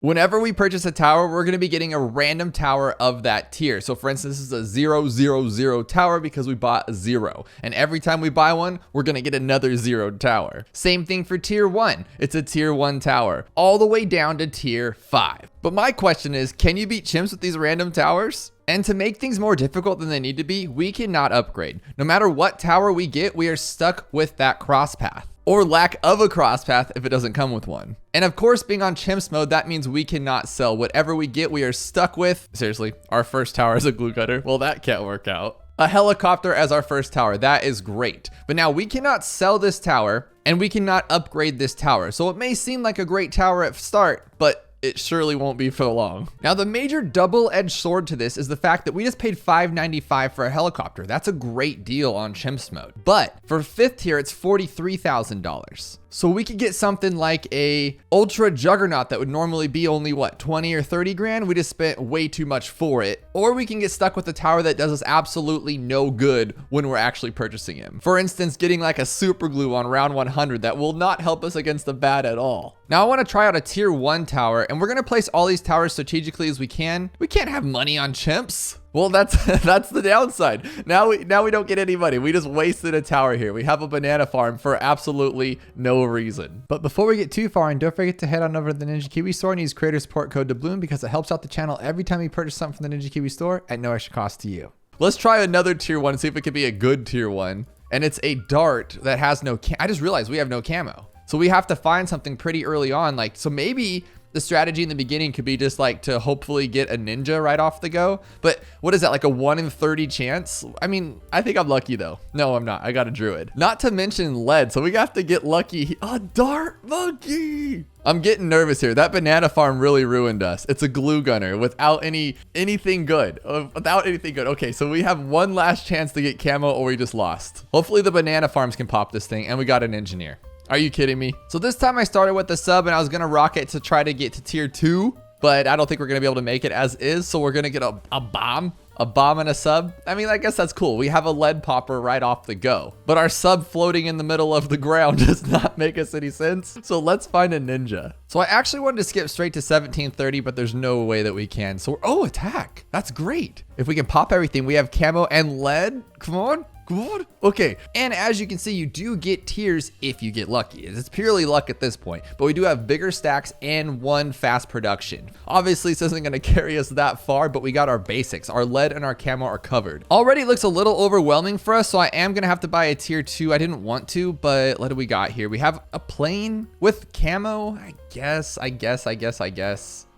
Whenever we purchase a tower, we're going to be getting a random tower of that tier. So for instance, this is a 000 tower because we bought a 0. And every time we buy one, we're going to get another 0 tower. Same thing for tier 1. It's a tier 1 tower, all the way down to tier 5. But my question is, can you beat chimps with these random towers? And to make things more difficult than they need to be, we cannot upgrade. No matter what tower we get, we are stuck with that cross path. Or lack of a cross path if it doesn't come with one. And of course, being on chimps mode, that means we cannot sell. Whatever we get, we are stuck with. Seriously, our first tower is a glue gunner. Well, that can't work out. A helicopter as our first tower. That is great. But now we cannot sell this tower and we cannot upgrade this tower. So it may seem like a great tower at start, but it surely won't be for long. Now, the major double-edged sword to this is the fact that we just paid $595 for a helicopter. That's a great deal on chimps mode. But for 5th tier, it's $43,000. So we could get something like a ultra juggernaut that would normally be only what, 20 or 30 grand? We just spent way too much for it. Or we can get stuck with a tower that does us absolutely no good when we're actually purchasing him. For instance, getting like a super glue on round 100 that will not help us against the bad at all. Now I want to try out a tier 1 tower, and we're going to place all these towers strategically as we can. We can't have money on chimps. Well, that's the downside. Now we don't get any money. We just wasted a tower here. We have a banana farm for absolutely no reason. But before we get too far, and don't forget to head on over to the Ninja Kiwi store and use creator support code DOUBLOON because it helps out the channel every time you purchase something from the Ninja Kiwi store at no extra cost to you. Let's try another tier 1 and see if it could be a good tier 1. And it's a dart that has no I just realized we have no camo. So we have to find something pretty early on. Like, so maybe the strategy in the beginning could be just like to hopefully get a ninja right off the go. But what is that, like a 1 in 30 chance? I mean, I think I'm lucky though. No, I'm not. I got a druid. Not to mention lead. So we have to get lucky. A dart monkey. I'm getting nervous here. That banana farm really ruined us. It's a glue gunner without anything good. Without anything good. Okay, so we have one last chance to get camo or we just lost. Hopefully the banana farms can pop this thing, and we got an engineer. Are you kidding me? So this time I started with the sub and I was gonna rock it to try to get to tier 2, but I don't think we're gonna be able to make it as is. So we're gonna get a bomb and a sub. I mean, I guess that's cool. We have a lead popper right off the go, but our sub floating in the middle of the ground does not make us any sense. So let's find a ninja. So I actually wanted to skip straight to 1730, but there's no way that we can. So oh, attack. That's great. If we can pop everything, we have camo and lead. Come on. Good. Okay, and as you can see, you do get tiers if you get lucky. It's purely luck at this point, but we do have bigger stacks and 1 fast production. Obviously, this isn't going to carry us that far, but we got our basics. Our lead and our camo are covered. Already looks a little overwhelming for us, so I am going to have to buy a tier 2. I didn't want to, but what do we got here? We have a plane with camo, I guess.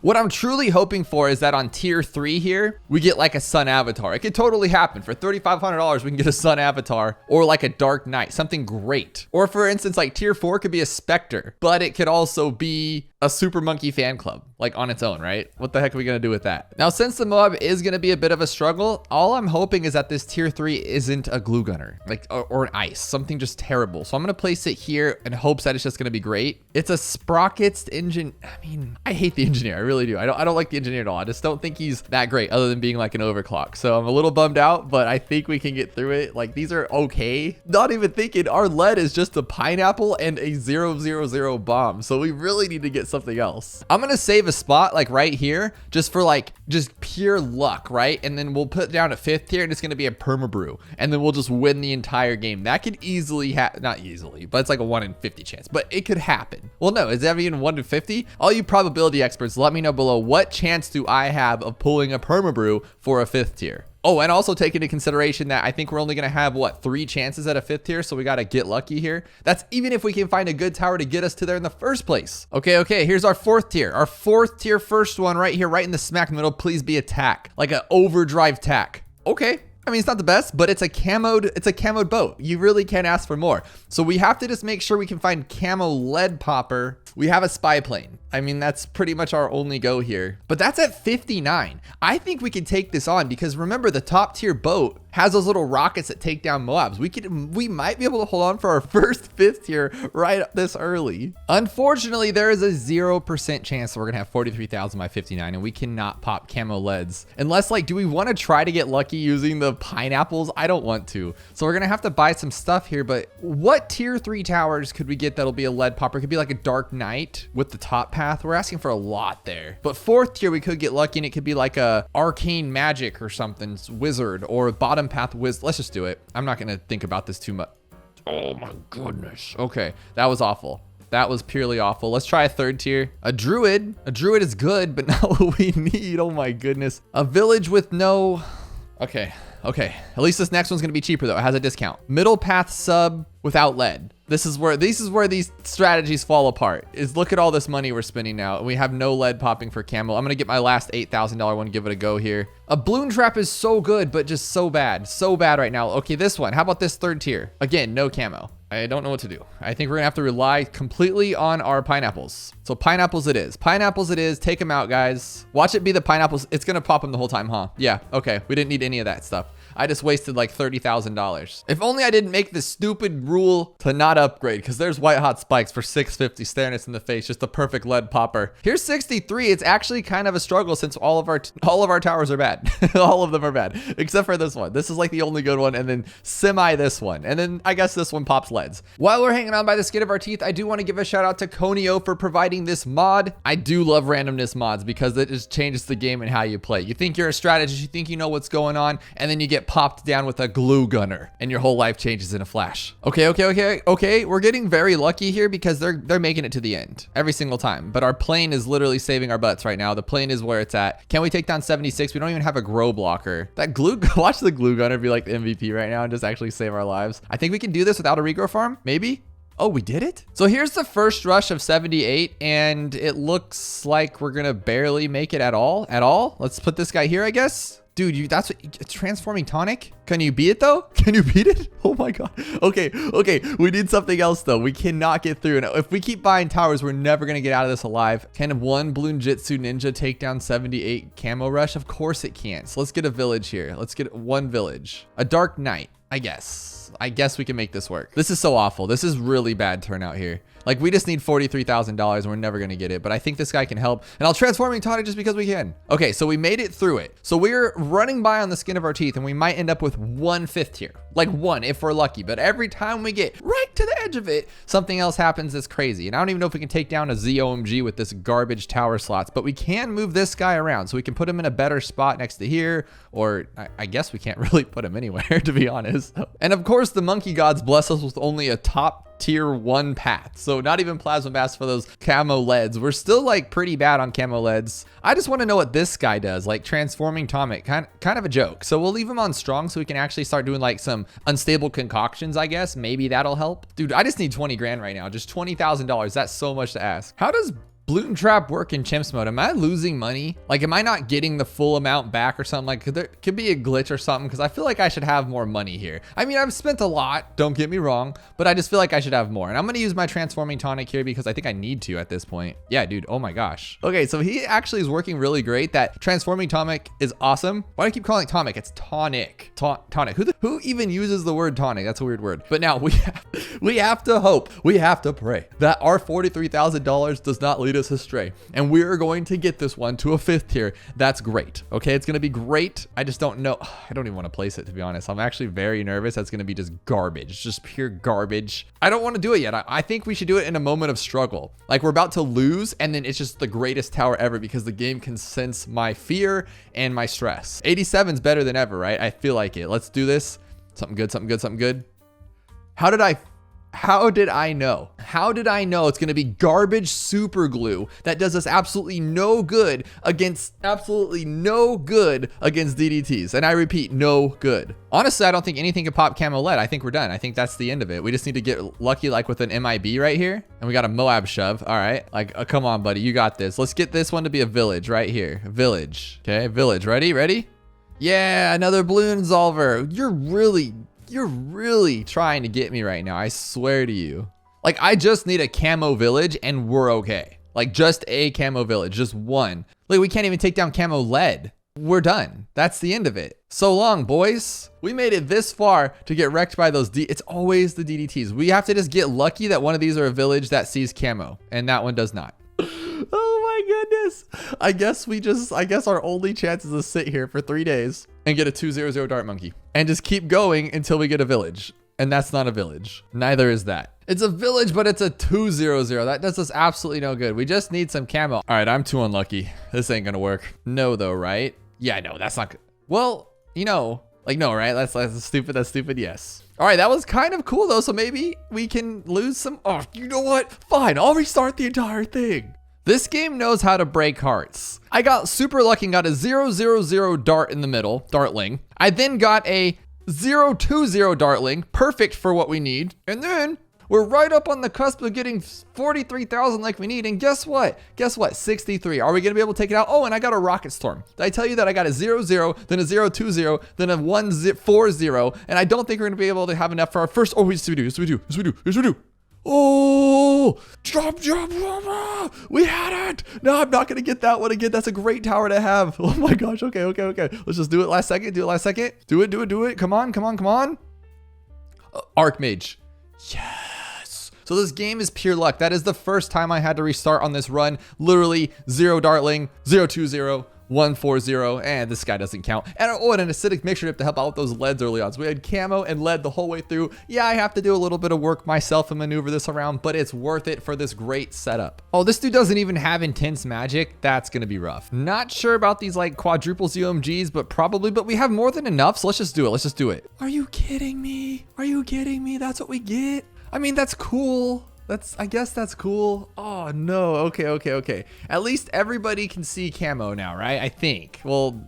What I'm truly hoping for is that on tier 3 here, we get like a sun avatar. It could totally happen. For $3,500, we can get a sun avatar or like a dark knight, something great. Or for instance, like tier 4 could be a specter, but it could also be a super monkey fan club, like on its own, right? What the heck are we gonna do with that? Now, since the mob is gonna be a bit of a struggle, all I'm hoping is that this tier 3 isn't a glue gunner, like or an ice, something just terrible. So I'm gonna place it here in hopes that it's just gonna be great. It's a sprockets engine. I mean, I hate the engineer, I really do. I don't like the engineer at all. I just don't think he's that great other than being like an overclock. So I'm a little bummed out, but I think we can get through it. Like, these are okay. Not even thinking our lead is just a pineapple and a 000 bomb. So we really need to get something else. I'm gonna save a spot like right here just for like just pure luck, right? And then we'll put it down to 5th tier and it's gonna be a permabrew, and then we'll just win the entire game. That could easily not easily, but it's like a 1 in 50 chance, but it could happen. Well, no, is that even 1 to 50? All you probability experts, let me know below, what chance do I have of pulling a permabrew for a 5th tier? Oh, and also take into consideration that I think we're only going to have, what, 3 chances at a 5th tier, so we got to get lucky here. That's even if we can find a good tower to get us to there in the first place. Okay, here's our 4th tier. Our 4th tier first one right here, right in the smack middle. Please be a tack, like an overdrive tack. Okay. I mean, it's not the best, but it's a camoed boat. You really can't ask for more. So we have to just make sure we can find camo lead popper. We have a spy plane. I mean, that's pretty much our only go here, but that's at 59. I think we can take this on because remember, the top tier boat has those little rockets that take down Moabs. We might be able to hold on for our first 5th tier right this early. Unfortunately, there is a 0% chance that we're gonna have 43,000 by 59, and we cannot pop camo leads. Unless, like, do we want to try to get lucky using the pineapples? I don't want to. So we're gonna have to buy some stuff here, but what tier 3 towers could we get that'll be a lead popper? It could be like a Dark Knight with the top path. We're asking for a lot there. But 4th tier, we could get lucky, and it could be like a Arcane Magic or something, Wizard, or bottom path Wiz. Let's just do it. I'm not gonna think about this too much. Oh my goodness. Okay, that was awful. That was purely awful. Let's try a 3rd tier. A druid. A druid is good, but not what we need. Oh my goodness. A village with no... Okay. At least this next one's gonna be cheaper though. It has a discount. Middle path sub without lead. This is where these strategies fall apart. Is look at all this money we're spending now, and we have no lead popping for camo. I'm gonna get my last $8,000 one, give it a go here. A balloon trap is so good, but just so bad right now. Okay, this one. How about this 3rd tier? Again, no camo. I don't know what to do. I think we're gonna have to rely completely on our pineapples. So pineapples it is. Pineapples it is. Take them out, guys. Watch it be the pineapples. It's gonna pop them the whole time, huh? Yeah, okay. We didn't need any of that stuff. I just wasted like $30,000. If only I didn't make this stupid rule to not upgrade, because there's white hot spikes for 650 staring us in the face, just the perfect lead popper. Here's 63. It's actually kind of a struggle since all of our towers are bad. All of them are bad, except for this one. This is like the only good one, and then semi this one, and then I guess this one pops leads. While we're hanging on by the skin of our teeth, I do want to give a shout out to Conio for providing this mod. I do love randomness mods because it just changes the game and how you play. You think you're a strategist, you think you know what's going on, and then you get popped down with a glue gunner and your whole life changes in a flash. Okay. We're getting very lucky here because they're making it to the end every single time. But our plane is literally saving our butts right now. The plane is where it's at. Can we take down 76? We don't even have a grow blocker. That watch the glue gunner be like the MVP right now and just actually save our lives. I think we can do this without a regrow farm, maybe. Oh, we did it? So here's the first rush of 78, and it looks like we're gonna barely make it at all. Let's put this guy here, I guess. Dude, that's what, transforming tonic? Can you beat it though? Can you beat it? Oh my God. Okay. We need something else though. We cannot get through. And if we keep buying towers, we're never gonna get out of this alive. Can one Bloon Jitsu Ninja take down 78 camo rush? Of course it can. So let's get a village here. Let's get one village. A Dark Knight, I guess we can make this work. This is so awful. This is really bad turnout here. Like, we just need $43,000 and we're never gonna get it, but I think this guy can help. And I'll transforming tonic just because we can. Okay, so we made it through it. So we're running by on the skin of our teeth, and we might end up with 1/5 here. Like 1 if we're lucky, but every time we get right to the edge of it, something else happens that's crazy. And I don't even know if we can take down a ZOMG with this garbage tower slots, but we can move this guy around. So we can put him in a better spot next to here, or I guess we can't really put him anywhere, to be honest. And of course, the monkey gods bless us with only a top tier 1 path. So not even plasma mass for those camo leads. We're still like pretty bad on camo leads. I just want to know what this guy does, like transforming tonic, kind of a joke. So we'll leave him on strong so we can actually start doing like some unstable concoctions, I guess. Maybe that'll help. Dude, I just need 20 grand right now. Just $20,000. That's so much to ask. How does Bloon Trap work in Chimps mode? Am I losing money? Like, am I not getting the full amount back or something? Like, there could be a glitch or something, because I feel like I should have more money here. I mean, I've spent a lot, don't get me wrong, but I just feel like I should have more. And I'm going to use my transforming tonic here because I think I need to at this point. Yeah, dude. Oh my gosh. Okay, so he actually is working really great. That transforming tonic is awesome. Why do I keep calling it tonic? It's tonic. Tonic. Who even uses the word tonic? That's a weird word. But now we have to hope, we have to pray that our $43,000 does not lead us astray, and we are going to get this one to a 5th tier. That's great. Okay, it's gonna be great. I just don't know. I don't even want to place it, to be honest. I'm actually very nervous. That's gonna be just garbage, just pure garbage. I don't want to do it yet. I think we should do it in a moment of struggle. Like, we're about to lose, and then it's just the greatest tower ever because the game can sense my fear and my stress. 87's better than ever, right? I feel like it. Let's do this. Something good. How did I know? How did I know it's gonna be garbage super glue that does us absolutely no good against DDTs? And I repeat, no good. Honestly, I don't think anything can pop camo lead. I think we're done. I think that's the end of it. We just need to get lucky, like with an MIB right here. And we got a Moab shove. All right, like, come on, buddy, you got this. Let's get this one to be a village right here. Village. Okay, village. Ready? Yeah, another balloon solver. You're really trying to get me right now. I swear to you. Like, I just need a camo village and we're okay. Like, just a camo village, just one. Like, we can't even take down camo lead. we're done. That's the end of it. So long, boys. We made it this far to get wrecked by those it's always the DDTs. We have to just get lucky that one of these are a village that sees camo, and that one does not. Oh my goodness. I guess our only chance is to sit here for 3 days and get a 200 dart monkey and just keep going until we get a village. And that's not a village. Neither is that. It's a village, but it's a 200. That does us absolutely no good. We just need some camo. All right, I'm too unlucky. This ain't gonna work. No, though, right? Yeah, no, that's not good. Well, you know, like, no, right? That's stupid. That's stupid. Yes. All right, that was kind of cool, though. So maybe we can lose some. Oh, you know what? Fine, I'll restart the entire thing. This game knows how to break hearts. I got super lucky and got a 000 dart in the middle, dartling. I then got a 020 dartling, perfect for what we need. And then we're right up on the cusp of getting 43,000 like we need. And guess what? 63. Are we gonna be able to take it out? Oh, and I got a rocket storm. Did I tell you that I got a 00, then a 020, then a 140, and I don't think we're gonna be able to have enough for our first. Oh, yes we do. Oh, jump. We had it. No, I'm not going to get that one again. That's a great tower to have. Oh my gosh. Okay. Let's just do it last second. Do it. Come on. Archmage. Yes. So this game is pure luck. That is the first time I had to restart on this run. Literally 0 dartling, 020. 140, and this guy doesn't count. And an acidic mixture dip to help out with those leads early on. So we had camo and lead the whole way through. Yeah, I have to do a little bit of work myself and maneuver this around, but it's worth it for this great setup. Oh, this dude doesn't even have intense magic. That's gonna be rough. Not sure about these like quadruple UMGs, but we have more than enough, so let's just do it. Are you kidding me? That's what we get? I mean, that's cool. I guess that's cool. Oh no, okay. At least everybody can see camo now, right? I think. Well,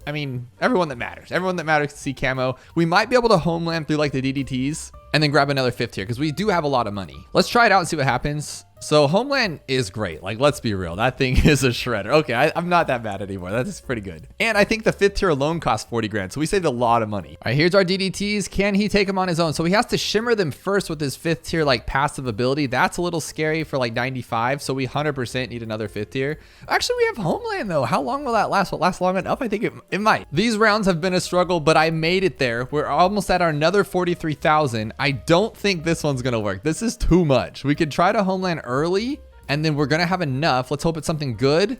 I mean, everyone that matters can see camo. We might be able to homeland through like the DDTs and then grab another 5th tier because we do have a lot of money. Let's try it out and see what happens. So homeland is great. Like, let's be real. That thing is a shredder. Okay, I'm not that bad anymore. That is pretty good. And I think the 5th tier alone costs 40 grand. So we saved a lot of money. All right, here's our DDTs. Can he take them on his own? So he has to shimmer them first with his 5th tier like passive ability. That's a little scary for like 95. So we 100% need another 5th tier. Actually, we have homeland though. How long will that last? Will it last long enough? I think it might. These rounds have been a struggle, but I made it there. We're almost at our another 43,000. I don't think this one's gonna work. This is too much. We could try to homeland early, and then we're gonna have enough. Let's hope it's something good.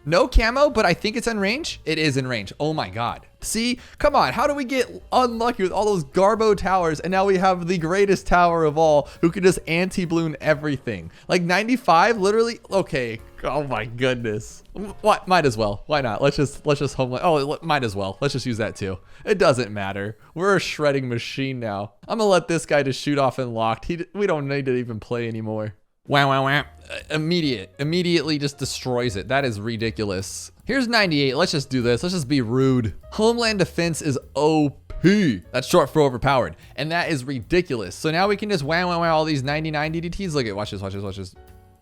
No camo, but I think it's in range. It is in range. Oh my God. See, come on. How do we get unlucky with all those garbo towers? And now we have the greatest tower of all who can just anti-bloon everything. Like 95, literally. Okay. Oh my goodness. What? Might as well. Why not? Let's just homeland. Oh, might as well. Let's just use that too. It doesn't matter. We're a shredding machine now. I'm gonna let this guy just shoot off and locked. We don't need to even play anymore. Wow. Immediately just destroys it. That is ridiculous. Here's 98. Let's just do this. Let's just be rude. Homeland defense is OP. That's short for overpowered. And that is ridiculous. So now we can just wow all these 99 DDTs. Look at, watch this.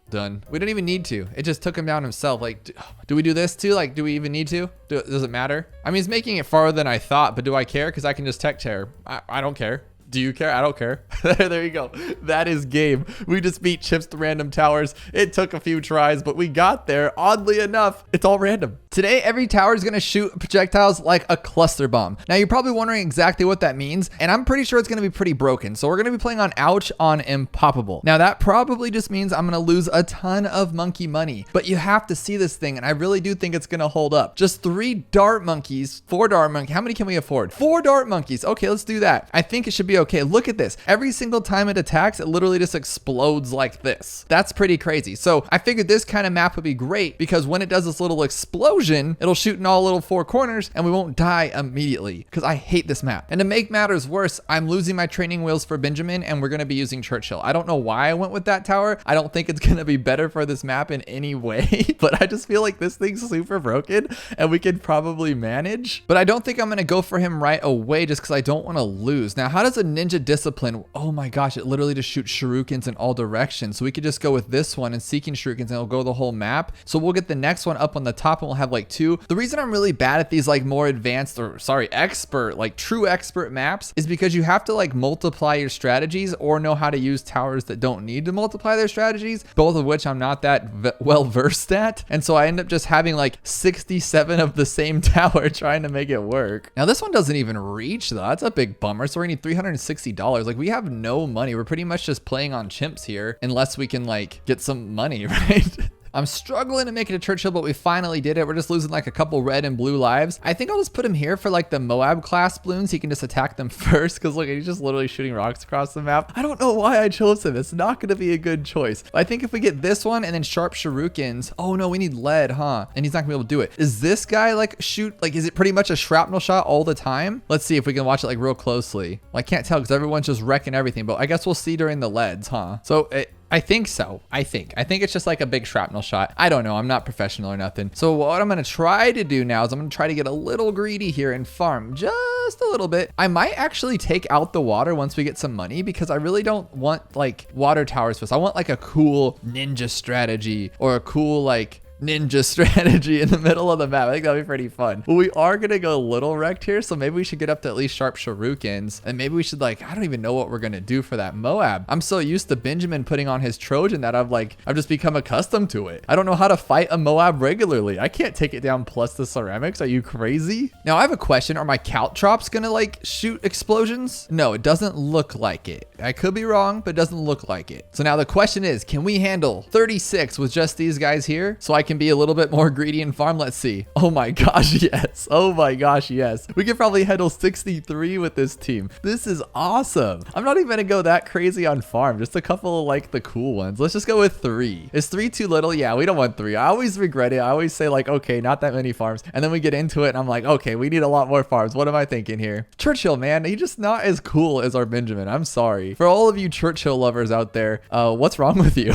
Done. We don't even need to. It just took him down himself. Like, do we do this too? Like, do we even need to? Does it matter? I mean, it's making it farther than I thought, but do I care? Because I can just tech tear. I don't care. Do you care? I don't care. There you go. That is game. We just beat Chips to random towers. It took a few tries, but we got there. Oddly enough, it's all random. Today, every tower is going to shoot projectiles like a cluster bomb. Now, you're probably wondering exactly what that means, and I'm pretty sure it's going to be pretty broken. So we're going to be playing on Ouch on Impoppable. Now, that probably just means I'm going to lose a ton of monkey money, but you have to see this thing, and I really do think it's going to hold up. Just 3 dart monkeys, 4 dart monkeys. How many can we afford? 4 dart monkeys. Okay, let's do that. I think it should be okay. Look at this. Every single time it attacks, it literally just explodes like this. That's pretty crazy. So I figured this kind of map would be great because when it does this little explosion, it'll shoot in all little 4 corners and we won't die immediately because I hate this map. And to make matters worse, I'm losing my training wheels for Benjamin and we're going to be using Churchill. I don't know why I went with that tower. I don't think it's going to be better for this map in any way, but I just feel like this thing's super broken and we could probably manage. But I don't think I'm going to go for him right away just because I don't want to lose. Now, how does a ninja discipline? Oh my gosh, it literally just shoots shurikens in all directions. So we could just go with this one and seeking shurikens and it'll go the whole map. So we'll get the next one up on the top and we'll have like 2. The reason I'm really bad at these like more advanced, or sorry, expert, like true expert maps is because you have to like multiply your strategies or know how to use towers that don't need to multiply their strategies, both of which I'm not that well versed at. And so I end up just having like 67 of the same tower trying to make it work. Now this one doesn't even reach though. That's a big bummer. So we need $360. Like we have no money. We're pretty much just playing on chimps here unless we can like get some money, right? I'm struggling to make it to Churchill, but we finally did it. We're just losing like a couple red and blue lives. I think I'll just put him here for like the Moab class balloons. He can just attack them first because look, he's just literally shooting rocks across the map. I don't know why I chose him. It's not going to be a good choice. I think if we get this one and then sharp shurikens, oh no, we need lead, huh? And he's not gonna be able to do it. Is this guy like shoot, like is it pretty much a shrapnel shot all the time? Let's see if we can watch it like real closely. Well, I can't tell because everyone's just wrecking everything, but I guess we'll see during the leads, huh? So I think so. I think it's just like a big shrapnel shot. I don't know. I'm not professional or nothing. So what I'm going to try to do now is I'm going to try to get a little greedy here and farm just a little bit. I might actually take out the water once we get some money because I really don't want like water towers first. I want like a cool ninja strategy or a cool like ninja strategy in the middle of the map. I think that'd be pretty fun. But we are gonna go a little wrecked here, so maybe we should get up to at least sharp shurikens, and maybe we should like, I don't even know what we're gonna do for that Moab. I'm so used to Benjamin putting on his Trojan that I've just become accustomed to it. I don't know how to fight a Moab regularly. I can't take it down plus the ceramics. Are you crazy? Now I have a question. Are my caltrops gonna like shoot explosions? No, it doesn't look like it. I could be wrong, but it doesn't look like it. So now the question is, can we handle 36 with just these guys here so I can be a little bit more greedy and farm? Let's see. Oh my gosh, yes. Oh my gosh, yes. We could probably handle 63 with this team. This is awesome. I'm not even gonna go that crazy on farm. Just a couple of like the cool ones. Let's just go with 3. Is 3 too little? Yeah, we don't want 3. I always regret it. I always say like, okay, not that many farms. And then we get into it and I'm like, okay, we need a lot more farms. What am I thinking here? Churchill, man, he's just not as cool as our Benjamin. I'm sorry. For all of you Churchill lovers out there, what's wrong with you?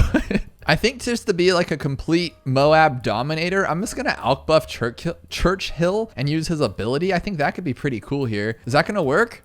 I think just to be like a complete Moab dominator, I'm just gonna outbuff Churchill and use his ability. I think that could be pretty cool here. Is that gonna work?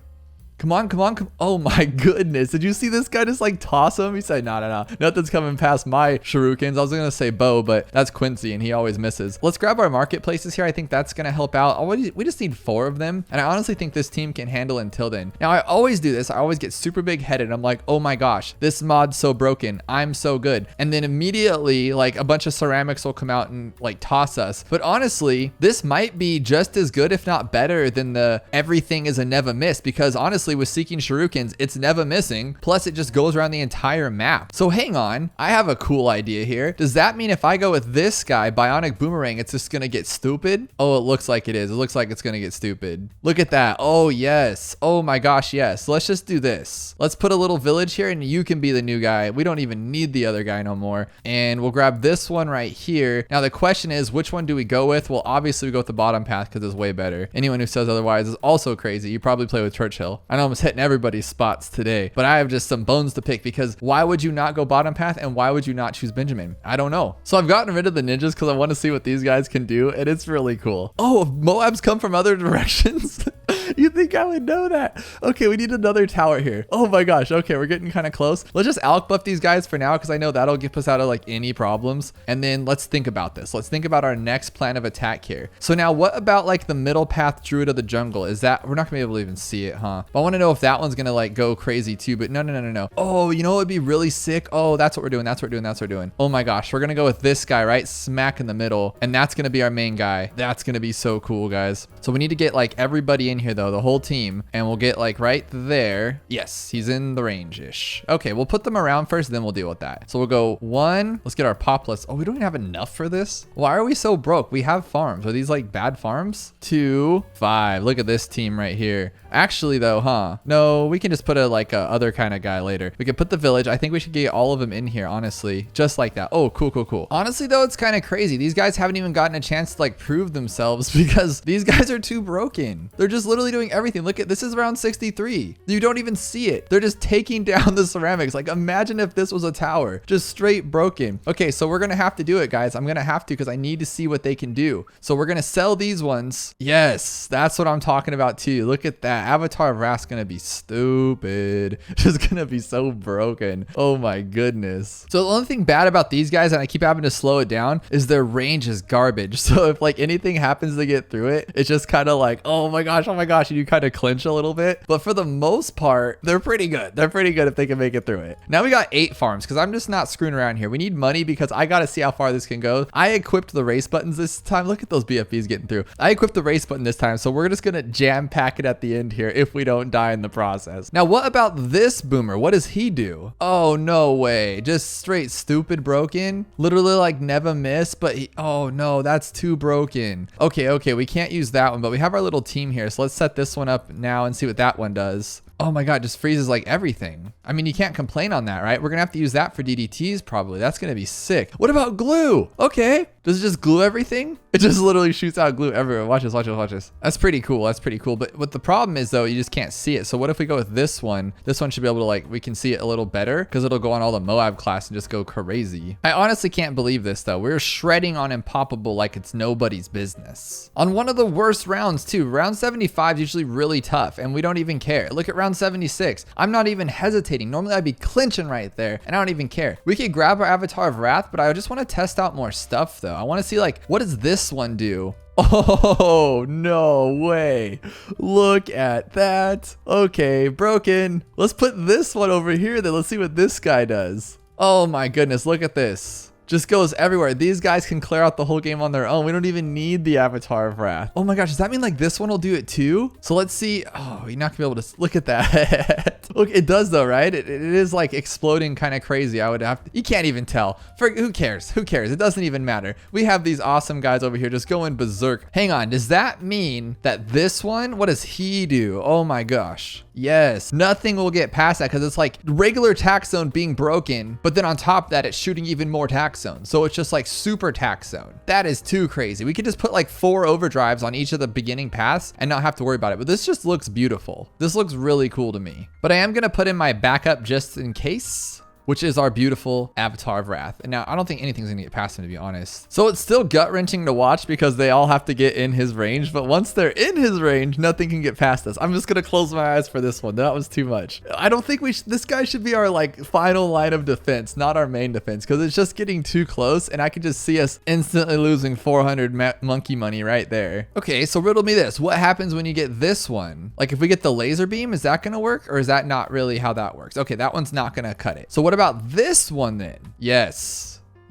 Come on, come on, come. Oh my goodness. Did you see this guy just like toss him? He said, no. Nothing's coming past my shurikens. I was going to say bow, but that's Quincy and he always misses. Let's grab our marketplaces here. I think that's going to help out. We just need 4 of them. And I honestly think this team can handle until then. Now I always do this. I always get super big headed. I'm like, oh my gosh, this mod's so broken. I'm so good. And then immediately like a bunch of ceramics will come out and like toss us. But honestly, this might be just as good, if not better than the everything is a never miss, because honestly, with seeking shurikens, it's never missing. Plus, it just goes around the entire map. So hang on, I have a cool idea here. Does that mean if I go with this guy, Bionic Boomerang, it's just gonna get stupid? Oh, it looks like it is. It looks like it's gonna get stupid. Look at that. Oh, yes. Oh my gosh, yes. Let's just do this. Let's put a little village here and you can be the new guy. We don't even need the other guy no more. And we'll grab this one right here. Now, the question is, which one do we go with? Well, obviously, we go with the bottom path because it's way better. Anyone who says otherwise is also crazy. You probably play with Churchill. I know I'm hitting everybody's spots today, but I have just some bones to pick because why would you not go bottom path and why would you not choose Benjamin? I don't know. So I've gotten rid of the ninjas because I want to see what these guys can do, and it's really cool. Oh, Moabs come from other directions. You think I would know that? Okay, we need another tower here. Oh my gosh. Okay, we're getting kind of close. Let's just alk buff these guys for now because I know that'll get us out of like any problems. And then let's think about this. Let's think about our next plan of attack here. So now what about like the middle path Druid of the Jungle? Is that, we're not gonna be able to even see it, huh? But I want to know if that one's gonna like go crazy too, but no. Oh, you know what would be really sick? Oh, that's what we're doing. That's what we're doing. Oh my gosh, we're gonna go with this guy, right? Smack in the middle. And that's gonna be our main guy. That's gonna be so cool, guys. So we need to get like everybody in here though, the whole team, and we'll get like right there. Yes, he's in the range-ish. Okay, we'll put them around first, then we'll deal with that. So we'll go 1. Let's get our popless. Oh, we don't even have enough for this. Why are we so broke? We have farms. Are these like bad farms? 2, 5. Look at this team right here. Actually though, huh? No, we can just put a like a other kind of guy later. We could put the village. I think we should get all of them in here, honestly. Just like that. Oh, cool. Honestly though, it's kind of crazy. These guys haven't even gotten a chance to like prove themselves because these guys are too broken. They're just literally doing everything. Look at this is round 63. You don't even see it. They're just taking down the ceramics. Like imagine if this was a tower, just straight broken. Okay, so we're gonna have to do it, guys. I'm gonna have to because I need to see what they can do. So we're gonna sell these ones. Yes, that's what I'm talking about too. Look at that. Avatar of Wrath's gonna be stupid. Just gonna be so broken. Oh my goodness. So the only thing bad about these guys, and I keep having to slow it down, is their range is garbage. So if like anything happens to get through it, it's just kind of like, oh my gosh, and you kind of clinch a little bit. But for the most part, they're pretty good. They're pretty good if they can make it through it. Now we got 8 farms because I'm just not screwing around here. We need money because I got to see how far this can go. I equipped the race buttons this time. Look at those BFBs getting through. I equipped the race button this time. So we're just going to jam pack it at the end here if we don't die in the process. Now, what about this boomer? What does he do? Oh, no way. Just straight stupid broken. Literally like never miss, but oh no, that's too broken. Okay, we can't use that one, but we have our little team here. So let's set this one up now and see what that one does. Oh my God, just freezes like everything. I mean, you can't complain on that, right? We're gonna have to use that for DDTs probably. That's gonna be sick. What about glue? Okay, does it just glue everything? It just literally shoots out glue everywhere. Watch this. That's pretty cool. But what the problem is though, you just can't see it. So what if we go with this one? This one should be able to like, we can see it a little better because it'll go on all the Moab class and just go crazy. I honestly can't believe this though. We're shredding on Impoppable like it's nobody's business. On one of the worst rounds too. Round 75 is usually really tough and we don't even care. Look at round 76. I'm not even hesitating. Normally I'd be clinching right there and I don't even care. We could grab our Avatar of Wrath, but I just want to test out more stuff though. I want to see like, what does this one do? Oh, no way. Look at that. Okay, broken. Let's put this one over here then. Let's see what this guy does. Oh my goodness, look at this. Just goes everywhere. These guys can clear out the whole game on their own. We don't even need the Avatar of Wrath. Oh my gosh, does that mean like this one will do it too? So let's see. Oh, you're not gonna be able to look at that. Look, it does though, right? It is like exploding kind of crazy. I would have to, you can't even tell. Who cares? Who cares? It doesn't even matter. We have these awesome guys over here just going berserk. Hang on, does that mean that this one, what does he do? Oh my gosh. Yes, nothing will get past that because it's like regular tax zone being broken, but then on top of that, it's shooting even more tax zone. So it's just like super tax zone. That is too crazy. We could just put like 4 overdrives on each of the beginning paths and not have to worry about it. But this just looks beautiful. This looks really cool to me. But I am going to put in my backup just in case, which is our beautiful Avatar of Wrath. And now I don't think anything's gonna get past him, to be honest. So it's still gut-wrenching to watch because they all have to get in his range, but once they're in his range, nothing can get past us. I'm just gonna close my eyes for this one. That was too much. I don't think this guy should be our like final line of defense, not our main defense, because it's just getting too close and I could just see us instantly losing 400 monkey money right there. Okay, so riddle me this. What happens when you get this one? Like if we get the laser beam, is that gonna work or is that not really how that works? Okay, that one's not gonna cut it. So what about this one then?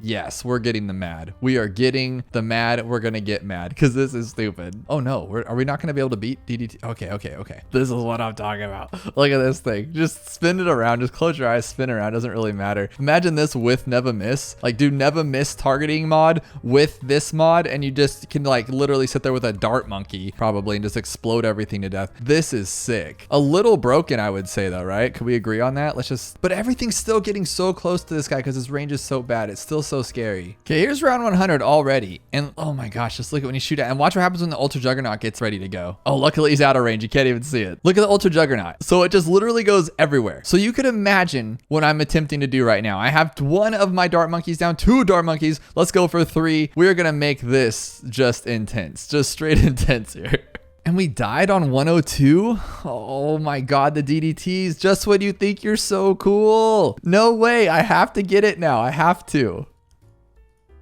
Yes, we're getting the mad. We are getting the mad. We're gonna get mad because this is stupid. Oh no, are we not gonna be able to beat DDT? Okay. This is what I'm talking about. Look at this thing. Just spin it around. Just close your eyes, spin around. Doesn't really matter. Imagine this with never miss. Like do never miss targeting mod with this mod and you just can like literally sit there with a dart monkey probably and just explode everything to death. This is sick. A little broken, I would say though, right? Could we agree on that? But everything's still getting so close to this guy because his range is so bad. It's still so scary. Okay, here's round 100 already. And oh my gosh, just look at when you shoot at and watch what happens when the Ultra Juggernaut gets ready to go. Oh, luckily he's out of range. You can't even see it. Look at the Ultra Juggernaut. So it just literally goes everywhere. So you could imagine what I'm attempting to do right now. I have one of my dart monkeys down, 2 dart monkeys. Let's go for 3. We're gonna make this just intense, just straight intense here. And we died on 102? Oh my God, the DDTs, just when you think you're so cool. No way, I have to get it now, I have to.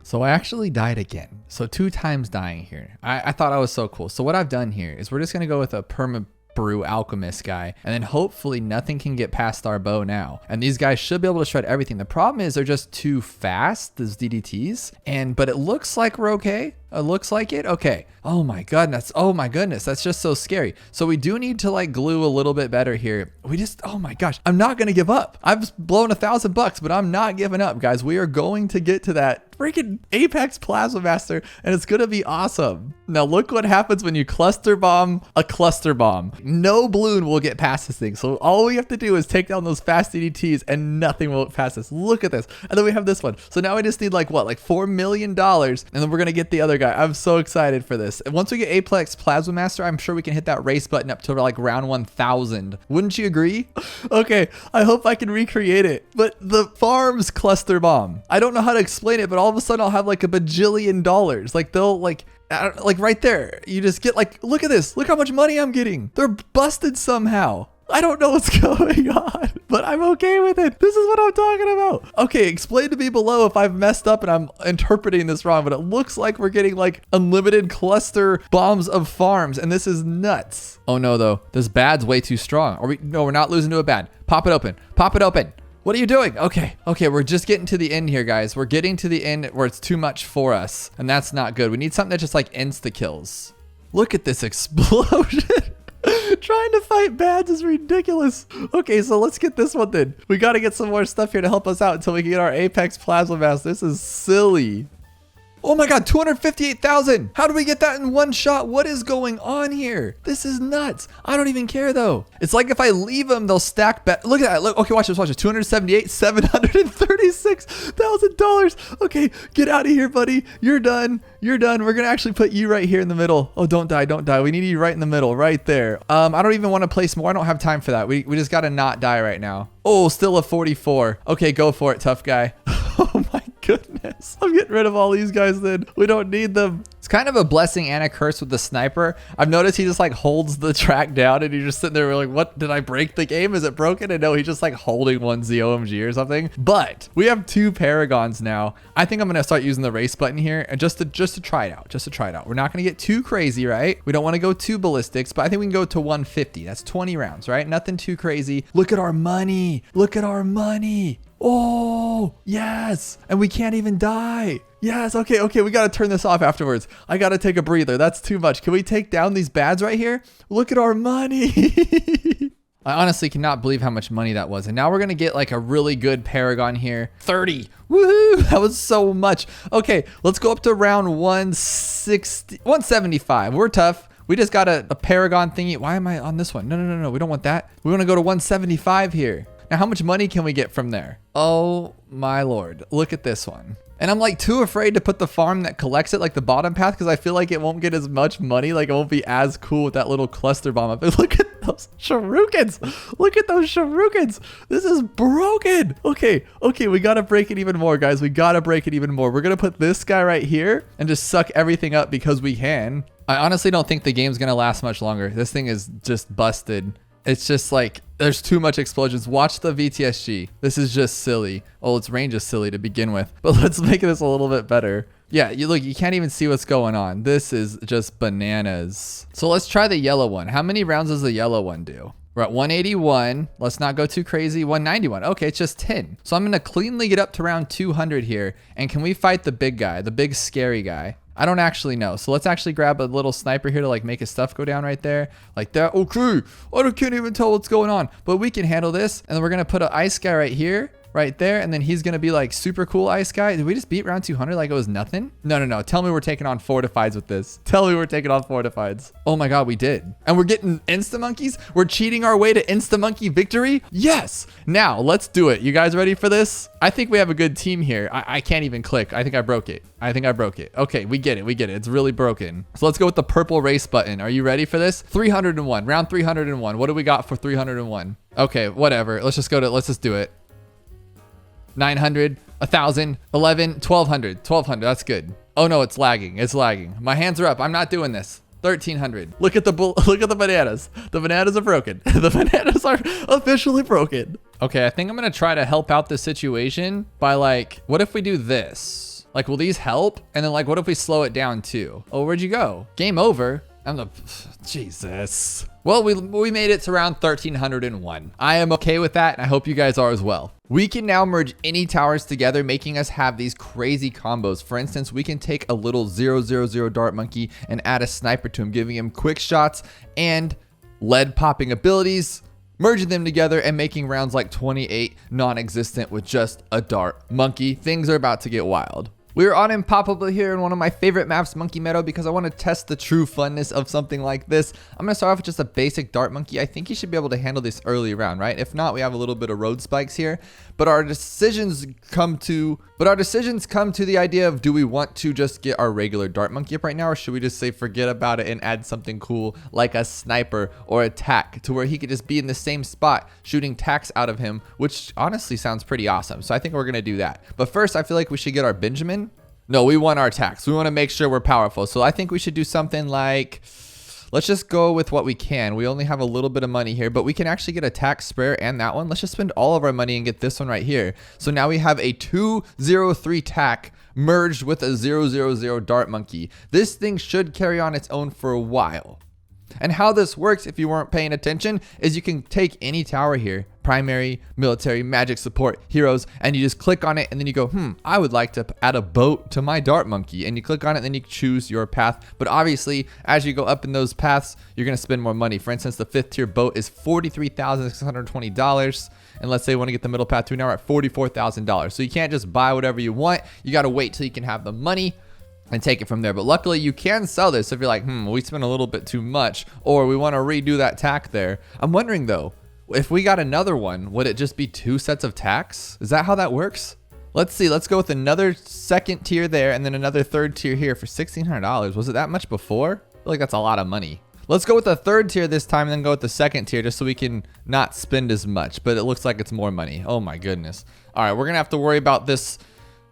So I actually died again. So 2 times dying here. I thought I was so cool. So what I've done here is we're just gonna go with a perma brew alchemist guy and then hopefully nothing can get past our bow now and these guys should be able to shred everything. The problem is they're just too fast, those DDTs, but it looks like we're okay. It looks like it. Okay. Oh my goodness. That's just so scary. So we do need to like glue a little bit better here. Oh my gosh, I'm not gonna give up. I've blown $1,000 but I'm not giving up, guys. We are going to get to that freaking Apex Plasma Master, and it's gonna be awesome. Now look what happens when you cluster bomb a cluster bomb. No balloon will get past this thing. So all we have to do is take down those fast DDTs and nothing will pass this. Look at this. And then we have this one. So now I just need like what, like $4 million, and then we're gonna get the other guy. I'm so excited for this. And once we get Apex Plasma Master, I'm sure we can hit that race button up to like round 1000. Wouldn't you agree? Okay, I hope I can recreate it. But the farms cluster bomb, I don't know how to explain it, but all of a sudden I'll have like a bajillion dollars. Like they'll like right there, you just get like, look at this. Look how much money I'm getting. They're busted somehow. I don't know what's going on, but I'm okay with it. This is what I'm talking about. Okay, explain to me below if I've messed up and I'm interpreting this wrong, but it looks like we're getting like unlimited cluster bombs of farms, and this is nuts. Oh no, though. This bad's way too strong. No, we're not losing to a bad. Pop it open. Pop it open. What are you doing? Okay, we're just getting to the end here, guys. We're getting to the end where it's too much for us, and that's not good. We need something that just like insta-kills. Look at this explosion. Trying to fight bads is ridiculous. Okay, so let's get this one then. We got to get some more stuff here to help us out until we can get our Apex Plasma Master. This is silly. Oh my God, 258,000. How do we get that in one shot? What is going on here? This is nuts. I don't even care though. It's like if I leave them, they'll stack back. Look at that. Look, okay, watch this, watch this. 278, $736,000. Okay, get out of here, buddy. You're done. You're done. We're gonna actually put you right here in the middle. Oh, don't die, don't die. We need you right in the middle, right there. I don't even want to place more. I don't have time for that. We just gotta not die right now. Oh, still a 44. Okay, go for it, tough guy. Oh my goodness. I'm getting rid of all these guys then. We don't need them. It's kind of a blessing and a curse with the sniper. I've noticed he just like holds the track down and you're just sitting there like, what, did I break the game? Is it broken? And no, he's just like holding one ZOMG or something. But we have 2 paragons now. I think I'm going to start using the race button here and just to try it out, We're not going to get too crazy, right? We don't want to go too ballistics, but I think we can go to 150. That's 20 rounds, right? Nothing too crazy. Look at our money. Look at our money. Oh, yes. And we can't even die. Yes. Okay. We got to turn this off afterwards. I got to take a breather. That's too much. Can we take down these bads right here? Look at our money. I honestly cannot believe how much money that was. And now we're going to get like a really good paragon here. 30. Woohoo. That was so much. Okay. Let's go up to round 175. We're tough. We just got a paragon thingy. Why am I on this one? No. We don't want that. We want to go to 175 here. Now, how much money can we get from there? Oh my Lord. Look at this one. And I'm like too afraid to put the farm that collects it, like the bottom path, because I feel like it won't get as much money. Like it won't be as cool with that little cluster bomb up. Look at those shurikens. Look at those shurikens. This is broken. Okay. We got to break it even more, guys. We got to break it even more. We're going to put this guy right here and just suck everything up because we can. I honestly don't think the game's going to last much longer. This thing is just busted. It's just like, there's too much explosions. Watch the VTSG. This is just silly. Oh, its range is silly to begin with, but let's make this a little bit better. Yeah, you can't even see what's going on. This is just bananas. So let's try the yellow one. How many rounds does the yellow one do? We're at 181. Let's not go too crazy. 191. Okay, it's just 10. So I'm going to cleanly get up to round 200 here. And can we fight the big guy, the big scary guy? I don't actually know. So let's actually grab a little sniper here to like make his stuff go down right there. Like that. Okay. I can't even tell what's going on. But we can handle this. And then we're going to put an ice guy right here. Right there, and then he's gonna be like super cool ice guy. Did we just beat round 200 like it was nothing? No. Tell me we're taking on fortifieds with this. Tell me we're taking on fortifieds. Oh my God, we did. And we're getting insta monkeys. We're cheating our way to insta monkey victory. Yes. Now let's do it. You guys ready for this? I think we have a good team here. I can't even click. I think I broke it. Okay, we get it. It's really broken. So let's go with the purple race button. Are you ready for this? 301. Round 301. What do we got for 301? Okay, whatever. Let's just do it. 900, 1,000, 11, 1,200. That's good. Oh no, it's lagging. My hands are up. I'm not doing this. 1,300. Look at the bananas. The bananas are broken. The bananas are officially broken. Okay, I think I'm gonna try to help out the situation by like, what if we do this? Like, will these help? And then like, what if we slow it down too? Oh, where'd you go? Game over. Jesus. Well, we made it to around 1,301. I am okay with that, and I hope you guys are as well. We can now merge any towers together, making us have these crazy combos. For instance, we can take a little 000 dart monkey and add a sniper to him, giving him quick shots and lead popping abilities, merging them together and making rounds like 28 non-existent with just a dart monkey. Things are about to get wild. We're on Impossible here in one of my favorite maps, Monkey Meadow, because I want to test the true funness of something like this. I'm going to start off with just a basic dart monkey. I think he should be able to handle this early round, right? If not, we have a little bit of road spikes here. But our decisions come to the idea of, do we want to just get our regular dart monkey up right now, or should we just say forget about it and add something cool like a sniper or a tack to where he could just be in the same spot shooting tacks out of him, which honestly sounds pretty awesome. So I think we're going to do that. But first, I feel like we should get our Benjamin. No, we want our attacks. We want to make sure we're powerful. So I think we should do something like, let's just go with what we can. We only have a little bit of money here, but we can actually get attack spare and that one. Let's just spend all of our money and get this one right here. So now we have a 203 tack merged with a 000 dart monkey. This thing should carry on its own for a while. And how this works, if you weren't paying attention, is you can take any tower here, primary, military, magic, support, heroes, and you just click on it and then you go, I would like to add a boat to my dart monkey. And you click on it and then you choose your path. But obviously, as you go up in those paths, you're going to spend more money. For instance, the 5th tier boat is $43,620. And let's say we want to get the middle path to, now we're at $44,000. So you can't just buy whatever you want. You got to wait till you can have the money and take it from there. But luckily you can sell this if you're like, we spent a little bit too much, or we want to redo that tack there. I'm wondering though, if we got another one, would it just be 2 sets of tacks? Is that how that works? Let's see. Let's go with another 2nd tier there and then another 3rd tier here for $1,600. Was it that much before? I feel like that's a lot of money. Let's go with the 3rd tier this time and then go with the 2nd tier just so we can not spend as much, but it looks like it's more money. Oh my goodness. All right, we're going to have to worry about this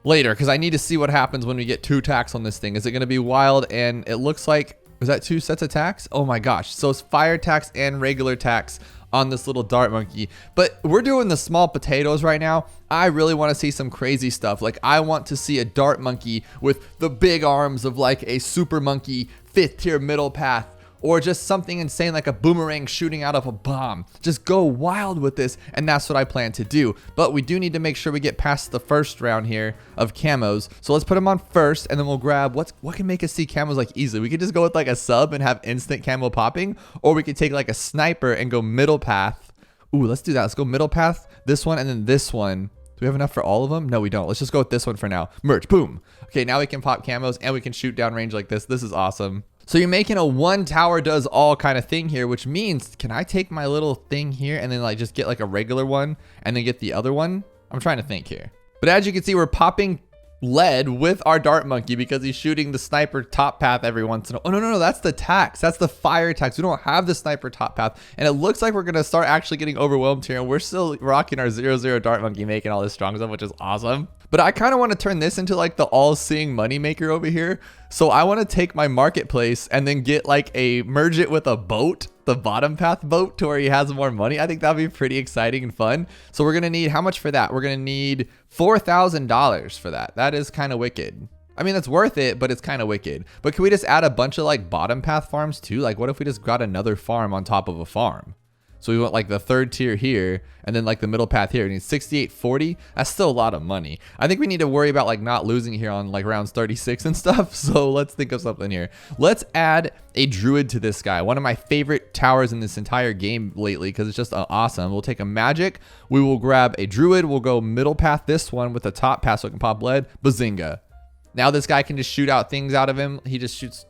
later, because I need to see what happens when we get 2 tacks on this thing. Is it going to be wild? And it looks like, was that 2 sets of tacks? Oh my gosh. So it's fire tacks and regular tacks on this little dart monkey. But we're doing the small potatoes right now. I really want to see some crazy stuff. Like, I want to see a dart monkey with the big arms of like a super monkey 5th tier middle path, or just something insane like a boomerang shooting out of a bomb. Just go wild with this, and that's what I plan to do. But we do need to make sure we get past the first round here of camos. So let's put them on first, and then we'll grab what can make us see camos like easily. We could just go with like a sub and have instant camo popping, or we could take like a sniper and go middle path. Ooh, let's do that. Let's go middle path, this one, and then this one. Do we have enough for all of them? No, we don't. Let's just go with this one for now. Merge, boom. Okay, now we can pop camos and we can shoot down range like this. This is awesome. So you're making a 1 tower does all kind of thing here, which means, can I take my little thing here and then like just get like a regular one and then get the other one? I'm trying to think here. But as you can see, we're popping lead with our dart monkey because he's shooting the sniper top path every once in a while. Oh, no, that's the tacks. That's the fire tacks. We don't have the sniper top path. And it looks like we're going to start actually getting overwhelmed here. And we're still rocking our 0 dart monkey, making all this strong stuff, which is awesome. But I kind of want to turn this into like the all-seeing money maker over here. So I want to take my marketplace and then get like merge it with a boat, the bottom path boat, to where he has more money. I think that'd be pretty exciting and fun. So we're going to need, how much for that? We're going to need $4,000 for that. That is kind of wicked. I mean, that's worth it, but it's kind of wicked. But can we just add a bunch of like bottom path farms too? Like, what if we just got another farm on top of a farm? So we want like the 3rd tier here and then like the middle path here. We need 6840. That's still a lot of money. I think we need to worry about like not losing here on like rounds 36 and stuff. So let's think of something here. Let's add a druid to this guy. One of my favorite towers in this entire game lately, because it's just awesome. We'll take a magic. We will grab a druid. We'll go middle path this one with the top path so it can pop lead. Bazinga. Now this guy can just shoot out things out of him. He just shoots.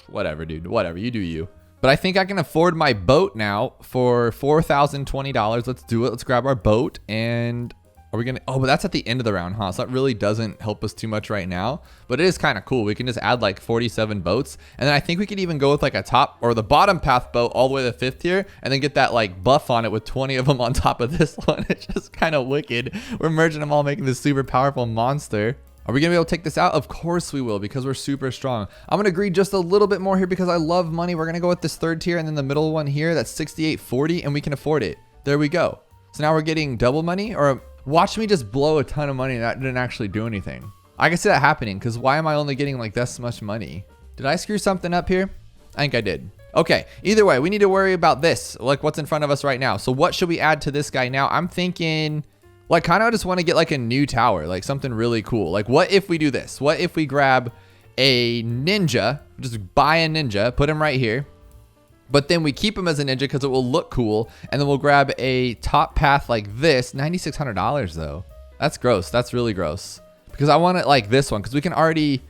Whatever, dude. Whatever. You do you. But I think I can afford my boat now for $4,020. Let's do it. Let's grab our boat. And are we going to... Oh, but that's at the end of the round, huh? So that really doesn't help us too much right now. But it is kind of cool. We can just add like 47 boats. And then I think we could even go with like a top or the bottom path boat all the way to the 5th tier. And then get that like buff on it with 20 of them on top of this one. It's just kind of wicked. We're merging them all, making this super powerful monster. Are we going to be able to take this out? Of course we will, because we're super strong. I'm going to greed just a little bit more here because I love money. We're going to go with this 3rd tier and then the middle one here. That's 6840 and we can afford it. There we go. So now we're getting double money, or watch me just blow a ton of money and that didn't actually do anything. I can see that happening, because why am I only getting like this much money? Did I screw something up here? I think I did. Okay, either way, we need to worry about this, like what's in front of us right now. So what should we add to this guy now? I'm thinking... Like, kind of just want to get like a new tower, like something really cool. Like, what if we do this? What if we grab a ninja, just buy a ninja, put him right here, but then we keep him as a ninja because it will look cool, and then we'll grab a top path like this. $9,600 though. That's gross. That's really gross. Because I want it like this one, because we can already,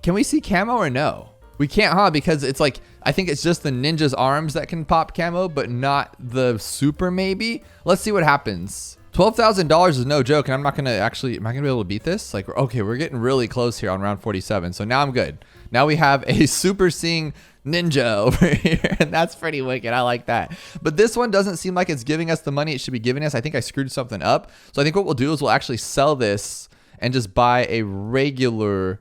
can we see camo or no? We can't, huh? Because it's like, I think it's just the ninja's arms that can pop camo, but not the super maybe. Let's see what happens. $12,000 is no joke, and I'm not gonna actually, am I gonna be able to beat this? Like, okay, we're getting really close here on round 47, so now I'm good. Now we have a super seeing ninja over here, and that's pretty wicked. I like that. But this one doesn't seem like it's giving us the money it should be giving us. I think I screwed something up. So I think what we'll do is we'll actually sell this and just buy a regular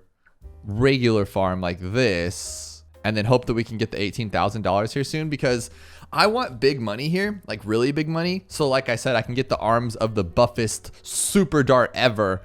farm like this, and then hope that we can get the $18,000 here soon, because I want big money here, like really big money. So like I said, I can get the arms of the buffest super dart ever.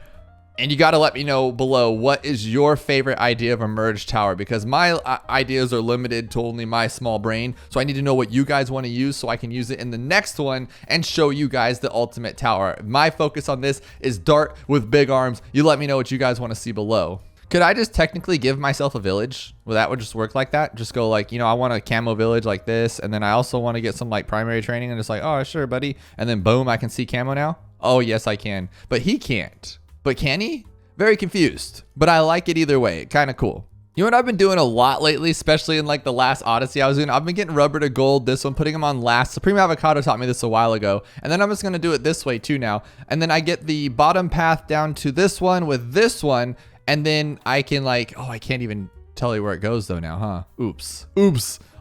And you got to let me know below, what is your favorite idea of a merge tower? Because my ideas are limited to only my small brain. So I need to know what you guys want to use so I can use it in the next one and show you guys the ultimate tower. My focus on this is dart with big arms. You let me know what you guys want to see below. Could I just technically give myself a village? Well, that would just work like that. Just go like, you know, I want a camo village like this. And then I also want to get some like primary training, and just like, oh, sure, buddy. And then boom, I can see camo now. Oh, yes, I can. But he can't. But can he? Very confused. But I like it either way. Kind of cool. You know what I've been doing a lot lately, especially in like the last Odyssey I was doing? I've been getting rubber to gold, this one, putting them on last. Supreme Avocado taught me this a while ago. And then I'm just going to do it this way too now. And then I get the bottom path down to this one with this one. And then I can like, oh, I can't even tell you where it goes though now, huh? Oops.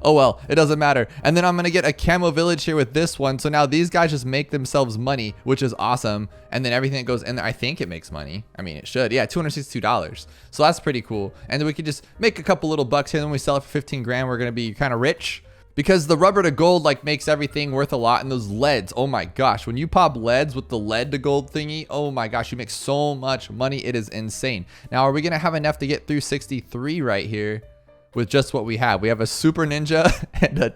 Oh well, it doesn't matter. And then I'm gonna get a camo village here with this one. So now these guys just make themselves money, which is awesome. And then everything that goes in there, I think it makes money. I mean, it should. Yeah, $262. So that's pretty cool. And then we could just make a couple little bucks here. And then we sell it for 15 grand. We're gonna be kind of rich. Because the rubber to gold like makes everything worth a lot. And those leads, oh my gosh, when you pop leads with the lead to gold thingy, oh my gosh, you make so much money. It is insane. Now, are we gonna have enough to get through 63 right here with just what we have? We have a super ninja and a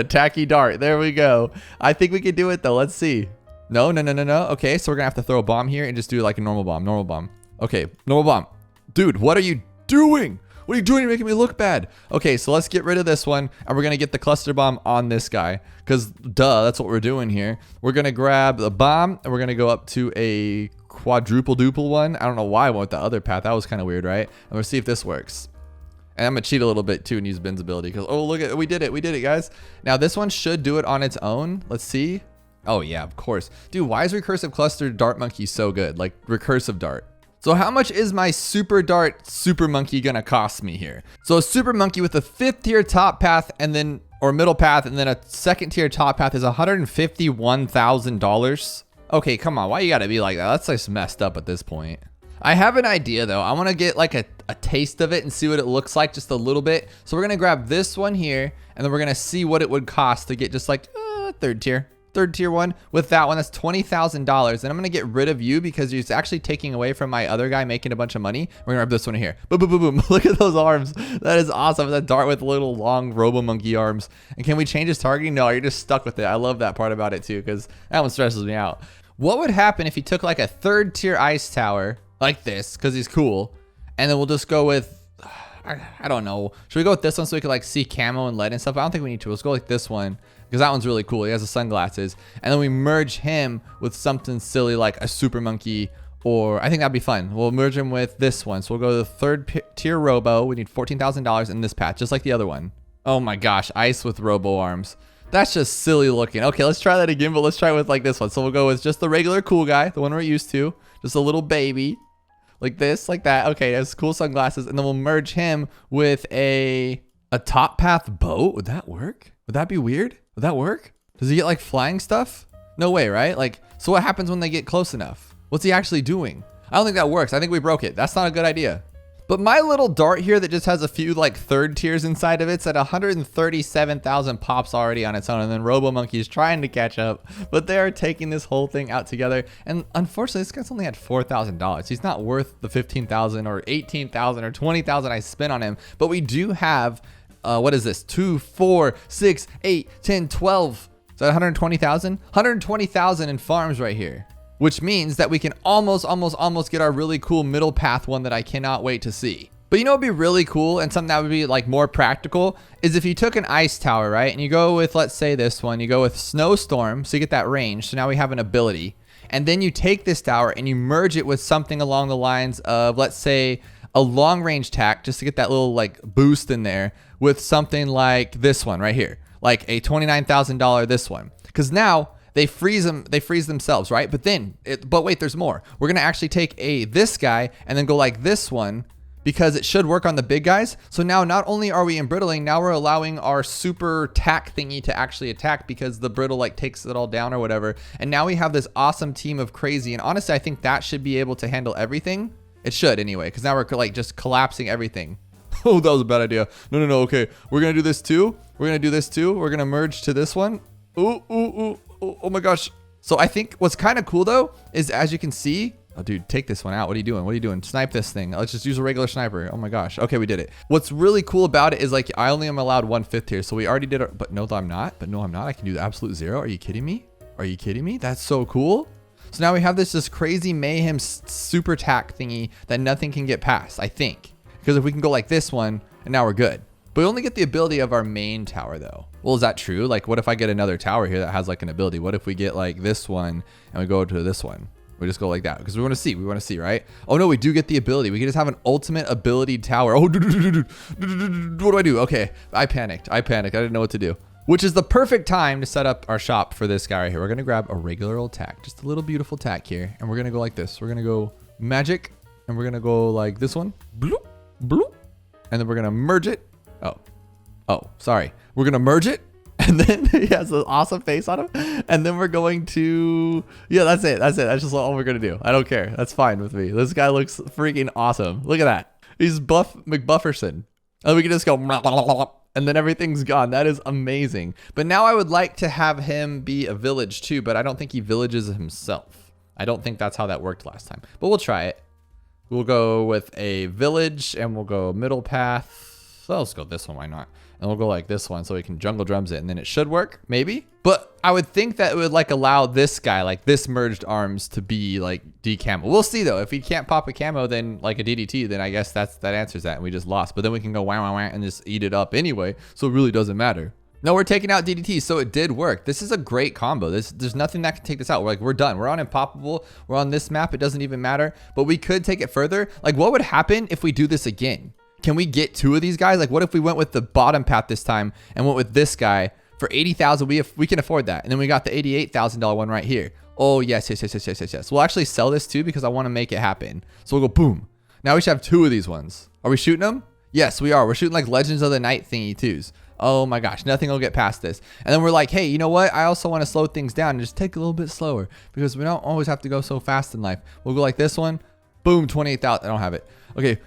tacky dart. There we go. I think we can do it though. Let's see. No. Okay, so we're gonna have to throw a bomb here and just do like a normal bomb. Okay, normal bomb. Dude, what are you doing? What are you doing? You're making me look bad. Okay, so let's get rid of this one, and we're going to get the cluster bomb on this guy, because duh, that's what we're doing here. We're going to grab the bomb, and we're going to go up to a quadruple duple one. I don't know why I went the other path. That was kind of weird, right? And we'll see if this works. And I'm going to cheat a little bit too and use Ben's ability, because, oh, look at, we did it, guys. Now, this one should do it on its own. Let's see. Oh, yeah, of course. Dude, why is recursive cluster dart monkey so good? Like, recursive dart. So how much is my super dart super monkey gonna cost me here? So a super monkey with a 5th tier top path and then, or middle path, and then a 2nd tier top path is $151,000. Okay, come on, why you gotta be like that? That's just messed up at this point. I have an idea though. I wanna get like a taste of it and see what it looks like just a little bit. So we're gonna grab this one here, and then we're gonna see what it would cost to get just like 3rd tier one. With that one, that's $20,000. And I'm gonna get rid of you because it's actually taking away from my other guy making a bunch of money. We're gonna grab this one here. Boom, boom, boom, boom. Look at those arms. That is awesome. That dart with little long robo monkey arms. And can we change his targeting? No, you're just stuck with it. I love that part about it too, because that one stresses me out. What would happen if he took like a 3rd tier ice tower like this, because he's cool, and then we'll just go with, I don't know. Should we go with this one so we could like see camo and lead and stuff? I don't think we need to. Let's go like this one, because that one's really cool. He has the sunglasses. And then we merge him with something silly like a super monkey, or I think that'd be fun. We'll merge him with this one. So we'll go to the 3rd tier robo. We need $14,000 in this patch, just like the other one. Oh my gosh, ice with robo arms. That's just silly looking. Okay, let's try that again, but let's try it with like this one. So we'll go with just the regular cool guy, the one we're used to. Just a little baby. Like this, like that. Okay, has cool sunglasses. And then we'll merge him with a top path boat. Would that work? Would that be weird? Would that work? Does he get like flying stuff? No way, right? Like, so what happens when they get close enough? What's he actually doing? I don't think that works. I think we broke it. That's not a good idea. But my little dart here that just has a few like 3rd tiers inside of it's at 137,000 pops already on its own. And then Robo Monkey's trying to catch up, but they're taking this whole thing out together. And unfortunately, this guy's only had $4,000. He's not worth the 15,000 or 18,000 or 20,000 I spent on him. But we do have, what is this? 2, 4, 6, 8, 10, 12. So 120,000? 120,000 in farms right here. Which means that we can almost get our really cool middle path one that I cannot wait to see. But you know what would be really cool and something that would be like more practical is if you took an ice tower, right? And you go with, let's say this one, you go with snowstorm, so you get that range. So now we have an ability. And then you take this tower and you merge it with something along the lines of, let's say, a long range tack, just to get that little like boost in there, with something like this one right here, like a $29,000 this one. Because now they freeze themselves, right? But wait, there's more. We're gonna actually take this guy and then go like this one, because it should work on the big guys. So now not only are we embrittling, now we're allowing our super tack thingy to actually attack, because the brittle like takes it all down or whatever. And now we have this awesome team of crazy. And honestly, I think that should be able to handle everything. It should anyway, because now we're like just collapsing everything. Oh, that was a bad idea. No. Okay, we're gonna do this too. We're gonna merge to this one. Ooh. Oh my gosh. So I think what's kind of cool though is, as you can see, oh, dude, take this one out. What are you doing? Snipe this thing. Let's just use a regular sniper. Oh my gosh. Okay, we did it. What's really cool about it is like I only am allowed 1/5 here. So we already did it, but no, I'm not. I can do the absolute 0. Are you kidding me? That's so cool. So now we have this crazy mayhem super tack thingy that nothing can get past, I think. Because if we can go like this one, and now we're good. But we only get the ability of our main tower though. Well, is that true? Like, what if I get another tower here that has like an ability? What if we get like this one and we go to this one? We just go like that because we want to see, right? Oh no, we do get the ability. We can just have an ultimate ability tower. Oh, what do I do? Okay, I panicked. I didn't know what to do. Which is the perfect time to set up our shop for this guy right here. We're gonna grab a regular old tack, just a little beautiful tack here, and we're gonna go like this. We're gonna go magic, and we're gonna go like this one, bloop, bloop, and then we're gonna merge it. Oh, sorry. We're gonna merge it. And then he has an awesome face on him. And then we're going to, yeah, that's it. That's just all we're going to do. I don't care. That's fine with me. This guy looks freaking awesome. Look at that. He's Buff McBufferson. And we can just go, and then everything's gone. That is amazing. But now I would like to have him be a village too, but I don't think he villages himself. I don't think that's how that worked last time, but we'll try it. We'll go with a village and we'll go middle path. So let's go this one. Why not? And we'll go like this one so we can jungle drums it, and then it should work, maybe. But I would think that it would like allow this guy, like this merged arms, to be like D-camo. We'll see though. If he can't pop a camo, then like a DDT, then I guess that answers that, and we just lost. But then we can go wah and just eat it up anyway, so it really doesn't matter. No, we're taking out DDTs, so it did work. This is a great combo. There's nothing that can take this out. We're done. We're on Impoppable. We're on this map. It doesn't even matter. But we could take it further. Like, what would happen if we do this again? Can we get 2 of these guys? Like, what if we went with the bottom path this time and went with this guy for 80,000? We can afford that. And then we got the $88,000 one right here. Oh, yes. We'll actually sell this too because I want to make it happen. So we'll go boom. Now we should have 2 of these ones. Are we shooting them? Yes, we are. We're shooting like Legends of the Night thingy twos. Oh my gosh, nothing will get past this. And then we're like, hey, you know what? I also want to slow things down and just take a little bit slower because we don't always have to go so fast in life. We'll go like this one. Boom, 28,000. I don't have it. Okay.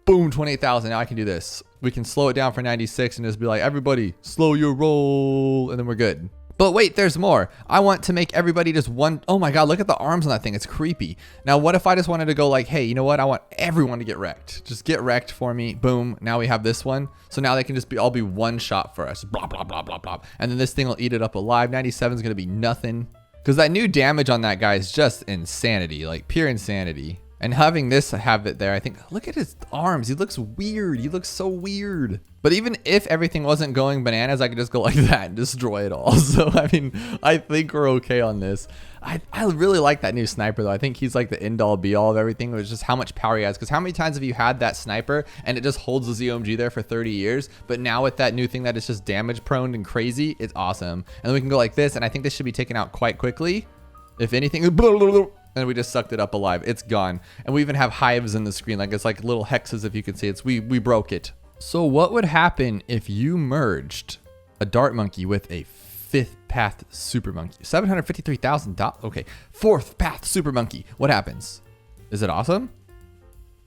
Boom, 28,000. Now I can do this. We can slow it down for 96 and just be like, everybody, slow your roll. And then we're good. But wait, there's more. I want to make everybody just one. Oh my God, look at the arms on that thing. It's creepy. Now, what if I just wanted to go like, hey, you know what? I want everyone to get wrecked. Just get wrecked for me. Boom. Now we have this one. So now they can just all be one shot for us. Blah, blah, blah, blah, blah. And then this thing will eat it up alive. 97 is going to be nothing. Because that new damage on that guy is just insanity. Like pure insanity. And having this have it there, I think, look at his arms. He looks weird. He looks so weird. But even if everything wasn't going bananas, I could just go like that and destroy it all. So, I mean, I think we're okay on this. I really like that new sniper, though. I think he's like the end-all, be-all of everything. It was just how much power he has. Because how many times have you had that sniper and it just holds the ZOMG there for 30 years? But now with that new thing that is just damage-prone and crazy, it's awesome. And then we can go like this, and I think this should be taken out quite quickly. If anything... And we just sucked it up alive. It's gone. And we even have hives in the screen. Like it's like little hexes, if you can see. We broke it. So what would happen if you merged a dart monkey with a 5th path super monkey? $753,000. Okay. 4th path super monkey. What happens? Is it awesome?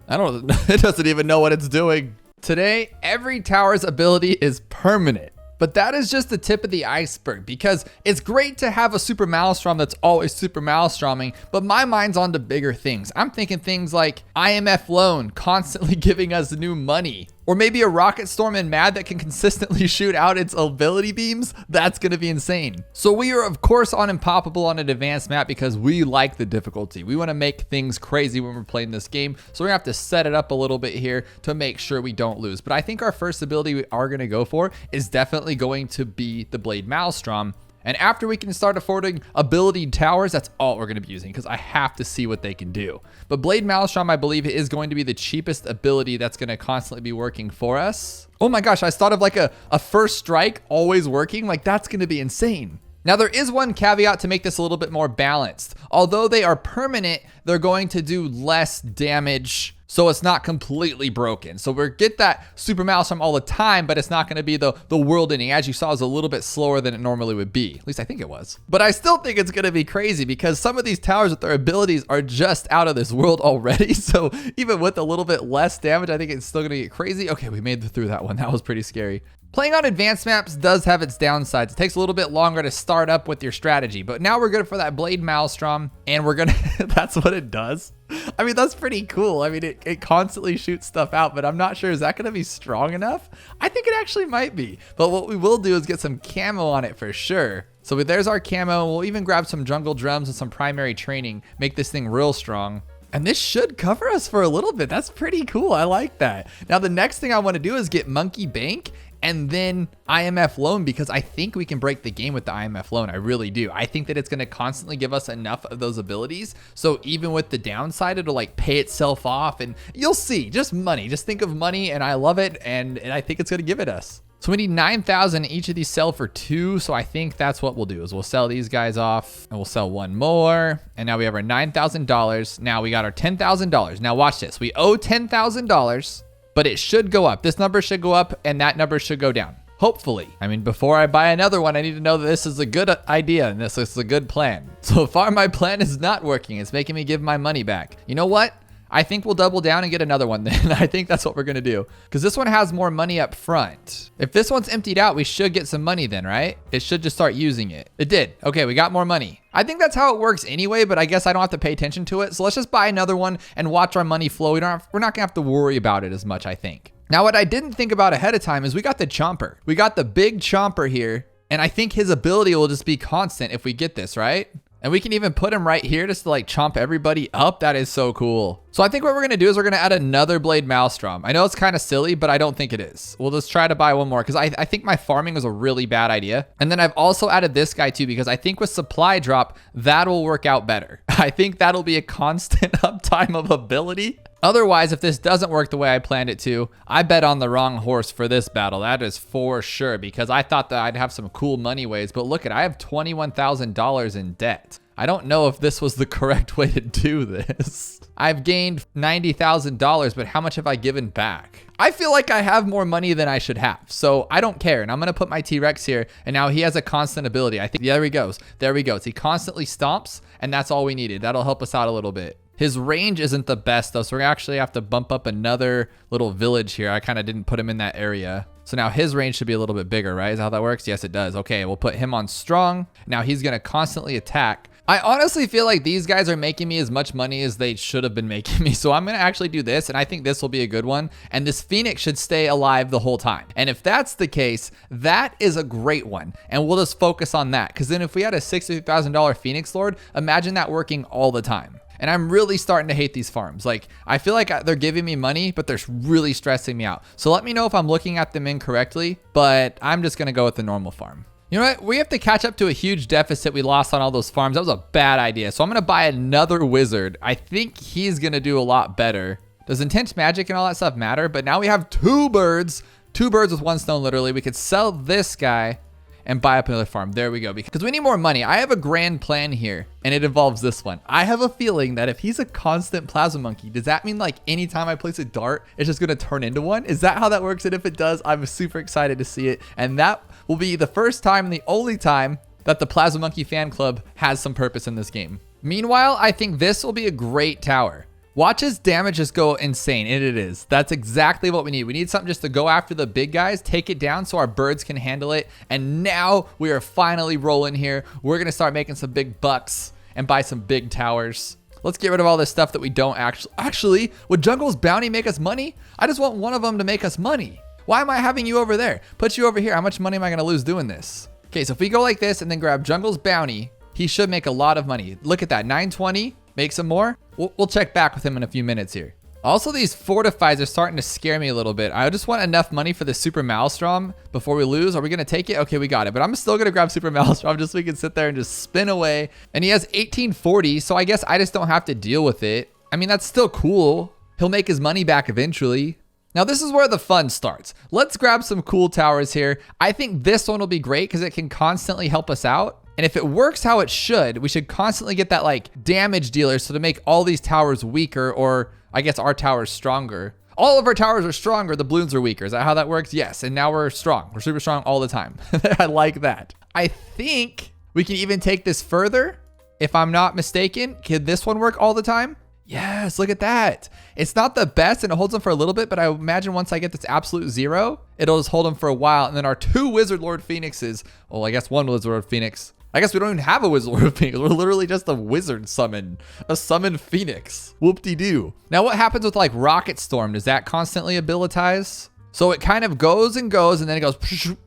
I don't know. It doesn't even know what it's doing. Today, every tower's ability is permanent. But that is just the tip of the iceberg because it's great to have a super maelstrom that's always super maelstroming, but my mind's on to bigger things. I'm thinking things like IMF loan constantly giving us new money, or maybe a rocket storm in Mad that can consistently shoot out its ability beams. That's going to be insane. So we are of course on Impoppable on an advanced map because we like the difficulty. We want to make things crazy when we're playing this game. So we're gonna have to set it up a little bit here to make sure we don't lose. But I think our first ability we are going to go for is definitely going to be the Blade Maelstrom. And after we can start affording ability towers, that's all we're going to be using because I have to see what they can do. But Blade Maelstrom, I believe, is going to be the cheapest ability that's going to constantly be working for us. Oh my gosh, I thought of like a first strike always working. Like that's going to be insane. Now there is one caveat to make this a little bit more balanced. Although they are permanent, they're going to do less damage, so it's not completely broken. So we'll get that Super Maelstrom all the time, but it's not going to be the world ending. As you saw, it's a little bit slower than it normally would be. At least I think it was. But I still think it's going to be crazy because some of these towers with their abilities are just out of this world already. So even with a little bit less damage, I think it's still going to get crazy. Okay, we made it through that one. That was pretty scary. Playing on advanced maps does have its downsides. It takes a little bit longer to start up with your strategy, but now we're good for that Blade Maelstrom, and we're gonna, that's what it does. I mean, that's pretty cool. I mean, it constantly shoots stuff out, but I'm not sure, is that gonna be strong enough? I think it actually might be, but what we will do is get some camo on it for sure. So there's our camo. We'll even grab some jungle drums and some primary training, make this thing real strong. And this should cover us for a little bit. That's pretty cool. I like that. Now, the next thing I want to do is get Monkey Bank and then IMF loan, because I think we can break the game with the IMF loan. I really do. I think that it's going to constantly give us enough of those abilities. So even with the downside, it'll like pay itself off, and you'll see, just money. Just think of money, and I love it. And I think it's going to give it us. So we need 9,000. Each of these sell for 2. So I think that's what we'll do is we'll sell these guys off and we'll sell one more. And now we have our $9,000. Now we got our $10,000. Now watch this. We owe $10,000, but it should go up. This number should go up and that number should go down. Hopefully. I mean, before I buy another one, I need to know that this is a good idea and this is a good plan. So far, my plan is not working. It's making me give my money back. You know what? I think we'll double down and get another one then. I think that's what we're going to do because this one has more money up front. If this one's emptied out, we should get some money then, right? It should just start using it. It did. Okay, we got more money. I think that's how it works anyway, but I guess I don't have to pay attention to it. So let's just buy another one and watch our money flow. We're not going to have to worry about it as much, I think. Now, what I didn't think about ahead of time is we got the Chomper. We got the big Chomper here, and I think his ability will just be constant if we get this, right? And we can even put him right here just to like chomp everybody up. That is so cool. So I think what we're going to do is we're going to add another Blade Maelstrom. I know it's kind of silly, but I don't think it is. We'll just try to buy one more because I think my farming was a really bad idea. And then I've also added this guy too because I think with supply drop, that'll work out better. I think that'll be a constant uptime of ability. Otherwise, if this doesn't work the way I planned it to, I bet on the wrong horse for this battle. That is for sure, because I thought that I'd have some cool money ways, but look I have $21,000 in debt. I don't know if this was the correct way to do this. I've gained $90,000, but how much have I given back? I feel like I have more money than I should have, so I don't care. And I'm gonna put my T-Rex here, and now he has a constant ability. I think, there he goes. There he goes. He constantly stomps, and that's all we needed. That'll help us out a little bit. His range isn't the best though, so we're gonna actually have to bump up another little village here. I kind of didn't put him in that area. So now his range should be a little bit bigger, right? Is that how that works? Yes, it does. Okay, we'll put him on strong. Now he's gonna constantly attack. I honestly feel like these guys are making me as much money as they should have been making me. So I'm gonna actually do this, and I think this will be a good one. And this Phoenix should stay alive the whole time. And if that's the case, that is a great one. And we'll just focus on that. Because then if we had a $60,000 Phoenix Lord, imagine that working all the time. And I'm really starting to hate these farms. Like, I feel like they're giving me money, but they're really stressing me out. So let me know if I'm looking at them incorrectly, but I'm just gonna go with the normal farm. You know what? We have to catch up to a huge deficit we lost on all those farms. That was a bad idea. So I'm gonna buy another wizard. I think he's gonna do a lot better. Does intense magic and all that stuff matter? But now we have 2 birds with 1 stone, literally. We could sell this guy and buy up another farm. There we go. Because we need more money. I have a grand plan here, and it involves this one. I have a feeling that if he's a constant plasma monkey, does that mean like anytime I place a dart, it's just gonna turn into one? Is that how that works? And if it does, I'm super excited to see it. And that will be the first time and the only time that the Plasma Monkey fan club has some purpose in this game. Meanwhile, I think this will be a great tower. Watch his damage just go insane, and it is. That's exactly what we need. We need something just to go after the big guys, take it down so our birds can handle it. And now we are finally rolling here. We're gonna start making some big bucks and buy some big towers. Let's get rid of all this stuff that we don't actually, would Jungle's Bounty make us money? I just want one of them to make us money. Why am I having you over there? Put you over here. How much money am I gonna lose doing this? Okay, so if we go like this and then grab Jungle's Bounty, he should make a lot of money. Look at that, 920. Make some more. We'll check back with him in a few minutes here. Also, these fortifies are starting to scare me a little bit. I just want enough money for the Super Maelstrom before we lose. Are we going to take it? Okay, we got it. But I'm still going to grab Super Maelstrom just so we can sit there and just spin away. And he has 1840, so I guess I just don't have to deal with it. I mean, that's still cool. He'll make his money back eventually. Now, this is where the fun starts. Let's grab some cool towers here. I think this one will be great because it can constantly help us out. And if it works how it should, we should constantly get that like damage dealer. So to make all these towers weaker, or I guess our towers stronger. All of our towers are stronger. The balloons are weaker. Is that how that works? Yes. And now we're strong. We're super strong all the time. I like that. I think we can even take this further. If I'm not mistaken, can this one work all the time? Yes, look at that. It's not the best and it holds them for a little bit, but I imagine once I get this absolute 0, it'll just hold them for a while. And then our 2 Wizard Lord Phoenixes, well, I guess 1 Wizard Lord Phoenix. I guess we don't even have a Wizard Lord Phoenix. We're literally just a wizard summon, a summoned Phoenix. Whoop-de-doo. Now what happens with like Rocket Storm? Does that constantly abilitize? So it kind of goes and goes and then it goes,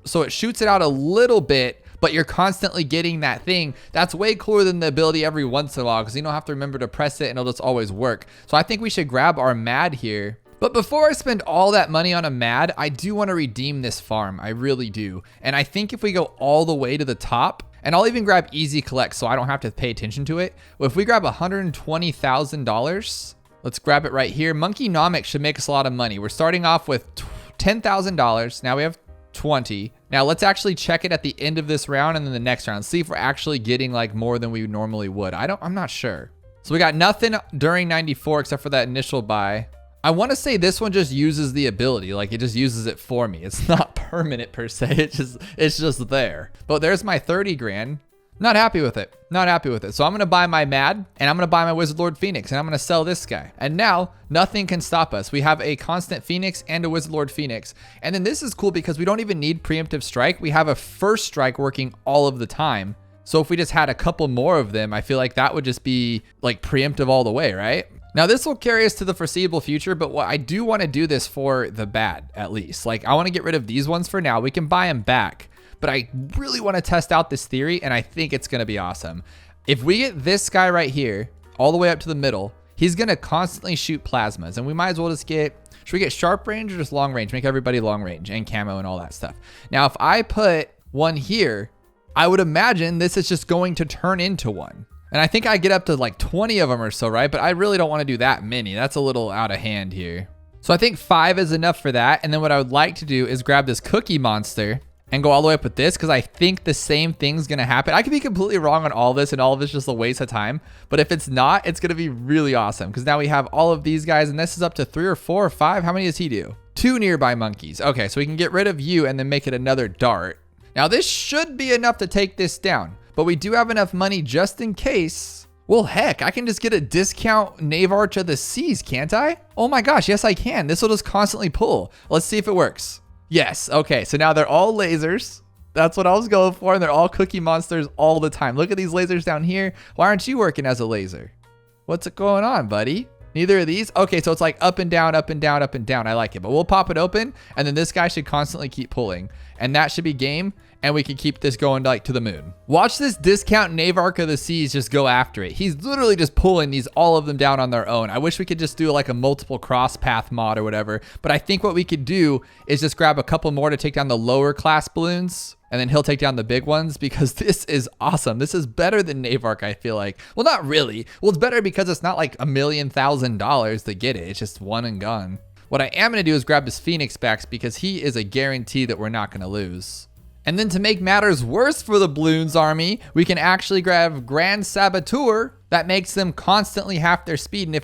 so it shoots it out a little bit, but you're constantly getting that thing. That's way cooler than the ability every once in a while because you don't have to remember to press it and it'll just always work. So I think we should grab our Mad here. But before I spend all that money on a Mad, I do want to redeem this farm. I really do. And I think if we go all the way to the top, and I'll even grab Easy Collect so I don't have to pay attention to it. Well, if we grab $120,000, let's grab it right here. Monkeynomics should make us a lot of money. We're starting off with $10,000. Now we have 20. Now let's actually check it at the end of this round and then the next round. See if we're actually getting like more than we normally would. I'm not sure. So we got nothing during 94 except for that initial buy. I want to say this one just uses the ability, like it just uses it for me. It's not permanent per se. It's just there. But there's my 30 grand. Not happy with it. Not happy with it. So I'm going to buy my Mad and I'm going to buy my Wizard Lord Phoenix and I'm going to sell this guy. And now nothing can stop us. We have a constant Phoenix and a Wizard Lord Phoenix. And then this is cool because we don't even need preemptive strike. We have a first strike working all of the time. So if we just had a couple more of them, I feel like that would just be like preemptive all the way, right? Now this will carry us to the foreseeable future, but what I do want to do this for the bad, at least. Like I want to get rid of these ones for now. We can buy them back, but I really want to test out this theory and I think it's going to be awesome. If we get this guy right here, all the way up to the middle, he's going to constantly shoot plasmas and we might as well just get, should we get sharp range or just long range? Make everybody long range and camo and all that stuff. Now, if I put one here, I would imagine this is just going to turn into one. And I think I get up to like 20 of them or so, right? But I really don't want to do that many. That's a little out of hand here. So I think 5 is enough for that. And then what I would like to do is grab this cookie monster and go all the way up with this because I think the same thing's going to happen. I could be completely wrong on all this and all of it's just a waste of time. But if it's not, it's going to be really awesome because now we have all of these guys and this is up to 3 or 4 or 5. How many does he do? 2 nearby monkeys. Okay, so we can get rid of you and then make it another dart. Now this should be enough to take this down. But we do have enough money just in case. Well, heck, I can just get a discount Knave Arch of the Seas, can't I? Oh my gosh, yes I can. This will just constantly pull. Let's see if it works. Yes, okay, so now they're all lasers. That's what I was going for, and they're all cookie monsters all the time. Look at these lasers down here. Why aren't you working as a laser? What's going on, buddy? Neither of these? Okay, so it's like up and down, up and down, up and down. I like it, but we'll pop it open, and then this guy should constantly keep pulling, and that should be game. And we can keep this going like to the moon. Watch this discount Knave Arch of the Seas just go after it. He's literally just pulling these all of them down on their own. I wish we could just do like a multiple cross path mod or whatever. But I think what we could do is just grab a couple more to take down the lower class balloons. And then he'll take down the big ones because this is awesome. This is better than Knave Arch, I feel like. Well, not really. Well, it's better because it's not like $1,000,000 to get it. It's just one and gone. What I am going to do is grab his Phoenix backs because he is a guarantee that we're not going to lose. And then to make matters worse for the Bloons army, we can actually grab Grand Saboteur. That makes them constantly half their speed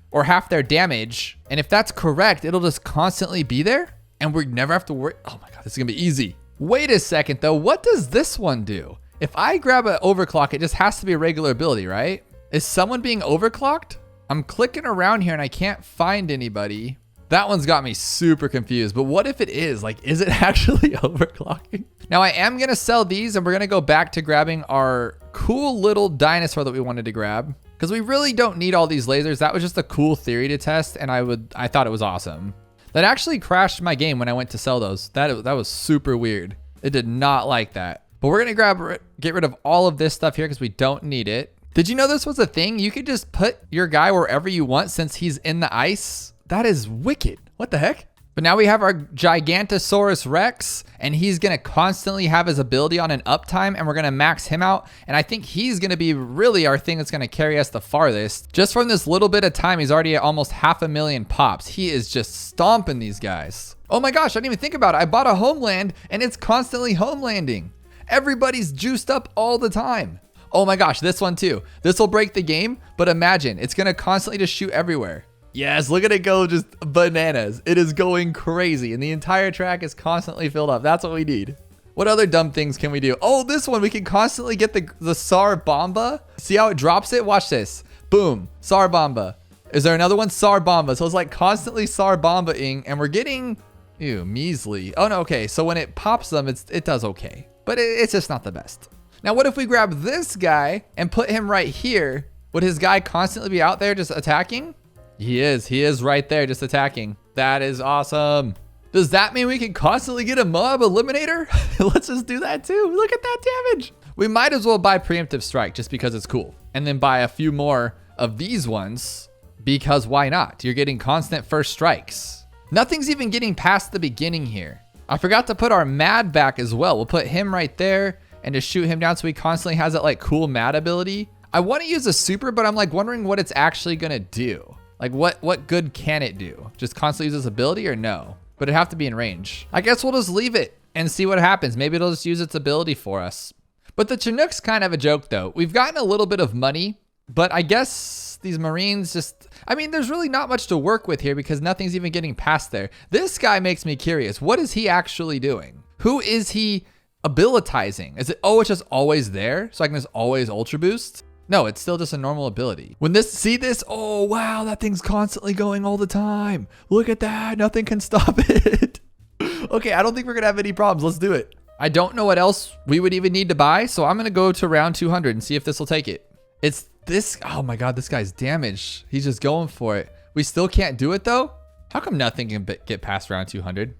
or half their damage. And if that's correct, it'll just constantly be there and we never have to worry. Oh my God, this is gonna be easy. Wait a second though, what does this one do? If I grab an overclock, it just has to be a regular ability, right? Is someone being overclocked? I'm clicking around here and I can't find anybody. That one's got me super confused, but what if it is? Like, is it actually overclocking? Now I am gonna sell these and we're gonna go back to grabbing our cool little dinosaur that we wanted to grab because we really don't need all these lasers. That was just a cool theory to test and I thought it was awesome. That actually crashed my game when I went to sell those. That was super weird. It did not like that. But we're gonna get rid of all of this stuff here because we don't need it. Did you know this was a thing? You could just put your guy wherever you want since he's in the ice. That is wicked. What the heck? But now we have our Gigantosaurus Rex, and he's going to constantly have his ability on an uptime, and we're going to max him out. And I think he's going to be really our thing that's going to carry us the farthest. Just from this little bit of time, he's already at almost 500,000 pops. He is just stomping these guys. Oh my gosh, I didn't even think about it. I bought a homeland, and it's constantly homelanding. Everybody's juiced up all the time. Oh my gosh, this one too. This will break the game, but imagine, it's going to constantly just shoot everywhere. Yes, look at it go, just bananas. It is going crazy, and the entire track is constantly filled up. That's what we need. What other dumb things can we do? Oh, this one, we can constantly get the SAR Bomba. See how it drops it? Watch this. Boom, SAR Bomba. Is there another one? SAR Bomba. So it's like constantly SAR Bomba-ing, and we're getting, ew, measly. Oh no, okay, so when it pops them, it does okay. But it's just not the best. Now, what if we grab this guy and put him right here? Would his guy constantly be out there just attacking? He is right there just attacking. That is awesome. Does that mean we can constantly get a mob eliminator? Let's just do that too. Look at that damage. We might as well buy preemptive strike just because it's cool. And then buy a few more of these ones because why not? You're getting constant first strikes. Nothing's even getting past the beginning here. I forgot to put our Mad back as well. We'll put him right there and just shoot him down so he constantly has that like cool Mad ability. I want to use a super, but I'm like wondering what it's actually going to do. Like what good can it do? Just constantly use this ability or no? But it'd have to be in range. I guess we'll just leave it and see what happens. Maybe it'll just use its ability for us. But the Chinook's kind of a joke though. We've gotten a little bit of money, but I guess these Marines just, I mean, there's really not much to work with here because nothing's even getting past there. This guy makes me curious. What is he actually doing? Who is he abilitizing? Is it, oh, it's just always there? So I can just always ultra boost? No, it's still just a normal ability. When this, see this? Oh, wow, that thing's constantly going all the time. Look at that, nothing can stop it. Okay, I don't think we're gonna have any problems. Let's do it. I don't know what else we would even need to buy, so I'm gonna go to round 200 and see if this will take it. It's this, oh my God, this guy's damaged. He's just going for it. We still can't do it though? How come nothing can get past round 200?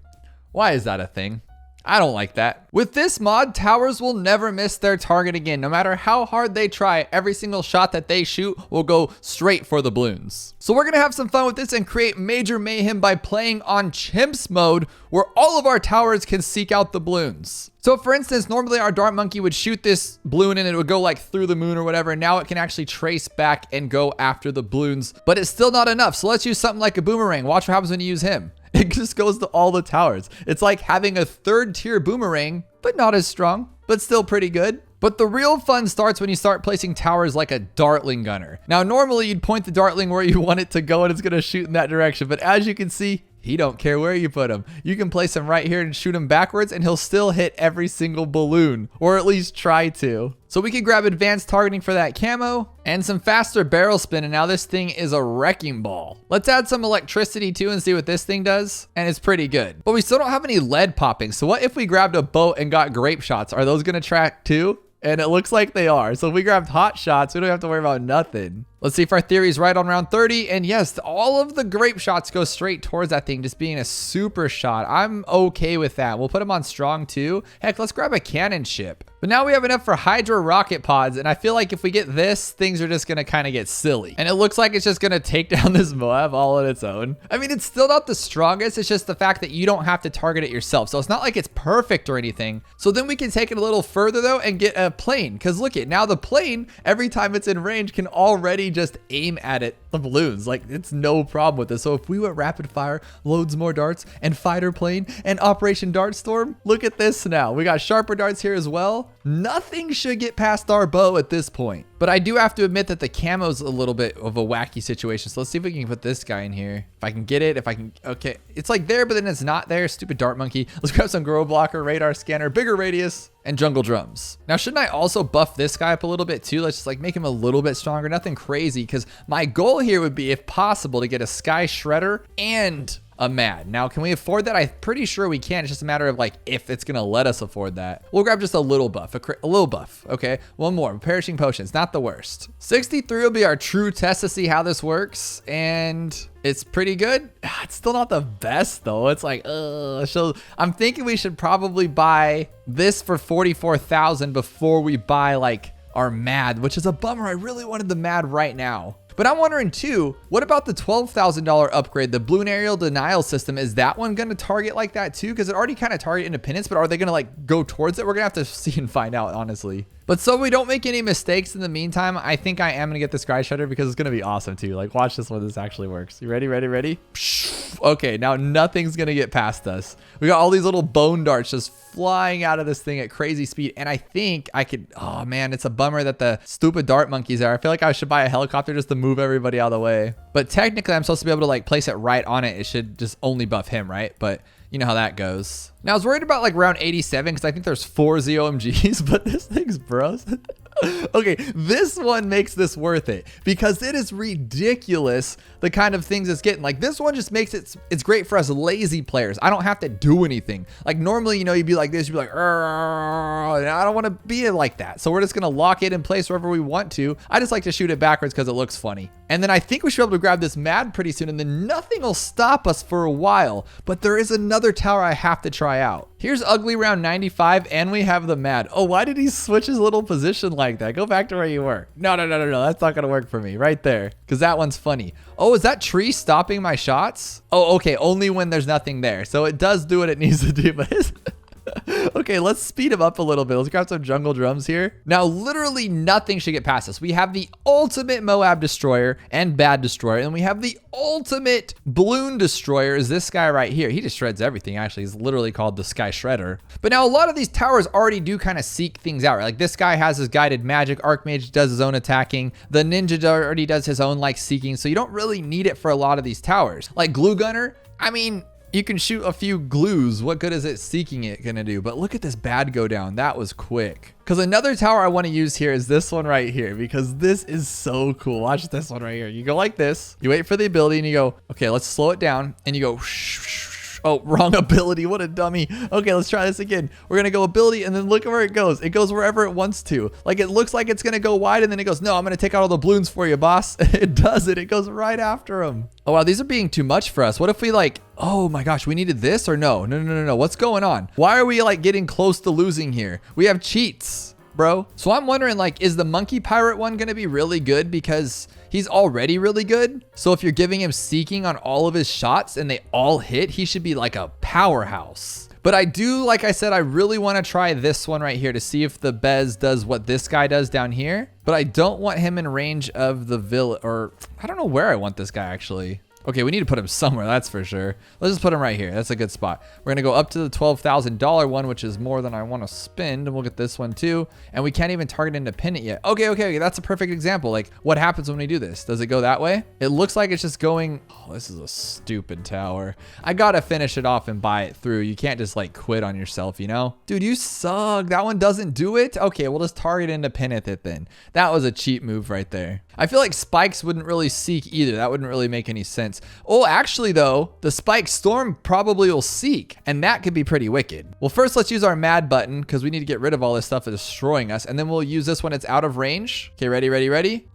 Why is that a thing? I don't like that. With this mod, towers will never miss their target again. No matter how hard they try, every single shot that they shoot will go straight for the balloons. So we're gonna have some fun with this and create major mayhem by playing on CHIMPS mode, where all of our towers can seek out the balloons. So for instance, normally our dart monkey would shoot this balloon and it would go like through the moon or whatever. And now it can actually trace back and go after the balloons, but it's still not enough. So let's use something like a boomerang. Watch what happens when you use him. It just goes to all the towers. It's like having a third tier boomerang, but not as strong, but still pretty good. But the real fun starts when you start placing towers like a Dartling gunner. Now, normally you'd point the Dartling where you want it to go and it's gonna shoot in that direction. But as you can see, he don't care where you put him. You can place him right here and shoot him backwards and he'll still hit every single balloon, or at least try to. So we can grab advanced targeting for that camo and some faster barrel spin, and now this thing is a wrecking ball. Let's add some electricity too and see what this thing does, and it's pretty good. But we still don't have any lead popping, so what if we grabbed a boat and got grape shots? Are those gonna track too? And it looks like they are. So if we grabbed hot shots, we don't have to worry about nothing. Let's see if our theory is right on round 30. And yes, all of the grape shots go straight towards that thing, just being a super shot. I'm okay with that. We'll put them on strong too. Heck, let's grab a cannon ship. But now we have enough for Hydra rocket pods. And I feel like if we get this, things are just gonna kind of get silly. And it looks like it's just gonna take down this Moab all on its own. I mean, it's still not the strongest. It's just the fact that you don't have to target it yourself. So it's not like it's perfect or anything. So then we can take it a little further though and get a plane. Cause look it, now the plane, every time it's in range, can already just aim at it, the balloons. Like, it's no problem with this. So if we went rapid fire, loads more darts, and fighter plane, and Operation Dart Storm, look at this now. We got sharper darts here as well. Nothing should get past our bow at this point. But I do have to admit that the camo's a little bit of a wacky situation. So let's see if we can put this guy in here. If I can get it, if I can, okay. It's like there, but then it's not there. Stupid dart monkey. Let's grab some grow blocker, radar scanner, bigger radius, and jungle drums. Now, shouldn't I also buff this guy up a little bit too? Let's just like make him a little bit stronger. Nothing crazy, because my goal here would be, if possible, to get a sky shredder and a Mad. Now, can we afford that? I'm pretty sure we can. It's just a matter of like if it's gonna let us afford that. We'll grab just a little buff, a little buff. Okay, one more. Perishing potions, not the worst. 63 will be our true test to see how this works, and it's pretty good. It's still not the best though. It's like, so I'm thinking we should probably buy this for 44,000 before we buy like our Mad, which is a bummer. I really wanted the Mad right now. But I'm wondering too, what about the $12,000 upgrade, the Bloon Eriel denial system? Is that one going to target like that too? Because it already kind of target independence, but are they going to like go towards it? We're going to have to see and find out, honestly. But so we don't make any mistakes in the meantime, I think I am going to get the Sky Shredder because it's going to be awesome too. Like watch this when this actually works. You ready, ready, ready? Okay, now nothing's going to get past us. We got all these little bone darts just flying out of this thing at crazy speed. And I think I could, oh man, it's a bummer that the stupid dart monkeys are. I feel like I should buy a helicopter just to move everybody out of the way. But technically I'm supposed to be able to like place it right on it. It should just only buff him, right? But you know how that goes. Now I was worried about like round 87 because I think there's 4 ZOMGs, but this thing's bros. Okay, this one makes this worth it because it is ridiculous the kind of things it's getting. Like this one just makes it's great for us lazy players. I don't have to do anything. Like normally, you know, you'd be like this, you'd be like, I don't want to be like that. So we're just gonna lock it in place wherever we want to. I just like to shoot it backwards because it looks funny. And then I think we should be able to grab this Mad pretty soon, and then nothing will stop us for a while. But there is another tower I have to try out. Here's ugly round 95, and we have the Mad. Oh, why did he switch his little position like that? Go back to where you were. No. That's not gonna work for me right there, because that one's funny. Oh, is that tree stopping my shots? Oh, okay, only when there's nothing there. So it does do what it needs to do, but okay, let's speed him up a little bit. Let's grab some jungle drums here. Now, literally nothing should get past us. We have the ultimate Moab destroyer and bad destroyer, and we have the ultimate balloon destroyer is this guy right here. He just shreds everything, actually. He's literally called the Sky Shredder. But now a lot of these towers already do kind of seek things out, right? Like this guy has his guided magic. Archmage does his own attacking. The ninja already does his own like seeking, so you don't really need it for a lot of these towers. Like Glue Gunner, I mean, you can shoot a few glues. What good is it seeking it gonna do? But look at this Bad go down. That was quick. Because another tower I want to use here is this one right here, because this is so cool. Watch this one right here. You go like this. You wait for the ability and you go, okay, let's slow it down. And you go, oh, wrong ability. What a dummy. Okay, let's try this again. We're going to go ability and then look at where it goes. It goes wherever it wants to. Like it looks like it's going to go wide and then it goes, no, I'm going to take out all the balloons for you, boss. It does it. It goes right after him. Oh, wow. These are being too much for us. What if we like, oh my gosh, we needed this or no? No. What's going on? Why are we like getting close to losing here? We have cheats, bro. So I'm wondering like, is the monkey pirate one going to be really good? Because he's already really good. So if you're giving him seeking on all of his shots and they all hit, he should be like a powerhouse. But I do, like I said, I really want to try this one right here to see if the Bez does what this guy does down here. But I don't want him in range of the village, or I don't know where I want this guy actually. Okay, we need to put him somewhere, that's for sure. Let's just put him right here. That's a good spot. We're gonna go up to the $12,000 one, which is more than I want to spend, and we'll get this one too. And we can't even target independent yet. Okay, that's a perfect example. Like, what happens when we do this? Does it go that way? It looks like it's just going, oh, this is a stupid tower. I gotta finish it off and buy it through. You can't just like quit on yourself, you know? Dude, you suck. That one doesn't do it? Okay, we'll just target independent it then. That was a cheap move right there. I feel like spikes wouldn't really seek either. That wouldn't really make any sense. Oh, actually though, the spike storm probably will seek, and that could be pretty wicked. Well, first let's use our Mad button because we need to get rid of all this stuff that's destroying us, and then we'll use this when it's out of range. Okay, ready?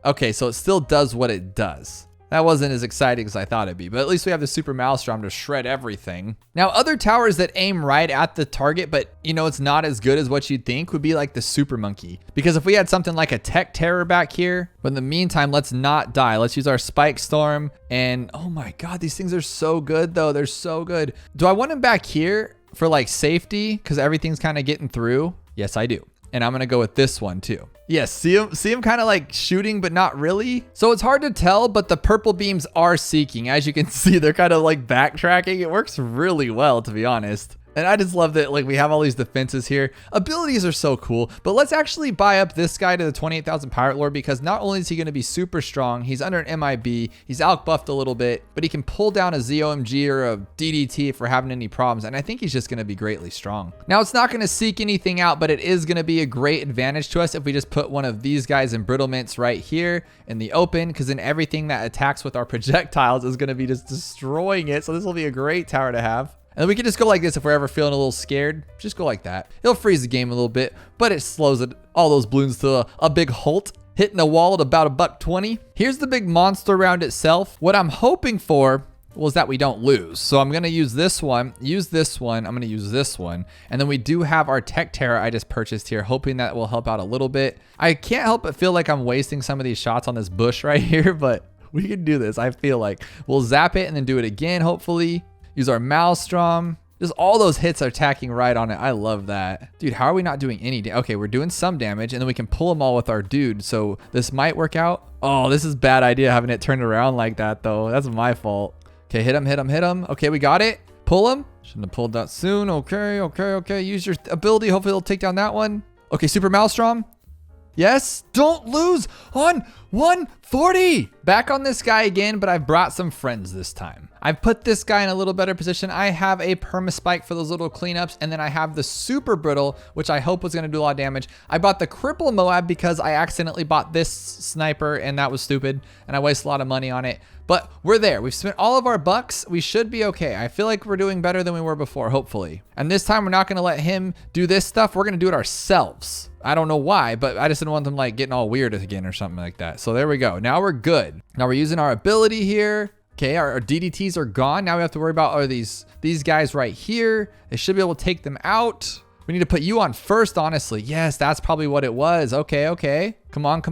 Okay, so it still does what it does. That wasn't as exciting as I thought it'd be, but at least we have the Super Maelstrom to shred everything. Now, other towers that aim right at the target, but you know, it's not as good as what you'd think, would be like the Super Monkey. Because if we had something like a Tech Terror back here, but in the meantime, let's not die. Let's use our Spike Storm. And oh my God, these things are so good though. They're so good. Do I want him back here for like safety? Because everything's kind of getting through. Yes, I do. And I'm gonna go with this one too. Yes, see him kind of like shooting, but not really. So it's hard to tell, but the purple beams are seeking. As you can see, they're kind of like backtracking. It works really well, to be honest. And I just love that like we have all these defenses here. Abilities are so cool, but let's actually buy up this guy to the 28,000 Pirate Lore, because not only is he going to be super strong, he's under an MIB, he's out buffed a little bit, but he can pull down a ZOMG or a DDT if we're having any problems. And I think he's just going to be greatly strong. Now it's not going to seek anything out, but it is going to be a great advantage to us if we just put one of these guys in brittlements right here in the open, because then everything that attacks with our projectiles is going to be just destroying it. So this will be a great tower to have. And then we can just go like this if we're ever feeling a little scared. Just go like that. It'll freeze the game a little bit, but it slows it, all those balloons to a big halt, hitting a wall at about $120. Here's the big monster round itself. What I'm hoping for well, is that we don't lose. So I'm going to use this one, I'm going to use this one. And then we do have our Tech Terror I just purchased here, hoping that will help out a little bit. I can't help but feel like I'm wasting some of these shots on this bush right here, but we can do this. I feel like we'll zap it and then do it again, hopefully. Use our Maelstrom. Just all those hits are tacking right on it. I love that. Dude, how are we not doing any damage? Okay, we're doing some damage, and then we can pull them all with our dude, so this might work out. Oh, this is a bad idea having it turned around like that, though. That's my fault. Okay, hit him. Okay, we got it. Pull him. Shouldn't have pulled that soon. Okay. Use your ability. Hopefully it'll take down that one. Okay, Super Maelstrom. Yes, don't lose on 140. Back on this guy again, but I've brought some friends this time. I've put this guy in a little better position. I have a perma-spike for those little cleanups, and then I have the super brittle, which I hope was gonna do a lot of damage. I bought the cripple Moab because I accidentally bought this sniper, and that was stupid, and I wasted a lot of money on it. But we're there. We've spent all of our bucks. We should be okay. I feel like we're doing better than we were before, hopefully. And this time we're not gonna let him do this stuff. We're gonna do it ourselves. I don't know why, but I just didn't want them like getting all weird again or something like that. So there we go. Now we're good. Now we're using our ability here. Okay, our DDTs are gone. Now we have to worry about these guys right here. They should be able to take them out. We need to put you on first, honestly. Yes, that's probably what it was. Okay. Come on.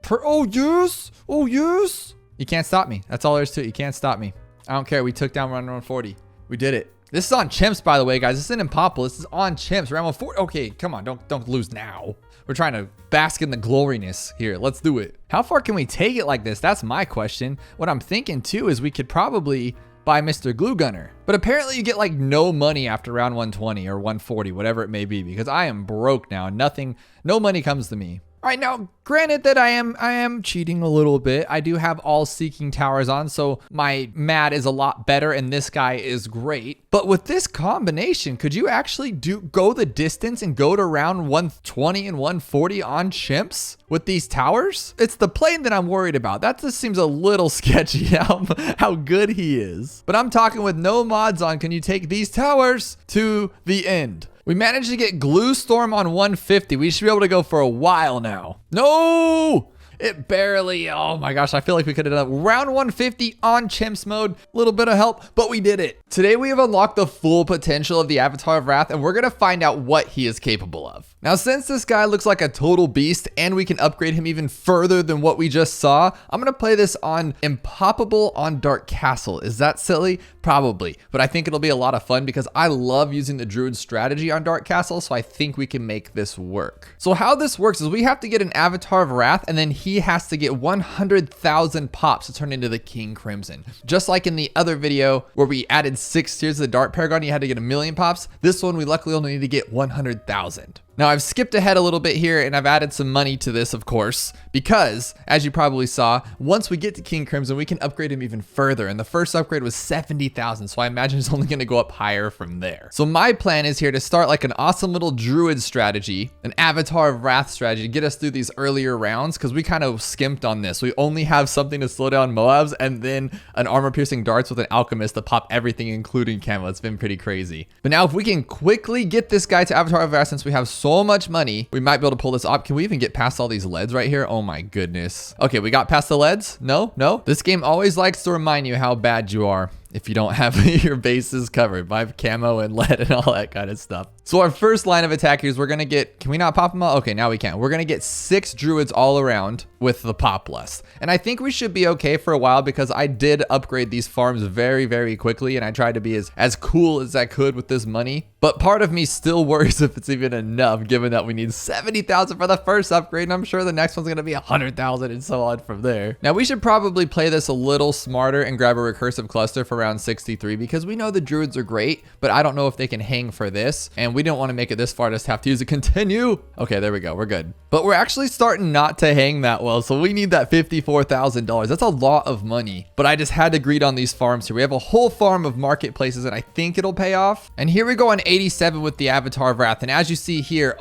Oh, yes. You can't stop me. That's all there is to it. You can't stop me. I don't care. We took down round 140. We did it. This is on Chimps, by the way, guys. This isn't Impopple. This is on Chimps. Round 140. Okay, come on. Don't lose now. We're trying to bask in the gloriness here. Let's do it. How far can we take it like this? That's my question. What I'm thinking too is we could probably buy Mr. Glue Gunner. But apparently you get like no money after round 120 or 140, whatever it may be, because I am broke now. No money comes to me. All right, now, granted that I am cheating a little bit. I do have all seeking towers on, so my MAD is a lot better, and this guy is great. But with this combination, could you actually go the distance and go to round 120 and 140 on Chimps with these towers? It's the plane that I'm worried about. That just seems a little sketchy how good he is. But I'm talking with no mods on. Can you take these towers to the end? We managed to get Glue Storm on 150. We should be able to go for a while now. No! It barely, oh my gosh, I feel like we could have done round 150 on Chimps mode. A little bit of help, but we did it. Today we have unlocked the full potential of the Avatar of Wrath, and we're gonna find out what he is capable of. Now, since this guy looks like a total beast and we can upgrade him even further than what we just saw, I'm gonna play this on Impoppable on Dark Castle. Is that silly? Probably, but I think it'll be a lot of fun because I love using the Druid strategy on Dark Castle, so I think we can make this work. So how this works is we have to get an Avatar of Wrath, and then he has to get 100,000 pops to turn into the King Crimson. Just like in the other video where we added 6 tiers of the Dark Paragon, you had to get 1,000,000 pops. This one, we luckily only need to get 100,000. Now, I've skipped ahead a little bit here and I've added some money to this, of course, because as you probably saw, once we get to King Crimson, we can upgrade him even further. And the first upgrade was 70,000. So I imagine it's only going to go up higher from there. So my plan is here to start like an awesome little Druid strategy, an Avatar of Wrath strategy to get us through these earlier rounds, because we kind of skimped on this. We only have something to slow down Moabs and then an armor piercing darts with an alchemist to pop everything, including camo. It's been pretty crazy. But now if we can quickly get this guy to Avatar of Wrath, since we have so much money, we might be able to pull this off. Can we even get past all these leads right here? Oh my goodness. Okay, we got past the leads. No. This game always likes to remind you how bad you are if you don't have your bases covered by camo and lead and all that kind of stuff. So our first line of attack here is we're gonna get, can we not pop them all? Okay, now we can. We're gonna get 6 druids all around with the pop lust. And I think we should be okay for a while because I did upgrade these farms very, very quickly, and I tried to be as cool as I could with this money. But part of me still worries if it's even enough, given that we need 70,000 for the first upgrade, and I'm sure the next one's gonna be 100,000 and so on from there. Now we should probably play this a little smarter and grab a recursive cluster for round 63 because we know the druids are great, but I don't know if they can hang for this, and we don't want to make it this far, just have to use a continue. Okay, there we go, we're good. But we're actually starting not to hang that well, so we need that $54,000. That's a lot of money, but I just had to greed on these farms here. We have a whole farm of marketplaces, and I think it'll pay off. And here we go on 87 with the Avatar of Wrath, and as you see here,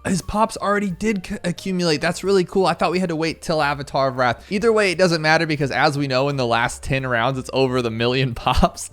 his pops already did accumulate. That's really cool. I thought we had to wait till Avatar of Wrath. Either way, it doesn't matter because as we know, in the last 10 rounds, it's over the 1,000,000 pops.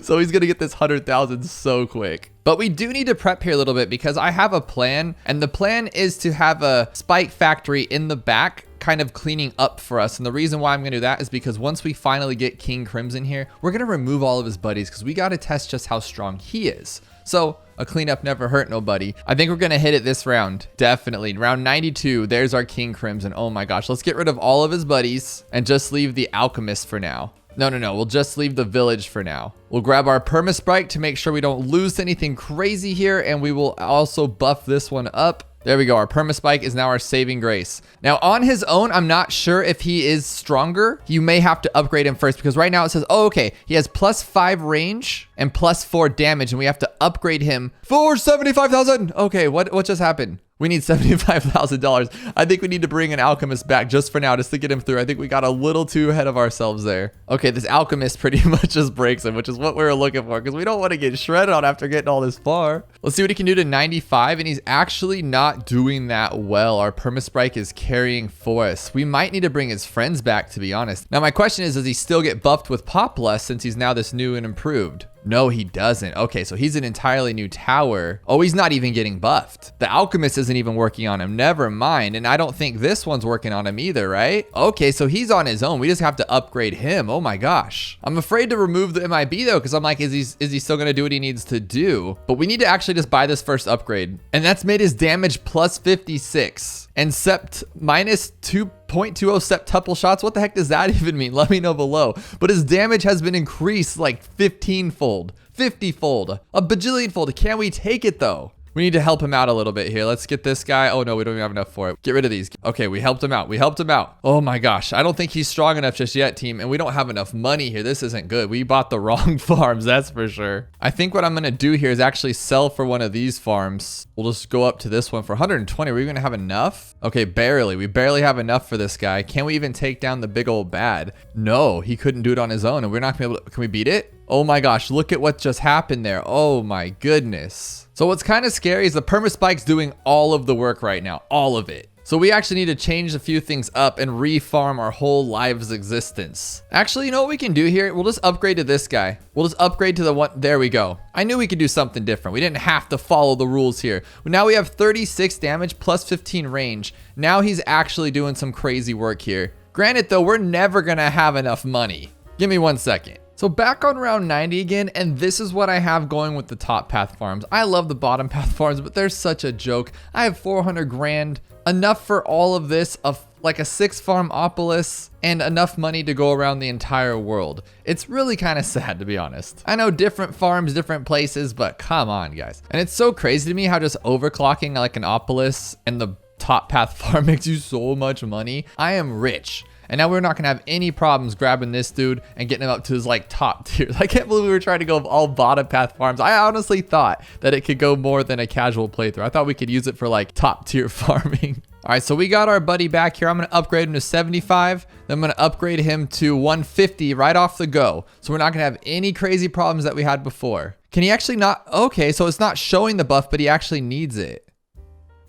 So he's gonna get this 100,000 so quick. But we do need to prep here a little bit because I have a plan, and the plan is to have a spike factory in the back kind of cleaning up for us. And the reason why I'm going to do that is because once we finally get King Crimson here, we're going to remove all of his buddies because we got to test just how strong he is. So a cleanup never hurt nobody. I think we're going to hit it this round. Definitely. Round 92, there's our King Crimson. Oh my gosh. Let's get rid of all of his buddies and just leave the Alchemist for now. No. We'll just leave the village for now. We'll grab our Permasprite to make sure we don't lose anything crazy here. And we will also buff this one up. There we go. Our Permaspike is now our saving grace. Now on his own, I'm not sure if he is stronger. You may have to upgrade him first because right now it says, oh, okay, he has +5 range and +4 damage, and we have to upgrade him for 75,000. Okay, what just happened? We need $75,000. I think we need to bring an alchemist back just for now, just to get him through. I think we got a little too ahead of ourselves there. Okay, this alchemist pretty much just breaks him, which is what we were looking for because we don't want to get shredded on after getting all this far. Let's see what he can do to 95, and he's actually not doing that well. Our Permasprite is carrying for us. We might need to bring his friends back, to be honest. Now, my question is, does he still get buffed with Populus since he's now this new and improved? No, he doesn't. Okay, so he's an entirely new tower. Oh, he's not even getting buffed. The alchemist isn't even working on him. Never mind. And I don't think this one's working on him either, right? Okay, so he's on his own. We just have to upgrade him. Oh my gosh. I'm afraid to remove the MIB though, because I'm like, is he still gonna do what he needs to do? But we need to actually just buy this first upgrade. And that's made his damage +56 and sept -2.20 septuple shots. What the heck does that even mean? Let me know below. But his damage has been increased like 15-fold, 50-fold, a bajillion-fold. Can we take it though? We need to help him out a little bit here. Let's get this guy. Oh no, we don't even have enough for it. Get rid of these. Okay, we helped him out. Oh my gosh. I don't think he's strong enough just yet, team. And we don't have enough money here. This isn't good. We bought the wrong farms, that's for sure. I think what I'm gonna do here is actually sell for one of these farms. We'll just go up to this one for 120. Are we gonna have enough? Okay, barely. We barely have enough for this guy. Can we even take down the big old bad? No, he couldn't do it on his own. And we're not gonna be able to, can we beat it? Oh my gosh, look at what just happened there. Oh my goodness. So what's kind of scary is the Permaspike's doing all of the work right now, all of it. So we actually need to change a few things up and refarm our whole live's existence. Actually, you know what we can do here? We'll just upgrade to this guy. We'll just upgrade to the one, there we go. I knew we could do something different. We didn't have to follow the rules here. Now we have 36 damage +15 range. Now he's actually doing some crazy work here. Granted though, we're never gonna have enough money. Give me 1 second. So back on round 90 again, and this is what I have going with the top path farms. I love the bottom path farms, but they're such a joke. I have 400 grand, enough for all of this, of like a 6 farm Opolis, and enough money to go around the entire world. It's really kind of sad, to be honest. I know different farms, different places, but come on guys. And it's so crazy to me how just overclocking like an Opolis and the top path farm makes you so much money. I am rich. And now we're not gonna have any problems grabbing this dude and getting him up to his like top tier. I can't believe we were trying to go all bottom path farms. I honestly thought that it could go more than a casual playthrough. I thought we could use it for like top tier farming. All right, so we got our buddy back here. I'm gonna upgrade him to 75. Then I'm gonna upgrade him to 150 right off the go. So we're not gonna have any crazy problems that we had before. Can he actually not? Okay, so it's not showing the buff, but he actually needs it.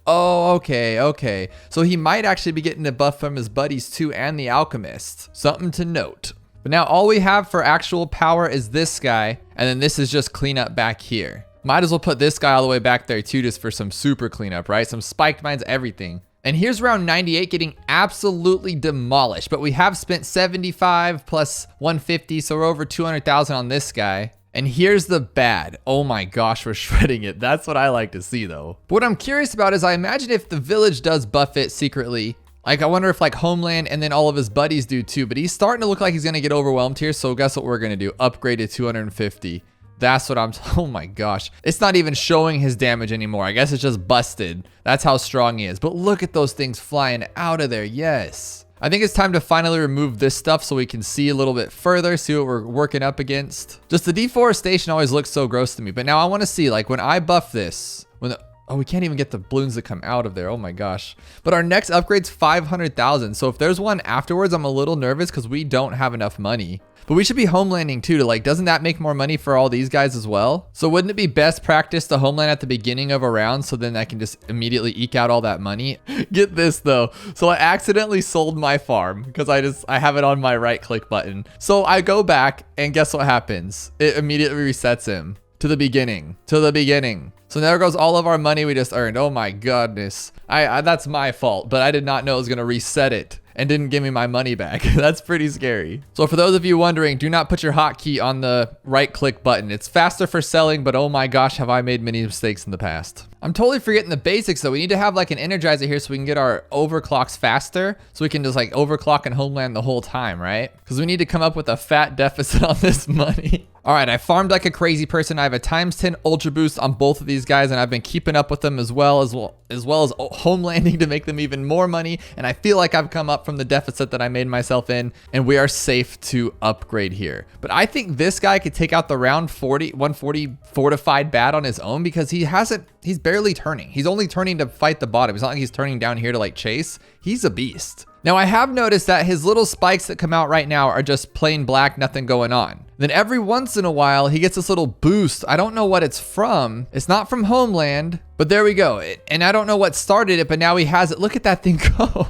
Oh, okay. So he might actually be getting a buff from his buddies too and the alchemist. Something to note. But now all we have for actual power is this guy. And then this is just cleanup back here. Might as well put this guy all the way back there too, just for some super cleanup, right? Some spiked mines, everything. And here's round 98 getting absolutely demolished. But we have spent 75 plus 150. So we're over 200,000 on this guy. And here's the bad. Oh my gosh, we're shredding it. That's what I like to see though. But what I'm curious about is I imagine if the village does buff it secretly, like I wonder if like Homeland and then all of his buddies do too, but he's starting to look like he's gonna get overwhelmed here. So guess what we're gonna do? Upgrade to 250. That's what oh my gosh. It's not even showing his damage anymore. I guess it's just busted. That's how strong he is. But look at those things flying out of there. Yes. I think it's time to finally remove this stuff so we can see a little bit further, see what we're working up against. Just the deforestation always looks so gross to me. But now I want to see, like when I buff this, oh, we can't even get the balloons that come out of there. Oh my gosh. But our next upgrade's 500,000. So if there's one afterwards, I'm a little nervous because we don't have enough money. But we should be homelanding too to like, doesn't that make more money for all these guys as well? So wouldn't it be best practice to homeland at the beginning of a round so then I can just immediately eke out all that money? Get this though. So I accidentally sold my farm because I have it on my right click button. So I go back and guess what happens? It immediately resets him to the beginning, So there goes all of our money we just earned. Oh my goodness. That's my fault, but I did not know it was gonna reset it. and didn't give me my money back. That's pretty scary. So for those of you wondering, do not put your hotkey on the right click button. It's faster for selling, but oh my gosh, have I made many mistakes in the past. I'm totally forgetting the basics though. We need to have like an energizer here so we can get our overclocks faster, so we can just like overclock and homeland the whole time, right? Because we need to come up with a fat deficit on this money. All right, I farmed like a crazy person. I have a ×10 ultra boost on both of these guys, and I've been keeping up with them as well as homelanding to make them even more money. And I feel like I've come up from the deficit that I made myself in, and we are safe to upgrade here. But I think this guy could take out the round 140 fortified bat on his own, because he's barely turning. He's only turning to fight the bottom. It's not like he's turning down here to like chase. He's a beast. Now I have noticed that his little spikes that come out right now are just plain black, nothing going on. Then every once in a while, he gets this little boost. I don't know what it's from. It's not from Homeland, but there we go. And I don't know what started it, but now he has it. Look at that thing go.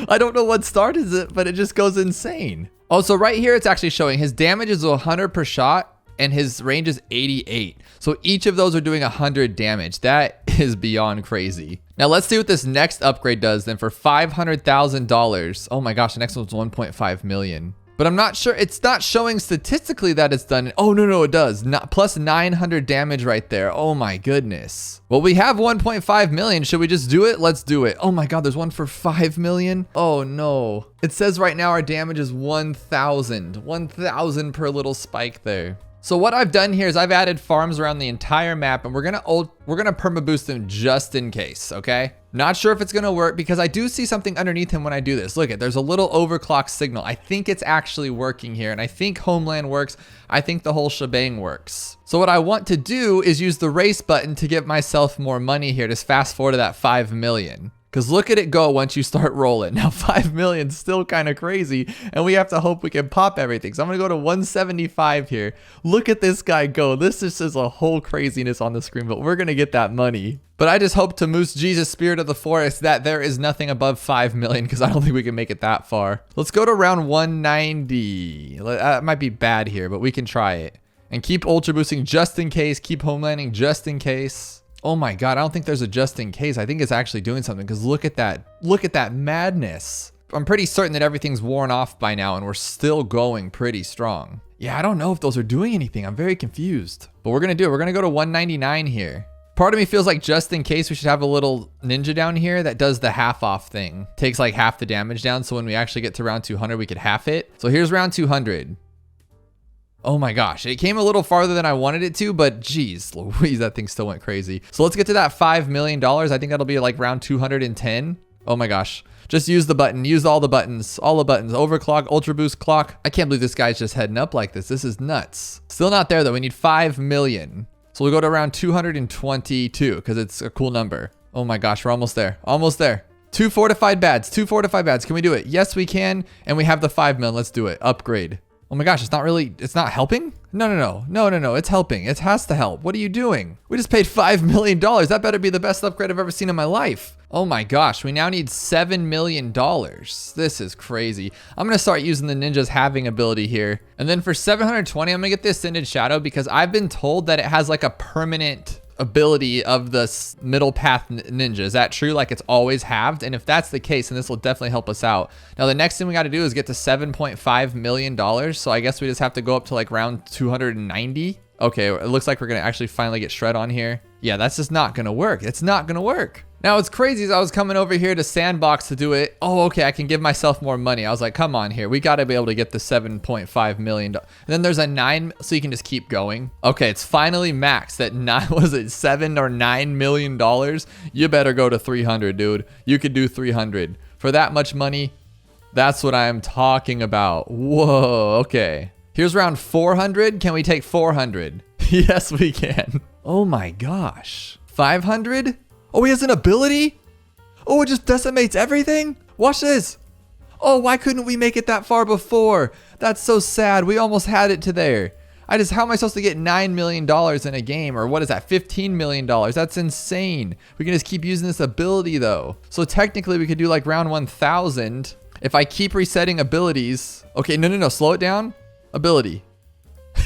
I don't know what started it, but it just goes insane. Oh, so right here, it's actually showing his damage is 100 per shot and his range is 88. So each of those are doing 100 damage. That is beyond crazy. Now let's see what this next upgrade does then for $500,000. Oh my gosh, the next one's 1.5 million. But I'm not sure, it's not showing statistically that it's done. Oh no, it does. Not plus 900 damage right there. Oh my goodness. Well, we have 1.5 million. Should we just do it? Let's do it. Oh my God, there's one for 5 million. Oh no. It says right now our damage is 1,000. 1,000 per little spike there. So what I've done here is I've added farms around the entire map, and we're gonna perma boost them just in case, okay? Not sure if it's gonna work because I do see something underneath him when I do this. Look there's a little overclock signal. I think it's actually working here, and I think Homeland works. I think the whole shebang works. So what I want to do is use the race button to give myself more money here. Just fast forward to that 5 million. Because look at it go once you start rolling. Now 5 million still kind of crazy, and we have to hope we can pop everything. So I'm gonna go to 175 here. Look at this guy go. This is just a whole craziness on the screen, but we're gonna get that money. But I just hope to Moose Jesus, Spirit of the Forest, that there is nothing above 5 million, because I don't think we can make it that far. Let's go to round 190. That might be bad here, but we can try it. And keep ultra boosting just in case. Keep homelanding just in case. Oh my God, I don't think there's a just in case. I think it's actually doing something, because look at that. Look at that madness. I'm pretty certain that everything's worn off by now and we're still going pretty strong. Yeah, I don't know if those are doing anything. I'm very confused. But we're gonna do it. We're gonna go to 199 here. Part of me feels like just in case we should have a little ninja down here that does the half off thing. Takes like half the damage down, so when we actually get to round 200, we could half it. So here's round 200. Oh my gosh, it came a little farther than I wanted it to, but geez Louise, that thing still went crazy. So let's get to that $5 million. I think that'll be like round 210. Oh my gosh. Just use the button, use all the buttons, overclock, ultra boost, clock. I can't believe this guy's just heading up like this. This is nuts. Still not there though, we need 5 million. So we'll go to around 222 because it's a cool number. Oh my gosh, we're almost there, almost there. 2 fortified bads, 2 fortified bads. Can we do it? Yes, we can. And we have the 5 million, let's do it, upgrade. Oh my gosh, it's not helping? No, it's helping. It has to help. What are you doing? We just paid $5 million. That better be the best upgrade I've ever seen in my life. Oh my gosh, we now need $7 million. This is crazy. I'm gonna start using the ninja's halving ability here. And then for 720, I'm gonna get the Ascended Shadow because I've been told that it has like a permanent ability of the middle path ninja. Is that true? Like it's always halved? And if that's the case, then this will definitely help us out. Now the next thing we got to do is get to $7.5 million. So I guess we just have to go up to like round 290. Okay, it looks like we're gonna actually finally get shred on here. Yeah, that's just not gonna work. It's not gonna work. Now what's crazy is I was coming over here to Sandbox to do it. Oh, okay, I can give myself more money. I was like, come on here. We gotta be able to get the $7.5 million. And then there's a 9, so you can just keep going. Okay, it's finally maxed at 9, was it $7 or $9 million? You better go to 300, dude. You could do 300. For that much money, that's what I am talking about. Whoa, okay. Here's round 400. Can we take 400? Yes, we can. Oh my gosh. 500? Oh, he has an ability? Oh, it just decimates everything? Watch this. Oh, why couldn't we make it that far before? That's so sad. We almost had it to there. How am I supposed to get $9 million in a game? Or what is that, $15 million? That's insane. We can just keep using this ability though. So technically we could do like round 1000. If I keep resetting abilities. Okay, no, slow it down. Ability.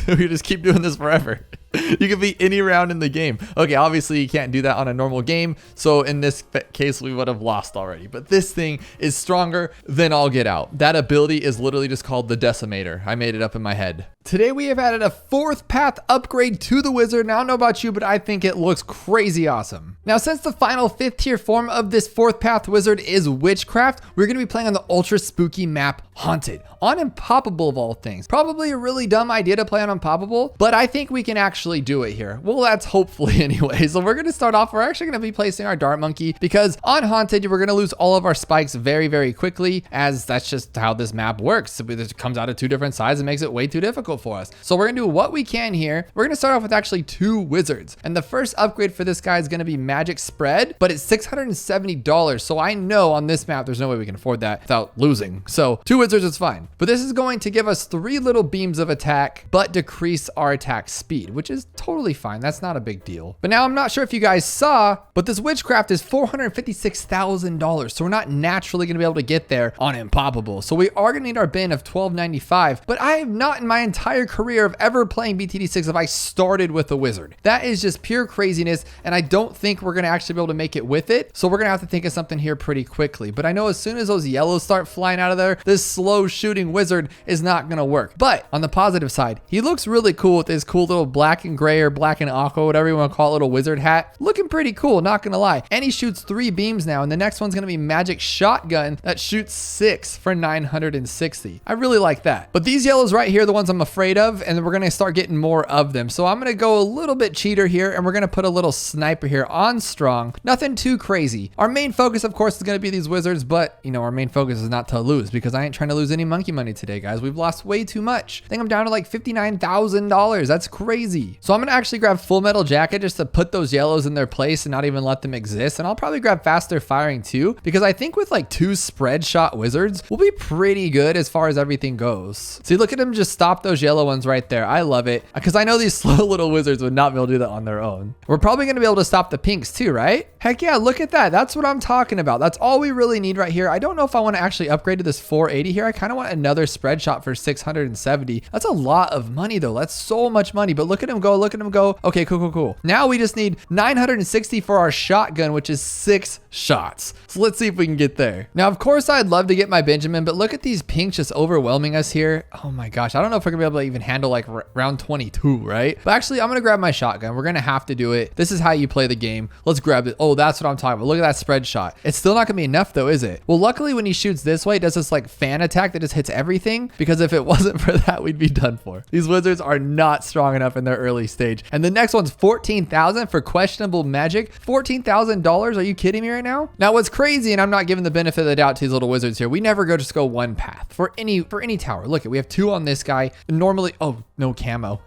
We just keep doing this forever. You can beat any round in the game. Okay, obviously you can't do that on a normal game. So in this case, we would have lost already. But this thing is stronger than all get out. That ability is literally just called the Decimator. I made it up in my head. Today we have added a 4th path upgrade to the wizard. Now I don't know about you, but I think it looks crazy awesome. Now since the final 5th tier form of this 4th path wizard is witchcraft, we're going to be playing on the ultra spooky map Haunted, on Impoppable of all things. Probably a really dumb idea to play on Impoppable, but I think we can actually do it here. Well, that's hopefully anyway. So we're going to start off, we're actually going to be placing our dart monkey because on Haunted, we're going to lose all of our spikes very, very quickly, as that's just how this map works. It comes out of 2 different sides and makes it way too difficult for us. So we're going to do what we can here. We're going to start off with actually 2 wizards. And the first upgrade for this guy is going to be Magic Spread, but it's $670. So I know on this map, there's no way we can afford that without losing. So 2 wizards is fine. But this is going to give us 3 little beams of attack, but decrease our attack speed, which is totally fine. That's not a big deal. But now I'm not sure if you guys saw, but this witchcraft is $456,000. So we're not naturally going to be able to get there on Impoppable. So we are going to need our bin of $12.95, but I have not in my entire career of ever playing BTD6 if I started with a wizard. That is just pure craziness. And I don't think we're going to actually be able to make it with it. So we're going to have to think of something here pretty quickly. But I know as soon as those yellows start flying out of there, this slow shooting wizard is not going to work. But on the positive side, he looks really cool with his cool little black and gray or black and aqua, whatever you want to call it, little wizard hat. Looking pretty cool, not going to lie. And he shoots 3 beams now. And the next one's going to be Magic Shotgun that shoots 6 for 960. I really like that. But these yellows right here are the ones I'm afraid of, and we're going to start getting more of them. So I'm going to go a little bit cheater here, and we're going to put a little sniper here on strong. Nothing too crazy. Our main focus, of course, is going to be these wizards, but you know, our main focus is not to lose because I ain't trying to lose any monkey money today, guys. We've lost way too much. I think I'm down to like $59,000. That's crazy. So I'm going to actually grab Full Metal Jacket just to put those yellows in their place and not even let them exist. And I'll probably grab Faster Firing too, because I think with like 2 spread shot wizards, we'll be pretty good as far as everything goes. See, look at him just stop those yellow ones right there. I love it because I know these slow little wizards would not be able to do that on their own. We're probably going to be able to stop the pinks too, right? Heck yeah, look at that. That's what I'm talking about. That's all we really need right here. I don't know if I want to actually upgrade to this 480 here. I kind of want another spread shot for 670. That's a lot of money though. That's so much money, but look at him go. Look at him go. Okay, cool. Now we just need 960 for our shotgun, which is 6 shots. So let's see if we can get there. Now, of course, I'd love to get my Benjamin, but look at these pinks just overwhelming us here. Oh my gosh. I don't know if we're gonna be able to even handle like round 22, right? But actually, I'm gonna grab my shotgun. We're gonna have to do it. This is how you play the game. Let's grab it. Oh, that's what I'm talking about. Look at that spread shot. It's still not gonna be enough though, is it? Well, luckily when he shoots this way, it does this like fan attack that just hits everything, because if it wasn't for that, we'd be done for. These wizards are not strong enough in their early stage. And the next one's 14,000 for questionable magic. $14,000? Are you kidding me right now? Now what's crazy, and I'm not giving the benefit of the doubt to these little wizards here, we never just go 1 path for any tower. Look, we have 2 on this guy. Normally, oh, no camo.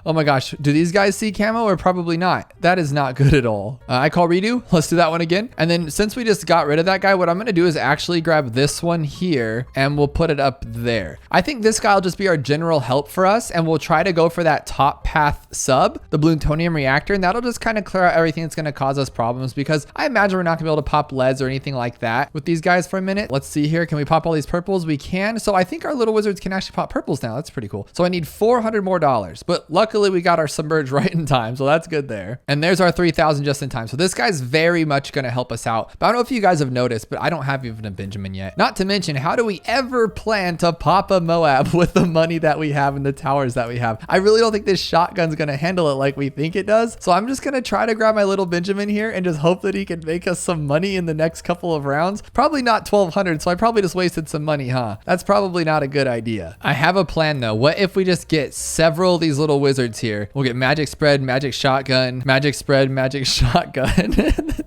Oh my gosh. Do these guys see camo or probably not? That is not good at all. I call redo. Let's do that one again. And then since we just got rid of that guy, what I'm going to do is actually grab this one here and we'll put it up there. I think this guy will just be our general help for us, and we'll try to go for that top path sub, the plutonium reactor, and that'll just kind of clear out everything that's going to cause us problems, because I imagine we're not gonna be able to pop leads or anything like that with these guys for a minute. Let's see here. Can we pop all these purples? We can. So I think our little wizards can actually pop purples now. That's pretty cool. So I need $400 more, but luckily we got our submerge right in time. So that's good there. And there's our 3,000 just in time. So this guy's very much gonna help us out. But I don't know if you guys have noticed, but I don't have even a Benjamin yet. Not to mention, how do we ever plan to pop a Moab with the money that we have and the towers that we have? I really don't think this shotgun's gonna handle it like we think it does. So I'm just gonna try to grab my little Benjamin here and just hope that he can make us some money in the next couple of rounds. Probably not 1,200, so I probably just wasted some money, huh? That's probably not a good idea. I have a plan though. What if we just get several of these little wizards here? We'll get magic spread, magic shotgun, magic spread, magic shotgun.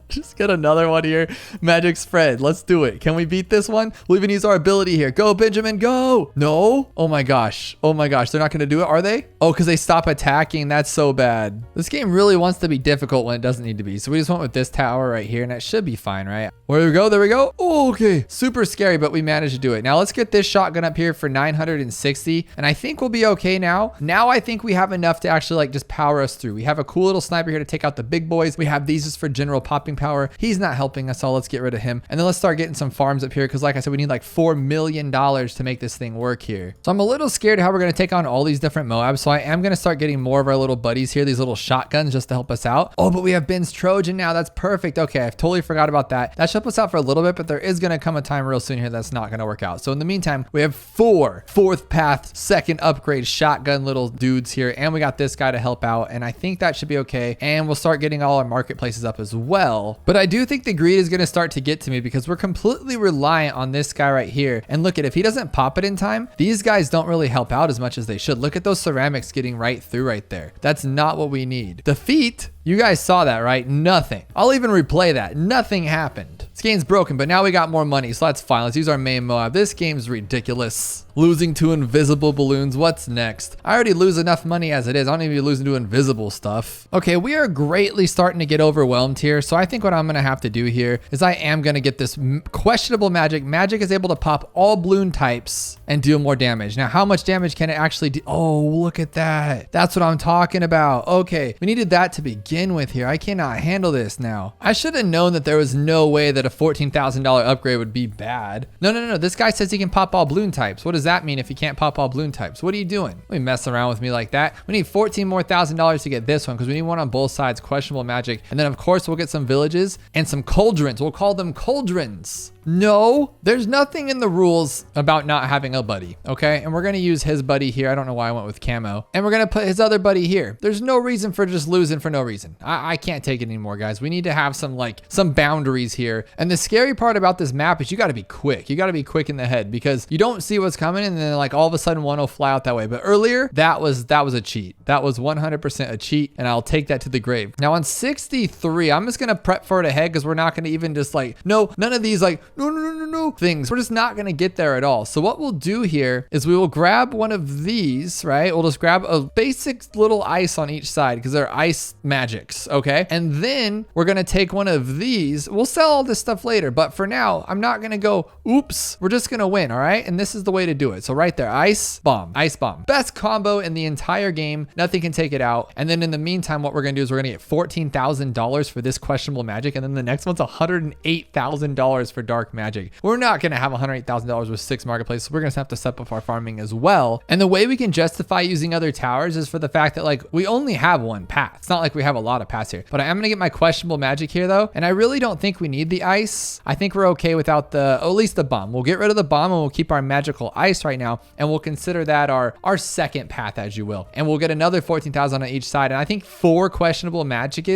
Just get another one here. Magic spread. Let's do it. Can we beat this one? We'll even use our ability here. Go, Benjamin, go. No? Oh my gosh. Oh my gosh. They're not going to do it, are they? Oh, because they stop attacking. That's so bad. This game really wants to be difficult when it doesn't need to be. So we just went with this tower right here, and that should be fine, right? Where we go? There we go. Oh, okay. Super scary, but we managed to do it. Now let's get this shotgun up here for 960. And I think we'll be okay now. Now I think we have enough to actually like just power us through. We have a cool little sniper here to take out the big boys. We have these just for general popping power. He's not helping us all. Let's get rid of him. And then let's start getting some farms up here, because like I said, we need like $4 million to make this thing work here. So I'm a little scared how we're going to take on all these different Moabs. So I am going to start getting more of our little buddies here, these little shotguns just to help us out. Oh, but we have Ben's Trojan now. That's perfect. Okay, I've totally forgot about that. That should help us out for a little bit, but there is going to come a time real soon here that's not going to work out. So in the meantime, we have 4 fourth path, second upgrade shotgun little dudes here, and we got this guy to help out, and I think that should be okay. And we'll start getting all our marketplaces up as well. But I do think the greed is going to start to get to me because we're completely reliant on this guy right here. And look at, if he doesn't pop it in time, these guys don't really help out as much as they should. Look at those ceramics getting right through right there. That's not what we need. The feet, you guys saw that, right? Nothing. I'll even replay that. Nothing happened. This game's broken, but now we got more money, so that's fine. Let's use our main Moab. This game's ridiculous. Losing to invisible balloons. What's next? I already lose enough money as it is. I don't even be losing to invisible stuff. Okay, we are greatly starting to get overwhelmed here. So I think what I'm going to have to do here is I am going to get this questionable magic. Magic is able to pop all balloon types and deal more damage. Now, how much damage can it actually do? Oh, look at that. That's what I'm talking about. Okay, we needed that to begin with here. I cannot handle this now. I should have known that there was no way that a $14,000 upgrade would be bad. No. This guy says he can pop all balloon types. What does that mean if you can't pop all balloon types? What are you doing? Don't be messing around with me like that. We need $14,000 more to get this one because we need one on both sides, questionable magic. And then of course we'll get some villages and some cauldrons. We'll call them cauldrons. No, there's nothing in the rules about not having a buddy, okay? And we're going to use his buddy here. I don't know why I went with camo. And we're going to put his other buddy here. There's no reason for just losing for no reason. I can't take it anymore, guys. We need to have some boundaries here. And the scary part about this map is you got to be quick. You got to be quick in the head because you don't see what's coming and then all of a sudden one will fly out that way. But earlier, that was a cheat. That was 100% a cheat, and I'll take that to the grave. Now on 63, I'm just going to prep for it ahead because we're not going to even just no, none of these no things. We're just not going to get there at all. So what we'll do here is we will grab one of these, right? We'll just grab a basic little ice on each side because they're ice magics, okay? And then we're going to take one of these. We'll sell all this stuff later, but for now, I'm not going to go, oops, we're just going to win, all right? And this is the way to do it. So right there, ice bomb. Best combo in the entire game. Nothing can take it out. And then in the meantime, what we're going to do is we're going to get $14,000 for this questionable magic. And then the next one's $108,000 for dark magic. We're not going to have $108,000 with 6 marketplaces. We're going to have to step up our farming as well. And the way we can justify using other towers is for the fact that we only have one path. It's not like we have a lot of paths here, but I am going to get my questionable magic here though. And I really don't think we need the ice. I think we're okay without at least the bomb. We'll get rid of the bomb and we'll keep our magical ice right now. And we'll consider that our second path, as you will. And we'll get another 14,000 on each side. And I think 4 questionable magic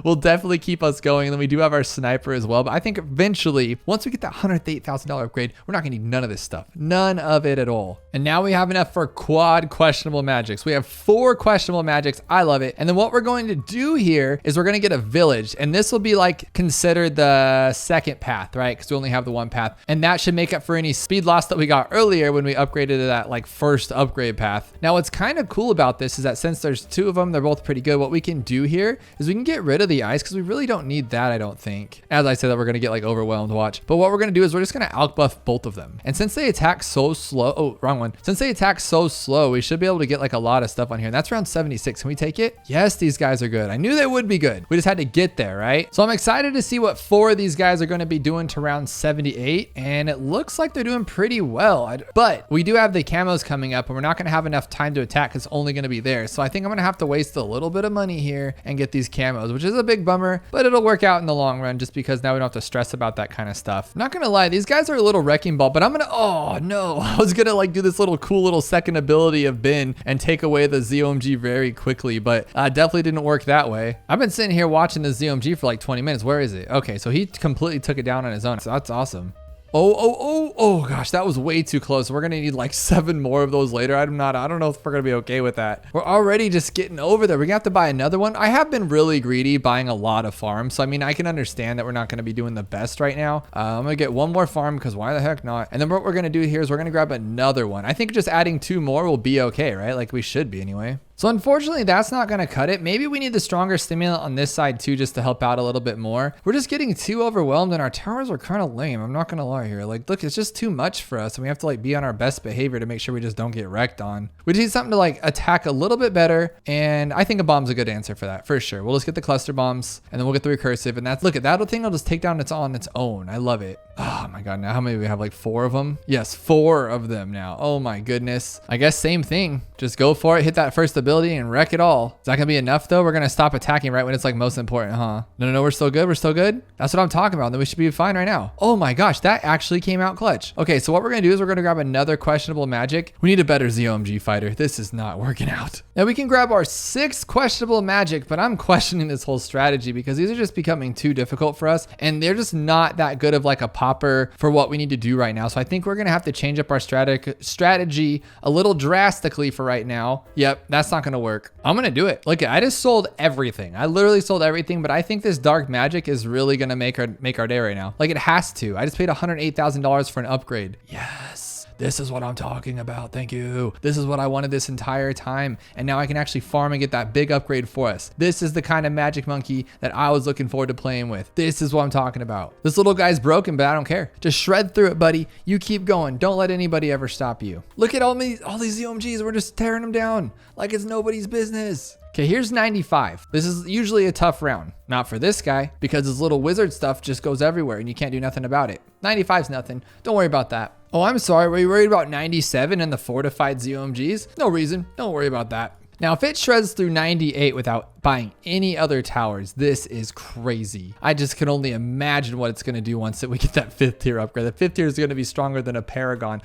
will definitely keep us going. And then we do have our sniper as well. But I think eventually, once we get that $108,000 upgrade, we're not gonna need none of this stuff. None of it at all. And now we have enough for quad questionable magics. We have 4 questionable magics. I love it. And then what we're going to do here is we're gonna get a village. And this will be considered the second path, right? Because we only have the one path. And that should make up for any speed loss that we got earlier when we upgraded to that first upgrade path. Now what's kind of cool about this is that since there's 2 of them, they're both pretty good. What we can do here is we can get rid of the ice because we really don't need that, I don't think. As I said that we're gonna get overwhelmed, watch. But what we're gonna do is we're just gonna outbuff both of them. And since they attack so slow, oh, wrong one. Since they attack so slow, we should be able to get a lot of stuff on here. And that's around 76. Can we take it? Yes, these guys are good. I knew they would be good. We just had to get there, right? So I'm excited to see what 4 of these guys are gonna be doing to round 78. And it looks like they're doing pretty well. But we do have the camos coming up and we're not gonna have enough time to attack. It's only gonna be there. So I think I'm gonna have to waste a little bit of money here and get these camos, which is a big bummer, but it'll work out in the long run just because now we don't have to stress about that kind of stuff. I'm not gonna lie, these guys are a little wrecking ball, but I'm gonna, oh no, I was gonna do this cool little second ability of Ben and take away the ZOMG very quickly, but definitely didn't work that way. I've been sitting here watching the ZOMG for 20 minutes. Where is it? Okay, so he completely took it down on his own. So that's awesome. Oh gosh, that was way too close. We're gonna need 7 more of those later. I don't know if we're gonna be okay with that. We're already just getting over there. We're gonna have to buy another one. I have been really greedy buying a lot of farms. So I mean, I can understand that we're not gonna be doing the best right now. I'm gonna get one more farm because why the heck not? And then what we're gonna do here is we're gonna grab another one. I think just adding 2 more will be okay, right? We should be anyway. So unfortunately, that's not going to cut it. Maybe we need the stronger stimulant on this side too, just to help out a little bit more. We're just getting too overwhelmed and our towers are kind of lame. I'm not going to lie here. Like, look, it's just too much for us and we have to like be on our best behavior to make sure we just don't get wrecked on. We just need something to like attack a little bit better. And I think a bomb's a good answer for that, for sure. We'll just get the cluster bombs and then we'll get the recursive. And that's, look at that thing will just take down on its own. I love it. Oh my God. Now how many do we have? Like 4 of them? Yes, 4 of them now. Oh my goodness. I guess same thing. Just go for it. Hit that first ability and wreck it all. Is that gonna be enough though? We're gonna stop attacking right when it's like most important, huh? No, we're still good. We're still good. That's what I'm talking about. Then we should be fine right now. Oh my gosh, that actually came out clutch. Okay, so what we're gonna do is we're gonna grab another questionable magic. We need a better ZOMG fighter. This is not working out. Now we can grab our 6th questionable magic, but I'm questioning this whole strategy because these are just becoming too difficult for us and they're just not that good of like a popper for what we need to do right now. So I think we're gonna have to change up our strategy a little drastically for right now. Yep, that's not gonna work. I'm gonna do it. Look, I just sold everything. I literally sold everything, but I think this dark magic is really gonna make our day right now. Like it has to. I just paid $108,000 for an upgrade. Yes. This is what I'm talking about. Thank you. This is what I wanted this entire time. And now I can actually farm and get that big upgrade for us. This is the kind of magic monkey that I was looking forward to playing with. This is what I'm talking about. This little guy's broken, but I don't care. Just shred through it, buddy. You keep going. Don't let anybody ever stop you. Look at all these ZOMGs. We're just tearing them down like it's nobody's business. Okay, here's 95. This is usually a tough round. Not for this guy, because his little wizard stuff just goes everywhere and you can't do nothing about it. 95's nothing. Don't worry about that. Oh, I'm sorry. Were you worried about 97 and the fortified ZOMGs? No reason. Don't worry about that. Now, if it shreds through 98 without buying any other towers, this is crazy. I just can only imagine what it's going to do once we get that 5th tier upgrade. The 5th tier is going to be stronger than a Paragon.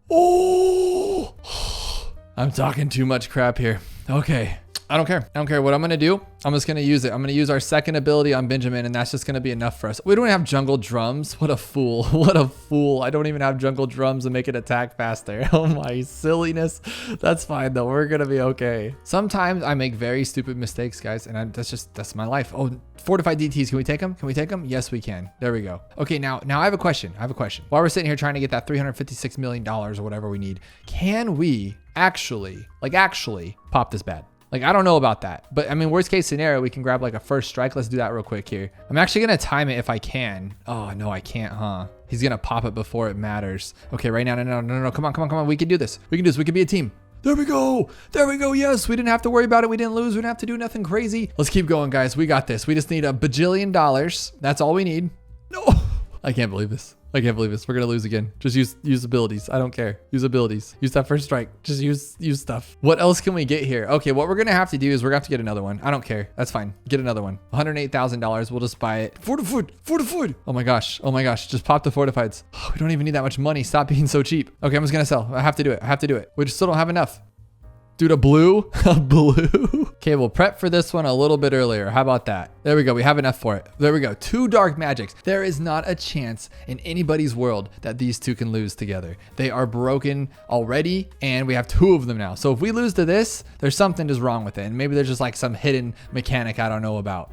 Oh, I'm talking too much crap here. Okay. I don't care. I don't care what I'm going to do. I'm just going to use it. I'm going to use our 2nd ability on Benjamin, and that's just going to be enough for us. We don't have jungle drums. What a fool. What a fool. I don't even have jungle drums to make it attack faster. Oh my silliness. That's fine though. We're going to be okay. Sometimes I make very stupid mistakes, guys, and that's my life. Oh, fortified DDTs. Can we take them? Can we take them? Yes, we can. There we go. Okay, now I have a question. While we're sitting here trying to get that $356 million or whatever we need, can we actually pop this bad? Like, I don't know about that, but I mean, worst case scenario, we can grab like a first strike. Let's do that real quick here. I'm actually going to time it if I can. Oh no, I can't, huh? He's going to pop it before it matters. Okay, right now, no. Come on. We can do this. We can be a team. There we go. Yes, we didn't have to worry about it. We didn't lose. We didn't have to do nothing crazy. Let's keep going, guys. We got this. We just need $1 bajillion. That's all we need. No, I can't believe this. We're gonna lose again. Just use abilities. I don't care. Use abilities. Use that first strike. Just use stuff. What else can we get here? Okay, what we're gonna have to do is we're gonna have to get another one. I don't care. That's fine. Get another one. $108,000. We'll just buy it. Fortified. Oh my gosh. Just pop the fortifieds. Oh, we don't even need that much money. Stop being so cheap. Okay, I'm just gonna sell. I have to do it. We just still don't have enough. Dude, a blue? Okay, we'll prep for this one a little bit earlier. How about that? There we go. We have enough for it. There we go. 2 dark magics. There is not a chance in anybody's world that these 2 can lose together. They are broken already, and we have 2 of them now. So if we lose to this, there's something just wrong with it. And maybe there's just like some hidden mechanic I don't know about.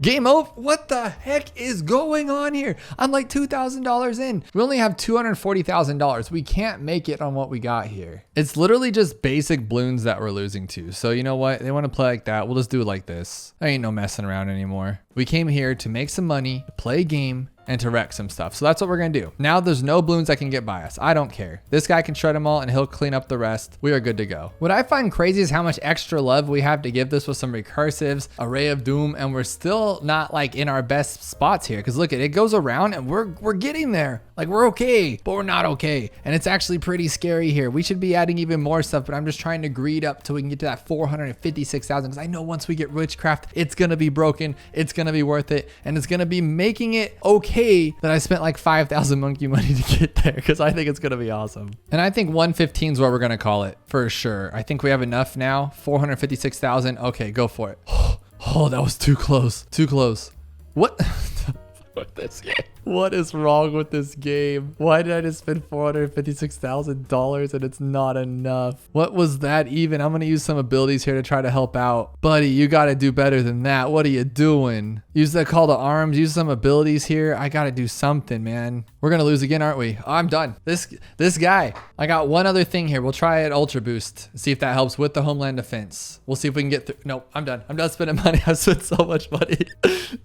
Game over. What the heck is going on here? I'm like $2,000 in. We only have $240,000. We can't make it on what we got here. It's literally just basic balloons that we're losing to. So you know what? They want to play like that. We'll just do it like this. There ain't no messing around anymore. We came here to make some money, to play a game, and to wreck some stuff. So that's what we're gonna do. Now there's no balloons that can get by us. I don't care. This guy can shred them all and he'll clean up the rest. We are good to go. What I find crazy is how much extra love we have to give this with some recursives, Array of Doom, and we're still not like in our best spots here. Cause look, it goes around and we're getting there. Like we're okay, but we're not okay. And it's actually pretty scary here. We should be adding even more stuff, but I'm just trying to greed up till we can get to that 456,000. Cause I know once we get witchcraft, it's gonna be broken. It's gonna be worth it. And it's gonna be making it okay that I spent like 5,000 monkey money to get there. Cause I think it's gonna be awesome. And I think 115 is what we're gonna call it for sure. I think we have enough now. 456,000. Okay, go for it. Oh, that was too close. What? This game. What is wrong with this game? Why did I just spend $456,000 and it's not enough? What was that even? I'm going to use some abilities here to try to help out. Buddy, you got to do better than that. What are you doing? Use that call to arms. Use some abilities here. I got to do something, man. We're going to lose again, aren't we? Oh, I'm done. This guy. I got one other thing here. We'll try it Ultra Boost. See if that helps with the Homeland Defense. We'll see if we can get through. Nope, I'm done. I'm done spending money. I've spent so much money.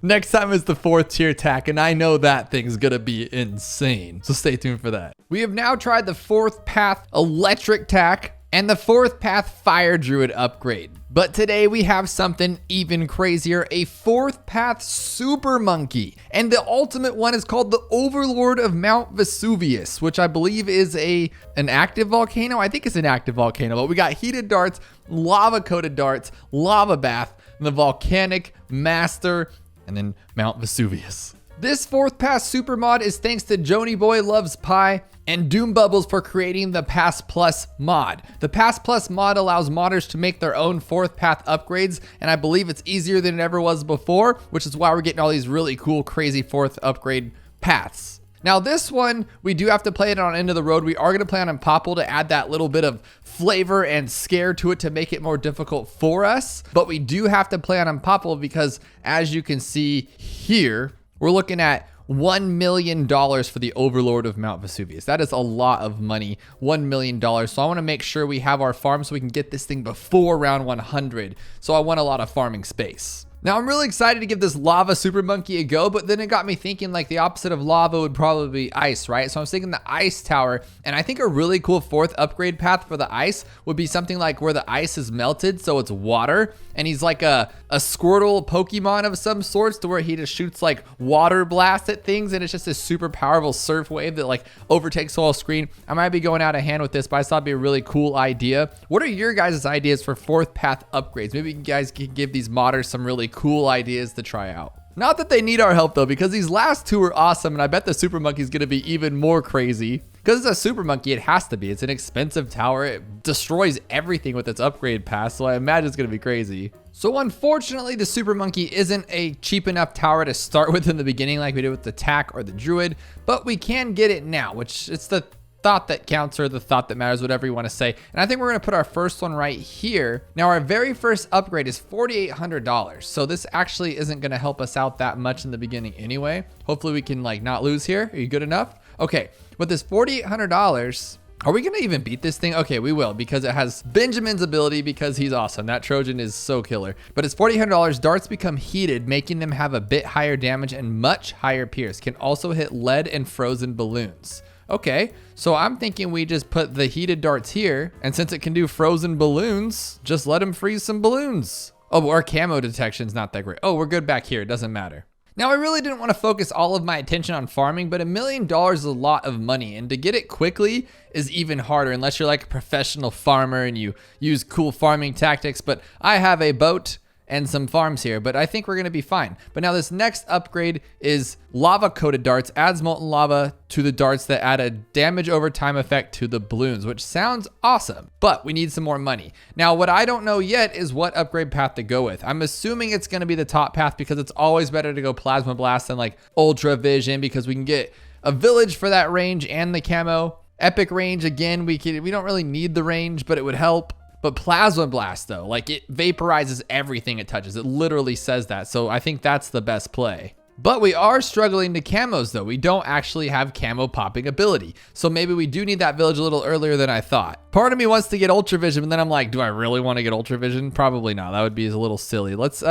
Next time is the 4th tier tack, and I know that thing's gonna be insane. So stay tuned for that. We have now tried the 4th path electric tack and the 4th path fire druid upgrade. But today we have something even crazier, a 4th path super monkey. And the ultimate one is called the Overlord of Mount Vesuvius, which I believe is an active volcano. I think it's an active volcano, but we got heated darts, lava coated darts, lava bath, and the volcanic master, and then Mount Vesuvius. This 4th pass super mod is thanks to Joni Boy Loves Pie and Doom Bubbles for creating the Pass Plus mod. The Pass Plus mod allows modders to make their own 4th path upgrades, and I believe it's easier than it ever was before, which is why we're getting all these really cool, crazy 4th upgrade paths. Now this one, we do have to play it on End of the Road. We are going to play on Impopple to add that little bit of flavor and scare to it to make it more difficult for us. But we do have to play on Impopple because, as you can see here, we're looking at $1 million for the Overlord of Mount Vesuvius. That is a lot of money, $1 million. So I want to make sure we have our farm so we can get this thing before round 100. So I want a lot of farming space. Now I'm really excited to give this lava super monkey a go, but then it got me thinking like the opposite of lava would probably be ice, right? So I was thinking the ice tower, and I think a really cool 4th upgrade path for the ice would be something like where the ice is melted, so it's water, and he's like a Squirtle Pokemon of some sorts to where he just shoots like water blast at things, and it's just a super powerful surf wave that like overtakes the whole screen. I might be going out of hand with this, but I thought it'd be a really cool idea. What are your guys' ideas for 4th path upgrades? Maybe you guys can give these modders some really cool ideas to try out. Not that they need our help though, because these last two are awesome, and I bet the super monkey is going to be even more crazy. Because it's a super monkey, it has to be. It's an expensive tower. It destroys everything with its upgrade pass, so I imagine it's going to be crazy. So unfortunately, the super monkey isn't a cheap enough tower to start with in the beginning like we did with the tack or the druid, but we can get it now, which it's the thought that counts, or the thought that matters, whatever you want to say. And I think we're going to put our first one right here. Now our very first upgrade is $4,800. So this actually isn't going to help us out that much in the beginning anyway. Hopefully we can like not lose here. Are you good enough? Okay, with this $4,800, are we gonna even beat this thing? Okay, we will, because it has Benjamin's ability, because he's awesome. That Trojan is so killer. But it's $4,800. Darts become heated, making them have a bit higher damage and much higher pierce. Can also hit lead and frozen balloons. Okay, so I'm thinking we just put the heated darts here, and since it can do frozen balloons, just let him freeze some balloons. Oh, our camo detection's not that great. Oh, we're good back here. It doesn't matter. Now, I really didn't want to focus all of my attention on farming, but $1 million is a lot of money, and to get it quickly is even harder unless you're like a professional farmer and you use cool farming tactics. But I have a boat and some farms here, but I think we're going to be fine. But now this next upgrade is lava coated darts, adds molten lava to the darts that add a damage over time effect to the balloons, which sounds awesome, but we need some more money. Now, what I don't know yet is what upgrade path to go with. I'm assuming it's going to be the top path, because it's always better to go plasma blast than like ultra vision, because we can get a village for that range and the camo. Epic range, again, we don't really need the range, but it would help. But Plasma Blast though, like it vaporizes everything it touches. It literally says that. So I think that's the best play. But we are struggling to camos though. We don't actually have camo popping ability. So maybe we do need that village a little earlier than I thought. Part of me wants to get Ultra Vision, but then I'm like, do I really want to get Ultra Vision? Probably not. That would be a little silly. Let's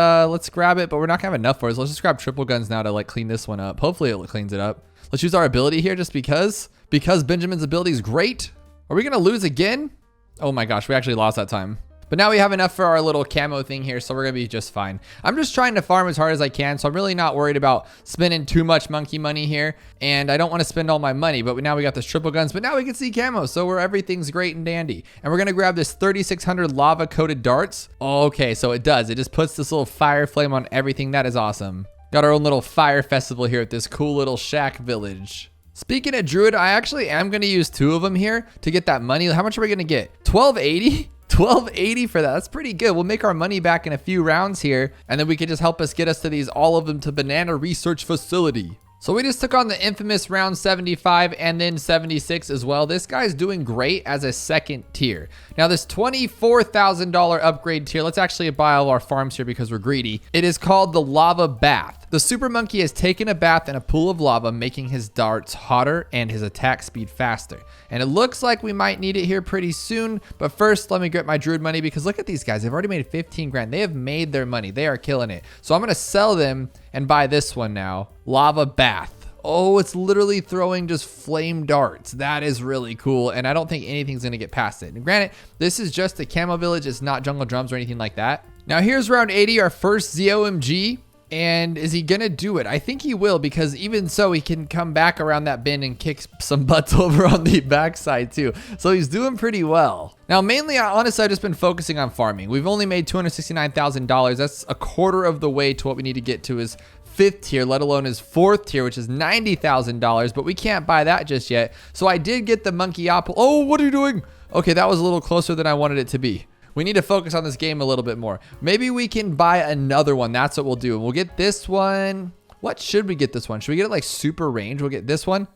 grab it, but we're not gonna have enough for it. So let's just grab triple guns now to like clean this one up. Hopefully it cleans it up. Let's use our ability here just because Benjamin's ability is great. Are we gonna lose again? Oh my gosh, we actually lost that time. But now we have enough for our little camo thing here, so we're gonna be just fine. I'm just trying to farm as hard as I can, so I'm really not worried about spending too much monkey money here. And I don't want to spend all my money, but now we got this triple guns, but now we can see camo, so everything's great and dandy. And we're gonna grab this 3,600 lava coated darts. Okay, so it does. It just puts this little fire flame on everything. That is awesome. Got our own little fire festival here at this cool little shack village. Speaking of Druid, I actually am going to use 2 of them here to get that money. How much are we going to get? 1280? 1280 for that. That's pretty good. We'll make our money back in a few rounds here, and then we can just help us get us to these all of them to Banana Research Facility. So we just took on the infamous round 75 and then 76 as well. This guy's doing great as a second tier. Now this $24,000 upgrade tier, let's actually buy all our farms here because we're greedy. It is called the Lava Bath. The Super Monkey has taken a bath in a pool of lava, making his darts hotter and his attack speed faster. And it looks like we might need it here pretty soon. But first, let me get my Druid money because look at these guys. They've already made 15 grand. They have made their money. They are killing it. So I'm going to sell them and buy this one now. Lava Bath. Oh, it's literally throwing just flame darts. That is really cool. And I don't think anything's going to get past it. And granted, this is just a camo village. It's not jungle drums or anything like that. Now here's round 80, our first ZOMG. And is he gonna do it? I think he will, because even so, he can come back around that bend and kick some butts over on the backside too. So he's doing pretty well. Now, mainly, honestly, I've just been focusing on farming. We've only made $269,000. That's a quarter of the way to what we need to get to his 5th tier, let alone his 4th tier, which is $90,000. But we can't buy that just yet. So I did get the monkey apple. Oh, what are you doing? Okay, that was a little closer than I wanted it to be. We need to focus on this game a little bit more. Maybe we can buy another one. That's what we'll do. We'll get this one. What should we get this one? Should we get it like super range? We'll get this one,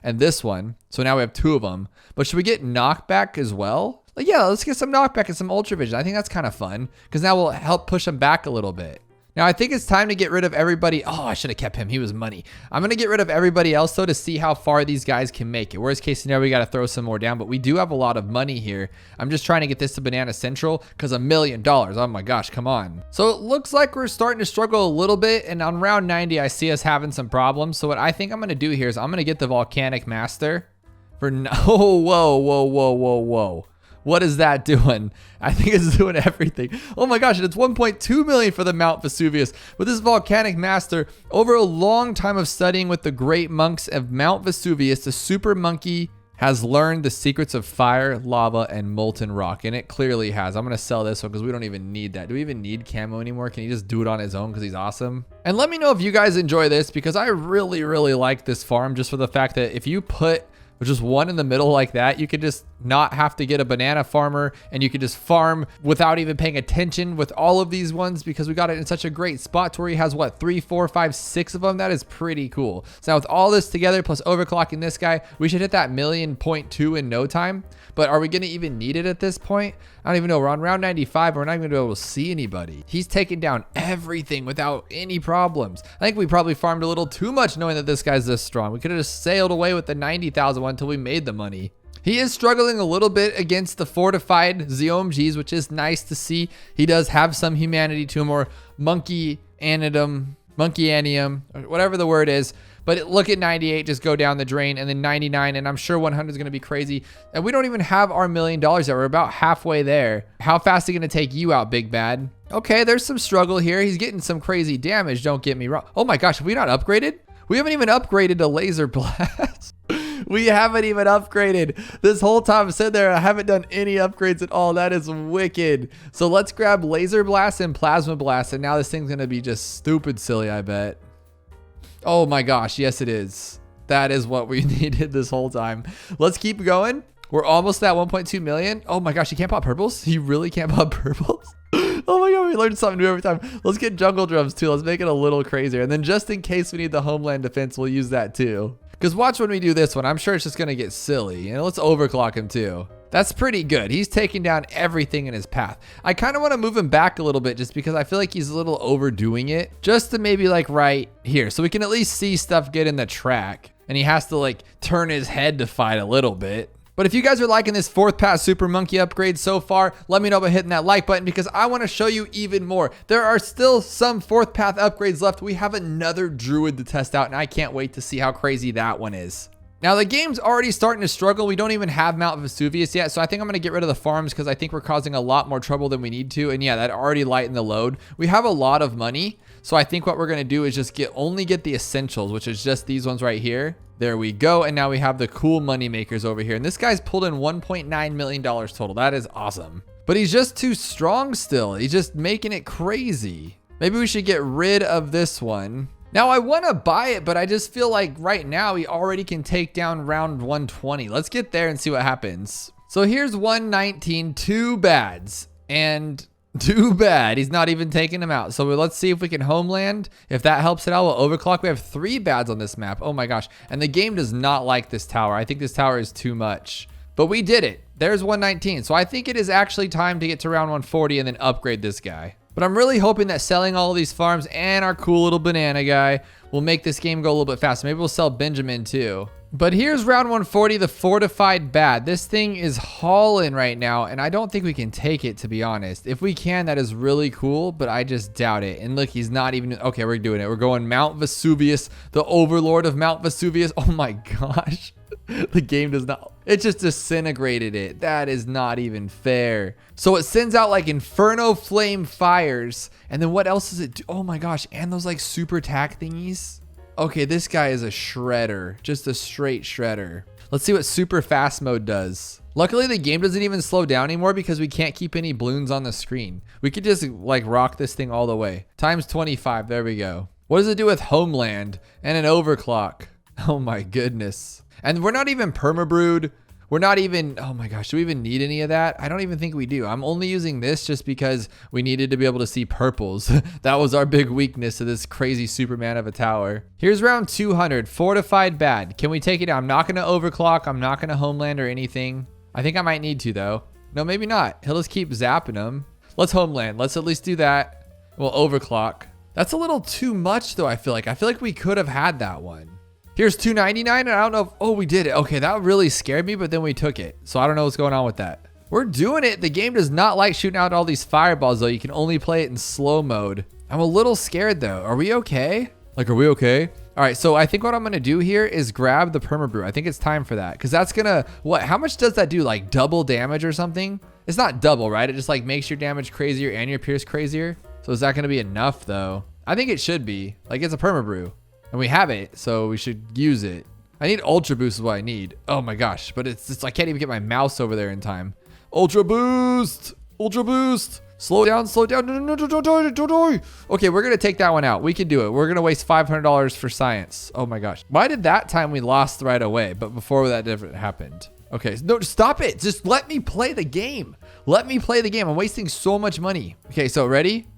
and this one. So now we have 2 of them. But should we get knockback as well? Like, yeah, let's get some knockback and some ultra vision. I think that's kind of fun because now we'll help push them back a little bit. Now, I think it's time to get rid of everybody. Oh, I should have kept him. He was money. I'm going to get rid of everybody else, though, to see how far these guys can make it. Worst case scenario, we got to throw some more down, but we do have a lot of money here. I'm just trying to get this to Banana Central because $1 million. Oh, my gosh, come on. So it looks like we're starting to struggle a little bit, and on round 90, I see us having some problems. So what I think I'm going to do here is I'm going to get the Volcanic Master for no. Oh, whoa. What is that doing? I think it's doing everything. Oh my gosh, and it's 1.2 million for the Mount Vesuvius. But this Volcanic Master, over a long time of studying with the great monks of Mount Vesuvius, the Super Monkey has learned the secrets of fire, lava, and molten rock. And it clearly has. I'm going to sell this one because we don't even need that. Do we even need camo anymore? Can he just do it on his own because he's awesome? And let me know if you guys enjoy this because I really like this farm just for the fact that if you put just one in the middle like that, you could just not have to get a banana farmer and you could just farm without even paying attention with all of these ones because we got it in such a great spot to where he has what, 3, 4, 5, 6 of them. That is pretty cool. So now with all this together plus overclocking this guy, we should hit that 1.2 million in no time. But are we going to even need it at this point? I don't even know. We're on round 95. We're not even going to be able to see anybody. He's taking down everything without any problems. I think we probably farmed a little too much knowing that this guy's this strong. We could have just sailed away with the 90,000 one until we made the money. He is struggling a little bit against the fortified ZOMGs, which is nice to see. He does have some humanity to him, or monkey anium, or whatever the word is. But look at 98 just go down the drain, and then 99, and I'm sure 100 is going to be crazy. And we don't even have our $1 million yet. We're about halfway there. How fast is he going to take you out, Big Bad? Okay, there's some struggle here. He's getting some crazy damage, don't get me wrong. Oh my gosh, have we not upgraded? We haven't even upgraded to Laser Blast. We haven't even upgraded. This whole time I'm sitting there, I haven't done any upgrades at all. That is wicked. So let's grab Laser Blast and Plasma Blast, and now this thing's going to be just stupid silly, I bet. Oh my gosh, yes it is. That is what we needed this whole time. Let's keep going. We're almost at 1.2 million. Oh my gosh, he can't pop purples? He really can't pop purples? Oh my god, we learned something new every time. Let's get jungle drums too. Let's make it a little crazier. And then just in case we need the homeland defense, we'll use that too. Because watch when we do this one. I'm sure it's just going to get silly. And let's overclock him too. That's pretty good. He's taking down everything in his path. I kind of want to move him back a little bit just because I feel like he's a little overdoing it. Just to maybe like right here. So we can at least see stuff get in the track. And he has to like turn his head to fight a little bit. But if you guys are liking this 4th path Super Monkey upgrade so far, let me know by hitting that like button because I want to show you even more. There are still some 4th path upgrades left. We have another Druid to test out and I can't wait to see how crazy that one is. Now the game's already starting to struggle. We don't even have Mount Vesuvius yet. So I think I'm going to get rid of the farms because I think we're causing a lot more trouble than we need to. And yeah, that already lightened the load. We have a lot of money. So I think what we're going to do is just only get the essentials, which is just these ones right here. There we go. And now we have the cool money makers over here. And this guy's pulled in $1.9 million total. That is awesome. But he's just too strong still. He's just making it crazy. Maybe we should get rid of this one. Now I want to buy it, but I just feel like right now he already can take down round 120. Let's get there and see what happens. So here's 119, 2 bads. And Too bad. He's not even taking him out. So let's see if we can homeland. If that helps it out, we'll overclock. We have 3 bads on this map. Oh my gosh. And the game does not like this tower. I think this tower is too much. But we did it. There's 119. So I think it is actually time to get to round 140 and then upgrade this guy. But I'm really hoping that selling all of these farms and our cool little banana guy will make this game go a little bit faster. Maybe we'll sell Benjamin too. But here's round 140, the fortified bad. This thing is hauling right now, and I don't think we can take it, to be honest. If we can, that is really cool, but I just doubt it. And look, he's not even... Okay, we're doing it. We're going Mount Vesuvius, the overlord of Mount Vesuvius. Oh my gosh. The game does not... It just disintegrated it. That is not even fair. So it sends out like inferno flame fires. And then what else does it do? Oh my gosh. And those like super tack thingies. Okay, this guy is a shredder. Just a straight shredder. Let's see what super fast mode does. Luckily, the game doesn't even slow down anymore because we can't keep any balloons on the screen. We could just like rock this thing all the way. Times 25. There we go. What does it do with homeland and an overclock? Oh my goodness. And we're not even permabrewed. We're not even, oh my gosh, do we even need any of that? I don't even think we do. I'm only using this just because we needed to be able to see purples. That was our big weakness to this crazy Superman of a tower. Here's round 200, fortified bad. Can we take it down? I'm not gonna overclock. I'm not gonna homeland or anything. I think I might need to though. No, maybe not. He'll just keep zapping them. Let's homeland. Let's at least do that. We'll overclock. That's a little too much though, I feel like. I feel like we could have had that one. Here's 299, and I don't know if, oh, we did it. Okay, that really scared me, but then we took it. So I don't know what's going on with that. We're doing it. The game does not like shooting out all these fireballs, though. You can only play it in slow mode. I'm a little scared, though. Are we okay? Like, are we okay? All right, so I think what I'm going to do here is grab the permabrew. I think it's time for that, because that's going to, what, how much does that do? Like double damage or something? It's not double, right? It just like makes your damage crazier and your pierce crazier. So is that going to be enough, though? I think it should be. Like, it's a permabrew. And we have it, so we should use it. I need Ultra Boost is what I need. Oh my gosh, but it's just, I can't even get my mouse over there in time. Ultra Boost! Ultra Boost! Slow down, slow down. No, don't die. Okay, we're gonna take that one out. We can do it. We're gonna waste $500 for science. Oh my gosh. Why did that time we lost right away, but before that different happened? Okay, no, stop it. Just let me play the game. Let me play the game. I'm wasting so much money. Okay, so ready?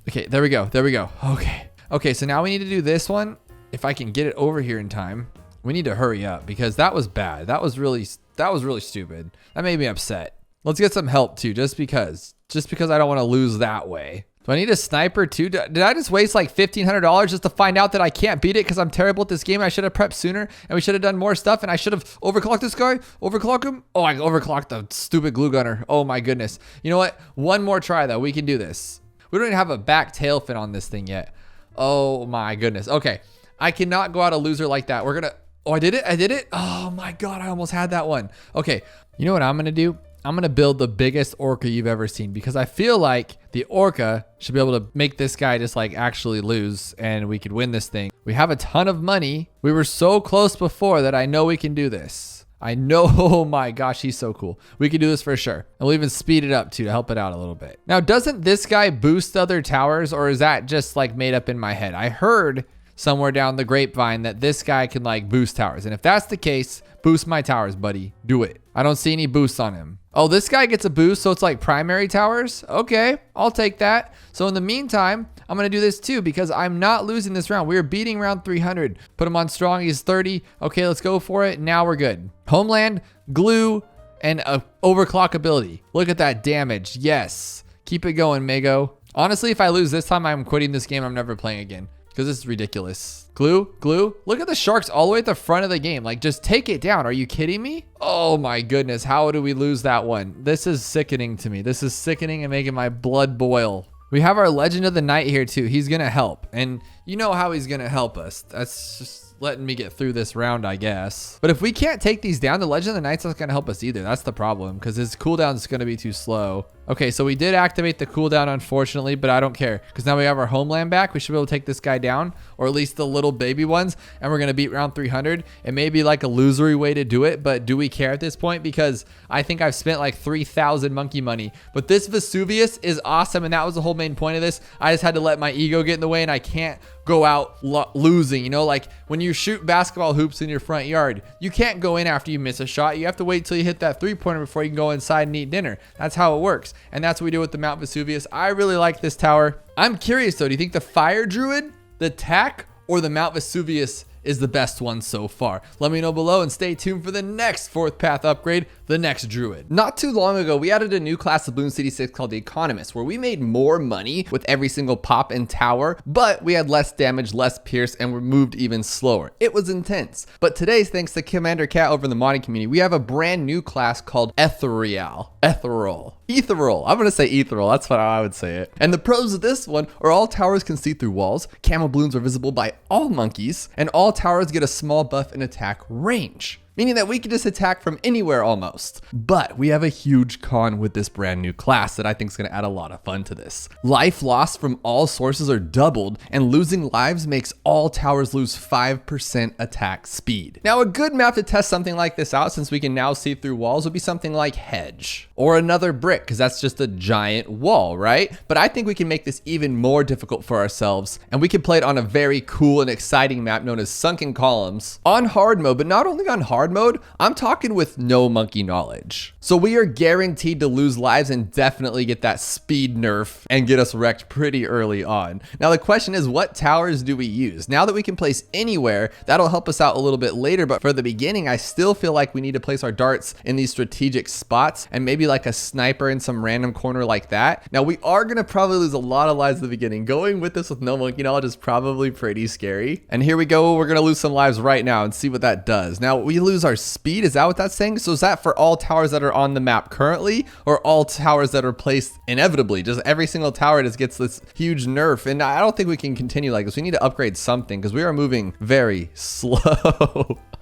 Okay, there we go. There we go. Okay. Okay, so now we need to do this one. If I can get it over here in time, we need to hurry up because that was bad. That was really stupid. That made me upset. Let's get some help too, just because I don't want to lose that way. Do I need a sniper too? Did I just waste like $1,500 just to find out that I can't beat it because I'm terrible at this game? I should have prepped sooner and we should have done more stuff and I should have overclocked this guy, overclock him. Oh, I overclocked the stupid glue gunner. Oh my goodness. You know what? One more try though. We can do this. We don't even have a back tail fin on this thing yet. Oh my goodness. Okay. I cannot go out a loser like that. We're gonna, oh, I did it. I did it. Oh my God. I almost had that one. Okay. You know what I'm gonna do? I'm gonna build the biggest orca you've ever seen because I feel like the orca should be able to make this guy just like actually lose and we could win this thing. We have a ton of money. We were so close before that I know we can do this. I know, oh my gosh, he's so cool. We can do this for sure. And we'll even speed it up too to help it out a little bit. Now, doesn't this guy boost other towers or is that just like made up in my head? I heard somewhere down the grapevine that this guy can like boost towers. And if that's the case, boost my towers, buddy. Do it. I don't see any boosts on him. Oh, this guy gets a boost, so it's like primary towers? Okay, I'll take that. So in the meantime, I'm gonna do this too because I'm not losing this round. We are beating round 300. Put him on strong, he's 30. Okay, let's go for it. Now we're good. Homeland, glue, and a overclock ability. Look at that damage. Yes. Keep it going, Mago. Honestly, if I lose this time, I'm quitting this game. I'm never playing again because this is ridiculous. Glue, glue. Look at the sharks all the way at the front of the game. Like, just take it down. Are you kidding me? Oh my goodness. How do we lose that one? This is sickening to me. This is sickening and making my blood boil. We have our Legend of the Night here too. He's going to help. And you know how he's going to help us. That's just letting me get through this round, I guess. But if we can't take these down, the Legend of the Night's not going to help us either. That's the problem because his cooldown is going to be too slow. Okay, so we did activate the cooldown, unfortunately, but I don't care because now we have our homeland back. We should be able to take this guy down, or at least the little baby ones, and we're going to beat round 300. It may be like a losery way to do it, but do we care at this point? Because I think I've spent like 3,000 monkey money. But this Vesuvius is awesome, and that was the whole main point of this. I just had to let my ego get in the way, and I can't go out losing. You know, like when you shoot basketball hoops in your front yard, you can't go in after you miss a shot. You have to wait till you hit that 3-pointer before you can go inside and eat dinner. That's how it works. And that's what we do with the Mount Vesuvius. I really like this tower. I'm curious though, do you think the Fire Druid, the Tack, or the Mount Vesuvius is the best one so far? Let me know below and stay tuned for the next 4th path upgrade, the next Druid. Not too long ago, we added a new class of Bloons TD6 called the Economist, where we made more money with every single pop and tower, but we had less damage, less pierce, and we moved even slower. It was intense. But today, thanks to Commander Cat over in the modding community, we have a brand new class called Eriel. Ethereal. I'm gonna say ethereal. That's how I would say it. And the pros of this one are all towers can see through walls, camo balloons are visible by all monkeys, and all towers get a small buff in attack range, meaning that we can just attack from anywhere almost. But we have a huge con with this brand new class that I think is going to add a lot of fun to this. Life lost from all sources are doubled, and losing lives makes all towers lose 5% attack speed. Now, a good map to test something like this out, since we can now see through walls, would be something like Hedge or another brick, because that's just a giant wall, right? But I think we can make this even more difficult for ourselves, and we can play it on a very cool and exciting map known as Sunken Columns on hard mode, but not only on hard mode, I'm talking with no monkey knowledge. So we are guaranteed to lose lives and definitely get that speed nerf and get us wrecked pretty early on. Now the question is, what towers do we use? Now that we can place anywhere, that'll help us out a little bit later, but for the beginning, I still feel like we need to place our darts in these strategic spots and maybe like a sniper in some random corner like that. Now we are gonna probably lose a lot of lives at the beginning. Going with this with no monkey knowledge is probably pretty scary. And here we go, we're gonna lose some lives right now and see what that does. Now we lose our speed, is that what that's saying? So is that for all towers that are on the map currently, or all towers that are placed inevitably? Just every single tower just gets this huge nerf, and I don't think we can continue like this. We need to upgrade something because we are moving very slow.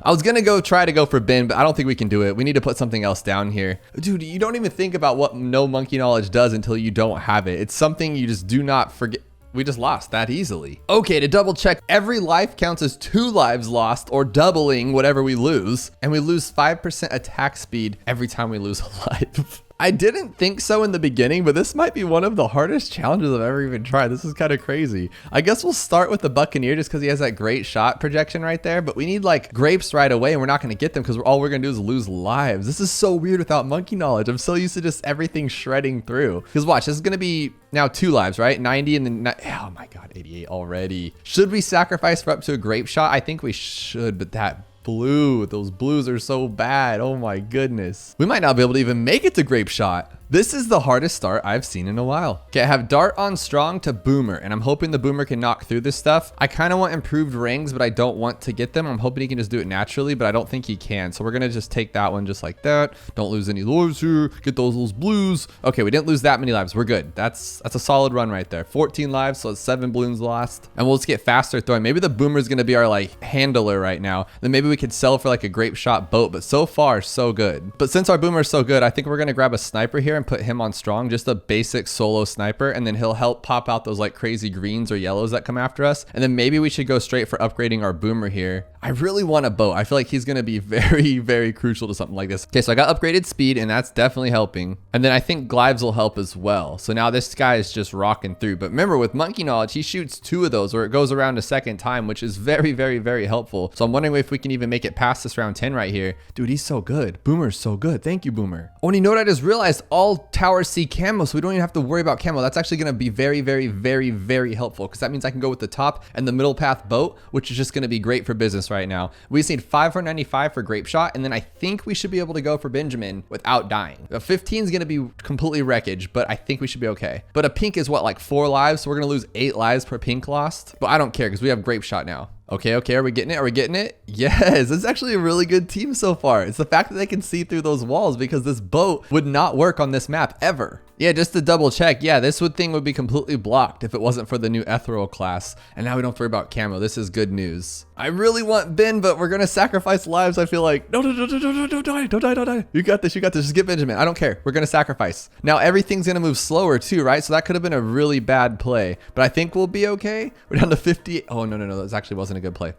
I was gonna try to go for bin, but I don't think we can do it. We need to put something else down here. Dude, you don't even think about what no monkey knowledge does until you don't have it. It's something you just do not forget. We just lost that easily. Okay, to double check, every life counts as 2 lives lost, or doubling whatever we lose, and we lose 5% attack speed every time we lose a life. I didn't think so in the beginning, but this might be one of the hardest challenges I've ever even tried. This is kind of crazy. I guess we'll start with the Buccaneer just because he has that great shot projection right there, but we need like grapes right away, and we're not going to get them because all we're going to do is lose lives. This is so weird without monkey knowledge. I'm so used to just everything shredding through. Because watch, this is going to be now 2 lives, right? 90 and then, oh my God, 88 already. Should we sacrifice for up to a grape shot? I think we should, but those blues are so bad. Oh my goodness. We might not be able to even make it to grape shot. This is the hardest start I've seen in a while. Okay, I have dart on strong to boomer, and I'm hoping the boomer can knock through this stuff. I kind of want improved rings, but I don't want to get them. I'm hoping he can just do it naturally, but I don't think he can. So we're gonna just take that one just like that. Don't lose any lives here. Get those blues. Okay, we didn't lose that many lives. We're good. That's a solid run right there. 14 lives, so it's 7 balloons lost. And we'll just get faster throwing. Maybe the boomer is gonna be our like handler right now. Then maybe we could sell for like a grape shot boat, but so far so good. But since our boomer is so good, I think we're gonna grab a sniper here and put him on strong, just a basic solo sniper, and then he'll help pop out those like crazy greens or yellows that come after us. And then maybe we should go straight for upgrading our boomer here. I really want a boat. I feel like he's gonna be very, very crucial to something like this. Okay, so I got upgraded speed, and that's definitely helping. And then I think glides will help as well. So now this guy is just rocking through. But remember, with monkey knowledge, he shoots 2 of those, or it goes around a second time, which is very, very, very helpful. So I'm wondering if we can even make it past this round 10 right here. Dude, he's so good. Boomer's so good. Thank you, Boomer. Oh, and you know what I just realized? All towers see camo, so we don't even have to worry about camo. That's actually going to be very, very, very, very helpful, because that means I can go with the top and the middle path boat, which is just going to be great for business right now. We just need 595 for grape shot, and then I think we should be able to go for Benjamin without dying. A 15 is going to be completely wreckage, but I think we should be okay. But a pink is what, like 4 lives, so we're going to lose 8 lives per pink lost. But I don't care because we have grape shot now. Okay, are we getting it? Are we getting it? Yes, it's actually a really good team so far. It's the fact that they can see through those walls, because this boat would not work on this map ever. Yeah, just to double check, yeah, this thing would be completely blocked if it wasn't for the new ethereal class. And now we don't have to worry about camo. This is good news. I really want Ben, but we're gonna sacrifice lives, I feel like. No, don't die. You got this, just get Benjamin. I don't care, we're gonna sacrifice. Now everything's gonna move slower too, right? So that could have been a really bad play, but I think we'll be okay. We're down to 50. Oh, no, this actually wasn't a good play.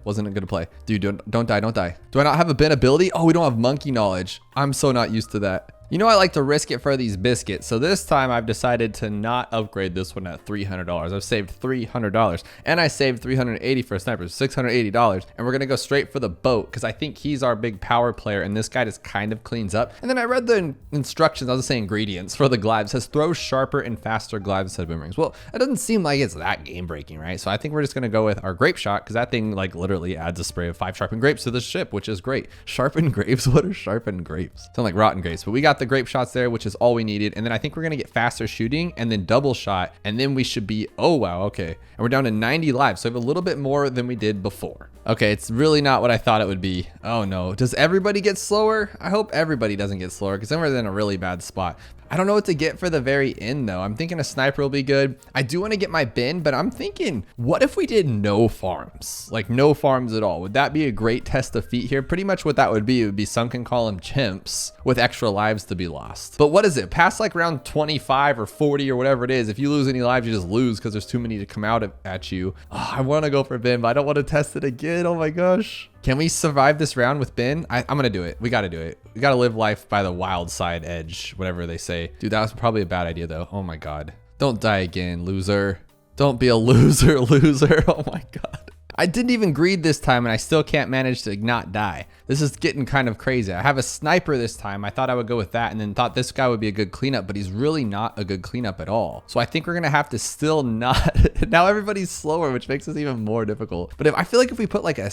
Dude, don't die. Do I not have a Ben ability? Oh, we don't have monkey knowledge. I'm so not used to that. You know, I like to risk it for these biscuits. So this time I've decided to not upgrade this one at $300. I've saved $300 and I saved $380 for a sniper, $680. And we're going to go straight for the boat because I think he's our big power player and this guy just kind of cleans up. And then I read the instructions, I was saying ingredients for the glide. It says throw sharper and faster glides instead of boomerangs. Well, it doesn't seem like it's that game breaking, right? So I think we're just going to go with our grape shot because that thing like literally adds a spray of 5 sharpened grapes to the ship, which is great. Sharpened grapes? What are sharpened grapes? Sound like rotten grapes, but we got the grape shots there, which is all we needed. And then I think we're gonna get faster shooting and then double shot, and then we should be, oh wow, okay. And we're down to 90 lives, so we have a little bit more than we did before. Okay, it's really not what I thought it would be. Oh no, does everybody get slower? I hope everybody doesn't get slower because then we're in a really bad spot. I don't know what to get for the very end though. I'm thinking a sniper will be good. I do want to get my bin, but I'm thinking, what if we did no farms? Like no farms at all. Would that be a great test of feat here? Pretty much what that would be, it would be sunken column chimps with extra lives to be lost. But what is it? Past like round 25 or 40 or whatever it is, if you lose any lives, you just lose because there's too many to come out at you. Oh, I want to go for bin, but I don't want to test it again. Oh my gosh. Can we survive this round with bin? I'm gonna do it. We gotta do it. We gotta live life by the wild side edge, whatever they say. Dude, that was probably a bad idea though. Oh my God. Don't die again, loser. Don't be a loser, loser. Oh my God. I didn't even greed this time and I still can't manage to not die. This is getting kind of crazy. I have a sniper this time. I thought I would go with that and then thought this guy would be a good cleanup, but he's really not a good cleanup at all. So I think we're gonna have to still not, now everybody's slower, which makes this even more difficult. But I feel like if we put like a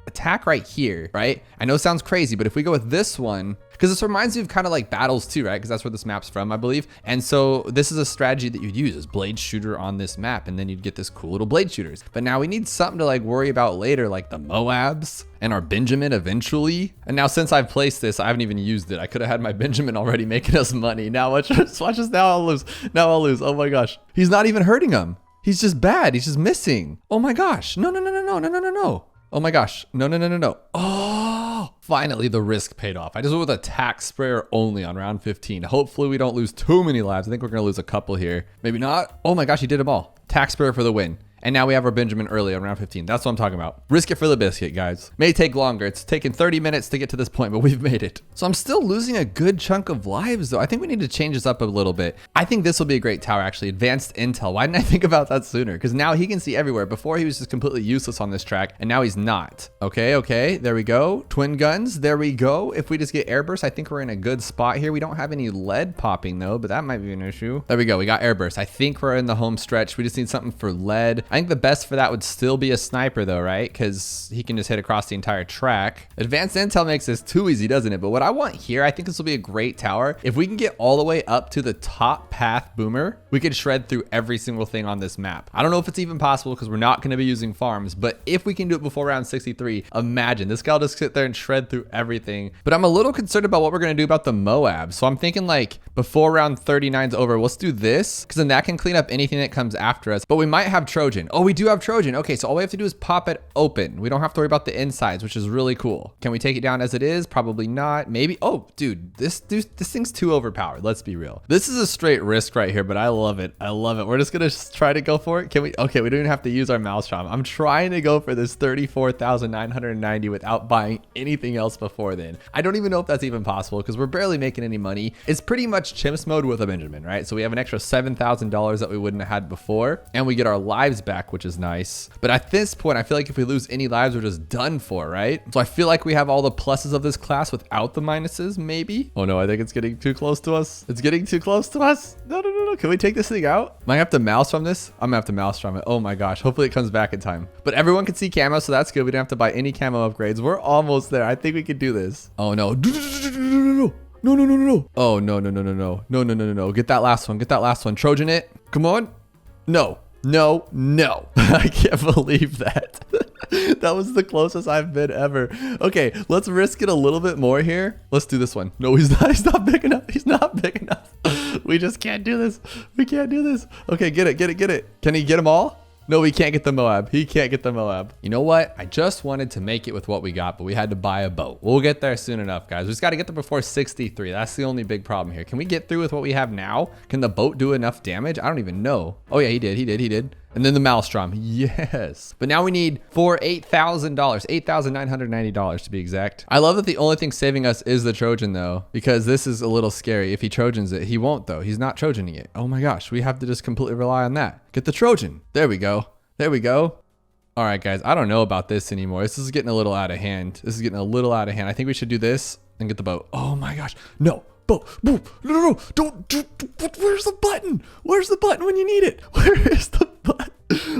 attack right here, right? I know it sounds crazy, but if we go with this one, because this reminds me of kind of like battles too, right? Because that's where this map's from, I believe. And so this is a strategy that you'd use is blade shooter on this map. And then you'd get this cool little blade shooters. But now we need something to like worry about later, like the Moabs and our Benjamin eventually. And now since I've placed this, I haven't even used it. I could have had my Benjamin already making us money. Now watch us, now I'll lose. Now I'll lose. Oh my gosh. He's not even hurting him. He's just bad. He's just missing. Oh my gosh. No. Oh my gosh. No. Oh, finally the risk paid off. I just went with a tack sprayer only on round 15. Hopefully we don't lose too many lives. I think we're gonna lose a couple here. Maybe not. Oh my gosh, he did them all. Tack sprayer for the win. And now we have our Benjamin early on round 15. That's what I'm talking about. Risk it for the biscuit, guys. May take longer. It's taken 30 minutes to get to this point, but we've made it. So I'm still losing a good chunk of lives though. I think we need to change this up a little bit. I think this will be a great tower actually. Advanced intel. Why didn't I think about that sooner? Because now he can see everywhere. Before he was just completely useless on this track and now he's not. Okay. There we go. Twin guns. There we go. If we just get airburst, I think we're in a good spot here. We don't have any lead popping though, but that might be an issue. There we go. We got airburst. I think we're in the home stretch. We just need something for lead. I think the best for that would still be a sniper though, right? Because he can just hit across the entire track. Advanced intel makes this too easy, doesn't it? But what I want here, I think this will be a great tower. If we can get all the way up to the top path boomer, we could shred through every single thing on this map. I don't know if it's even possible because we're not going to be using farms, but if we can do it before round 63, imagine this guy will just sit there and shred through everything. But I'm a little concerned about what we're going to do about the Moab. So I'm thinking like before round 39 is over, let's do this because then that can clean up anything that comes after us. But we might have Trojan. Oh, we do have Trojan. Okay, so all we have to do is pop it open. We don't have to worry about the insides, which is really cool. Can we take it down as it is? Probably not. Maybe. Oh, dude, this thing's too overpowered. Let's be real. This is a straight risk right here, but I love it. I love it. We're just gonna try to go for it. Can we? Okay, we don't even have to use our mouse charm. I'm trying to go for this 34,990 without buying anything else before then. I don't even know if that's even possible because we're barely making any money. It's pretty much chimps mode with a Benjamin, right? So we have an extra $7,000 that we wouldn't have had before, and we get our lives back, which is nice. But at this point, I feel like if we lose any lives, we're just done for, right? So I feel like we have all the pluses of this class without the minuses, maybe. Oh no, I think it's getting too close to us. It's getting too close to us. No. Can we take this thing out? Am I gonna have to mouse from this? I'm gonna have to mouse from it. Oh my gosh. Hopefully it comes back in time. But everyone can see camo, so that's good. We don't have to buy any camo upgrades. We're almost there. I think we can do this. Oh no. No. Oh no. Get that last one. Get that last one. Trojan it. Come on. No. I can't believe that. That was the closest I've been ever. Okay, let's risk it a little bit more here. Let's do this one. No, he's not big enough. He's not big enough. We just can't do this. We can't do this. Okay, get it. Can he get them all? No, we can't get the Moab. He can't get the Moab. You know what? I just wanted to make it with what we got, but we had to buy a boat. We'll get there soon enough, guys. We just got to get there before 63. That's the only big problem here. Can we get through with what we have now? Can the boat do enough damage? I don't even know. Oh yeah, he did. And then the Maelstrom. Yes. But now we need for $8,000, $8,990 to be exact. I love that the only thing saving us is the Trojan though, because this is a little scary. If he Trojans it, he won't though. He's not Trojaning it. Oh my gosh. We have to just completely rely on that. Get the Trojan. There we go. There we go. All right, guys. I don't know about this anymore. This is getting a little out of hand. This is getting a little out of hand. I think we should do this and get the boat. Oh my gosh. No. Boat. Boom. No. Don't. Where's the button? Where's the button when you need it? Where is the button?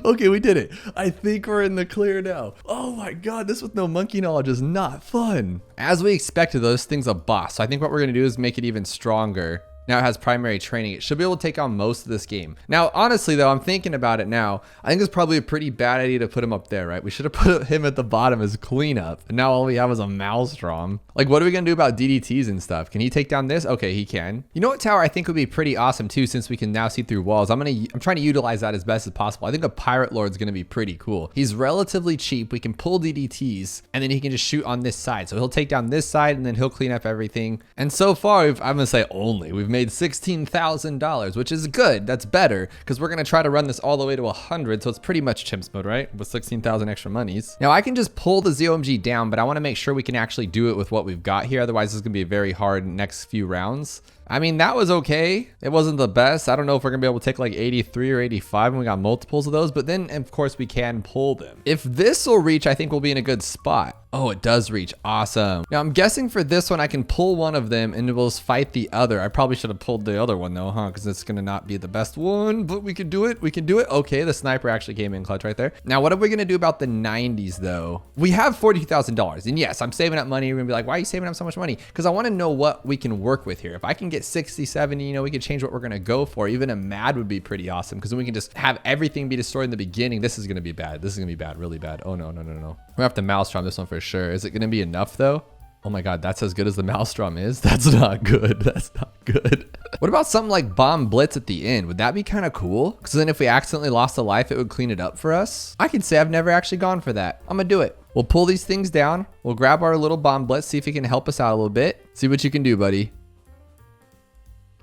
Okay, we did it. I think we're in the clear now. Oh my God, this with no monkey knowledge is not fun. As we expected, this thing's a boss. So I think what we're gonna do is make it even stronger. Now it has primary training. It should be able to take on most of this game. Now, honestly though, I'm thinking about it now. I think it's probably a pretty bad idea to put him up there, right? We should have put him at the bottom as cleanup. And now all we have is a Maelstrom. Like, what are we gonna do about DDTs and stuff? Can he take down this? Okay, he can. You know what tower I think would be pretty awesome too, since we can now see through walls? I'm trying to utilize that as best as possible. I think a Pirate Lord's gonna be pretty cool. He's relatively cheap. We can pull DDTs and then he can just shoot on this side. So he'll take down this side and then he'll clean up everything. And so far, I'm gonna say we've made $16,000, which is good. That's better because we're gonna try to run this all the way to 100. So it's pretty much chimps mode, right? With 16,000 extra monies. Now I can just pull the ZOMG down, but I want to make sure we can actually do it with what we've got here. Otherwise, it's gonna be a very hard next few rounds. I mean, that was okay. It wasn't the best. I don't know if we're gonna be able to take like 83 or 85 and we got multiples of those, but then of course we can pull them. If this will reach, I think we'll be in a good spot. Oh, it does reach. Awesome. Now I'm guessing for this one, I can pull one of them and we'll fight the other. I probably should have pulled the other one though, huh? Because it's gonna not be the best one, but we can do it. We can do it. Okay, the sniper actually came in clutch right there. Now, what are we gonna do about the 90s though? We have $42,000 and yes, I'm saving up money. You're gonna be like, why are you saving up so much money? Because I wanna know what we can work with here. If I can get 60, 70, you know, we could change what we're gonna go for. Even a MAD would be pretty awesome because then we can just have everything be destroyed in the beginning. This is gonna be bad. This is gonna be bad, really bad. Oh no. We have to Maelstrom this one for sure. Is it gonna be enough though? Oh my God, that's as good as the Maelstrom is. That's not good. That's not good. What about something like Bomb Blitz at the end? Would that be kind of cool? Because then if we accidentally lost a life, it would clean it up for us. I can say I've never actually gone for that. I'm gonna do it. We'll pull these things down. We'll grab our little Bomb Blitz, see if it can help us out a little bit. See what you can do, buddy.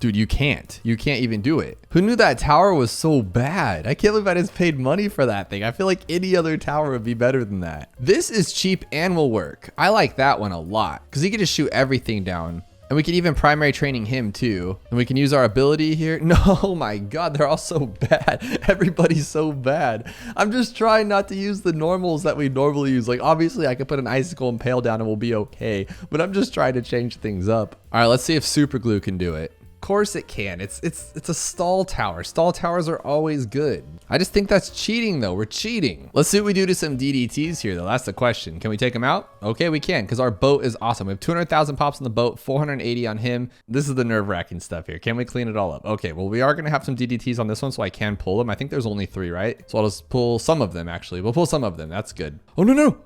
Dude, you can't even do it. Who knew that tower was so bad? I can't believe I just paid money for that thing. I feel like any other tower would be better than that. This is cheap and will work. I like that one a lot because he can just shoot everything down. And we can even primary training him too. And we can use our ability here. No, oh my God, they're all so bad. Everybody's so bad. I'm just trying not to use the normals that we normally use. Like obviously I could put an icicle impale down and we'll be okay. But I'm just trying to change things up. All right, let's see if super glue can do it. Of course it can. It's a stall tower. Stall towers are always good. I just think that's cheating though. We're cheating. Let's see what we do to some DDTs here though. That's the question. Can we take them out? Okay, we can because our boat is awesome. We have 200,000 pops on the boat, 480 on him. This is the nerve-wracking stuff here. Can we clean it all up? Okay, well we are gonna have some DDTs on this one so I can pull them. I think there's only 3, right? So I'll just pull some of them actually. We'll pull some of them. That's good. Oh no.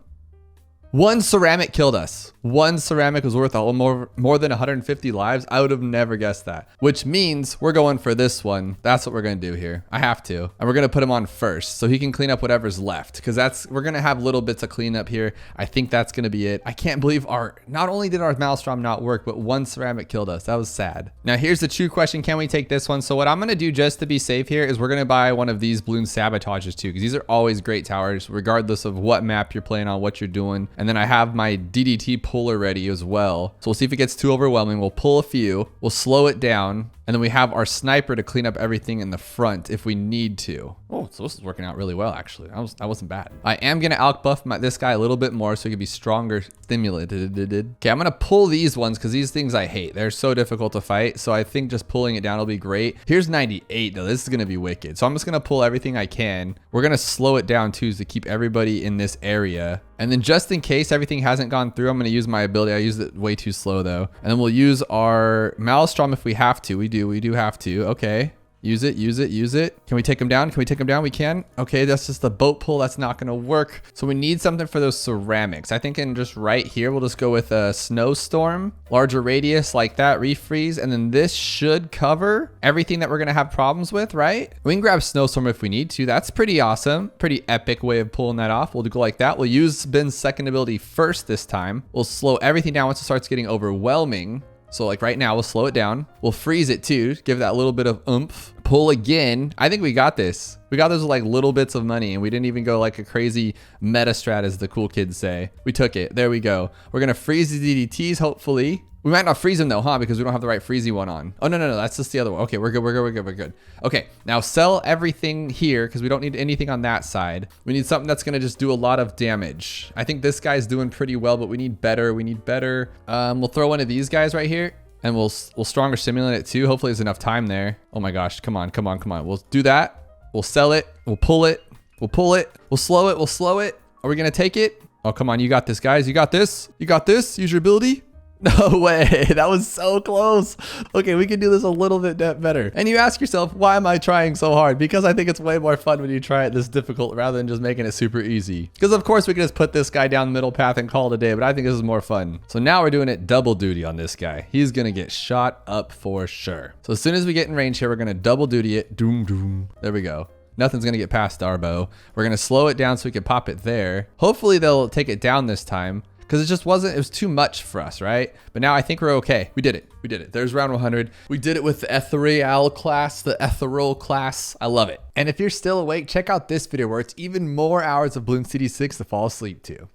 One ceramic killed us. One ceramic was worth more than 150 lives. I would have never guessed that, which means we're going for this one. That's what we're going to do here. I have to. And we're going to put him on first so he can clean up whatever's left because we're going to have little bits of cleanup here. I think that's going to be it. I can't believe not only did our Maelstrom not work, but one ceramic killed us. That was sad. Now here's the true question. Can we take this one? So what I'm going to do just to be safe here is we're going to buy one of these balloon sabotages too, because these are always great towers, regardless of what map you're playing on, what you're doing. And then I have my DDT puller ready as well. So we'll see if it gets too overwhelming. We'll pull a few, we'll slow it down, and then we have our sniper to clean up everything in the front if we need to. Oh, so this is working out really well, actually. That wasn't bad. I am gonna outbuff buff this guy a little bit more so he can be stronger stimulated. Okay, I'm gonna pull these ones because these things I hate. They're so difficult to fight. So I think just pulling it down will be great. Here's 98 though. This is gonna be wicked. So I'm just gonna pull everything I can. We're gonna slow it down too to keep everybody in this area. And then just in case everything hasn't gone through, I'm gonna use my ability. I used it way too slow though. And then we'll use our Maelstrom if we have to. We do have to. Okay. Use it. Can we take him down? We can. Okay, that's just the boat pull. That's not gonna work. So we need something for those ceramics. I think in just right here, we'll just go with a snowstorm, larger radius like that, refreeze. And then this should cover everything that we're gonna have problems with, right? We can grab snowstorm if we need to. That's pretty awesome. Pretty epic way of pulling that off. We'll go like that. We'll use Ben's second ability first this time. We'll slow everything down once it starts getting overwhelming. So like right now, we'll slow it down. We'll freeze it too, give that little bit of oomph. Pull again. I think we got this. We got those with like little bits of money and we didn't even go like a crazy meta strat as the cool kids say. We took it. There we go. We're going to freeze the DDTs hopefully. We might not freeze them though, huh? Because we don't have the right freezy one on. Oh, no. That's just the other one. Okay, we're good. Okay, now sell everything here because we don't need anything on that side. We need something that's going to just do a lot of damage. I think this guy's doing pretty well, but we need better. We'll throw one of these guys right here. And we'll stronger simulate it too. Hopefully there's enough time there. Oh my gosh, come on. We'll do that. We'll sell it. We'll pull it. We'll slow it. Are we gonna take it? Oh, come on, you got this, guys. You got this. Use your ability. No way, that was so close. Okay, we can do this a little bit better. And you ask yourself, why am I trying so hard? Because I think it's way more fun when you try it this difficult rather than just making it super easy. Because of course we can just put this guy down the middle path and call it a day, but I think this is more fun. So now we're doing it double duty on this guy. He's gonna get shot up for sure. So as soon as we get in range here, we're gonna double duty it. Doom. There we go. Nothing's gonna get past our bow. We're gonna slow it down so we can pop it there. Hopefully they'll take it down this time. Because it was too much for us, right? But now I think we're okay. We did it. There's round 100. We did it with the Eriel class, I love it. And if you're still awake, check out this video where it's even more Hours of Bloons TD6 to fall asleep to.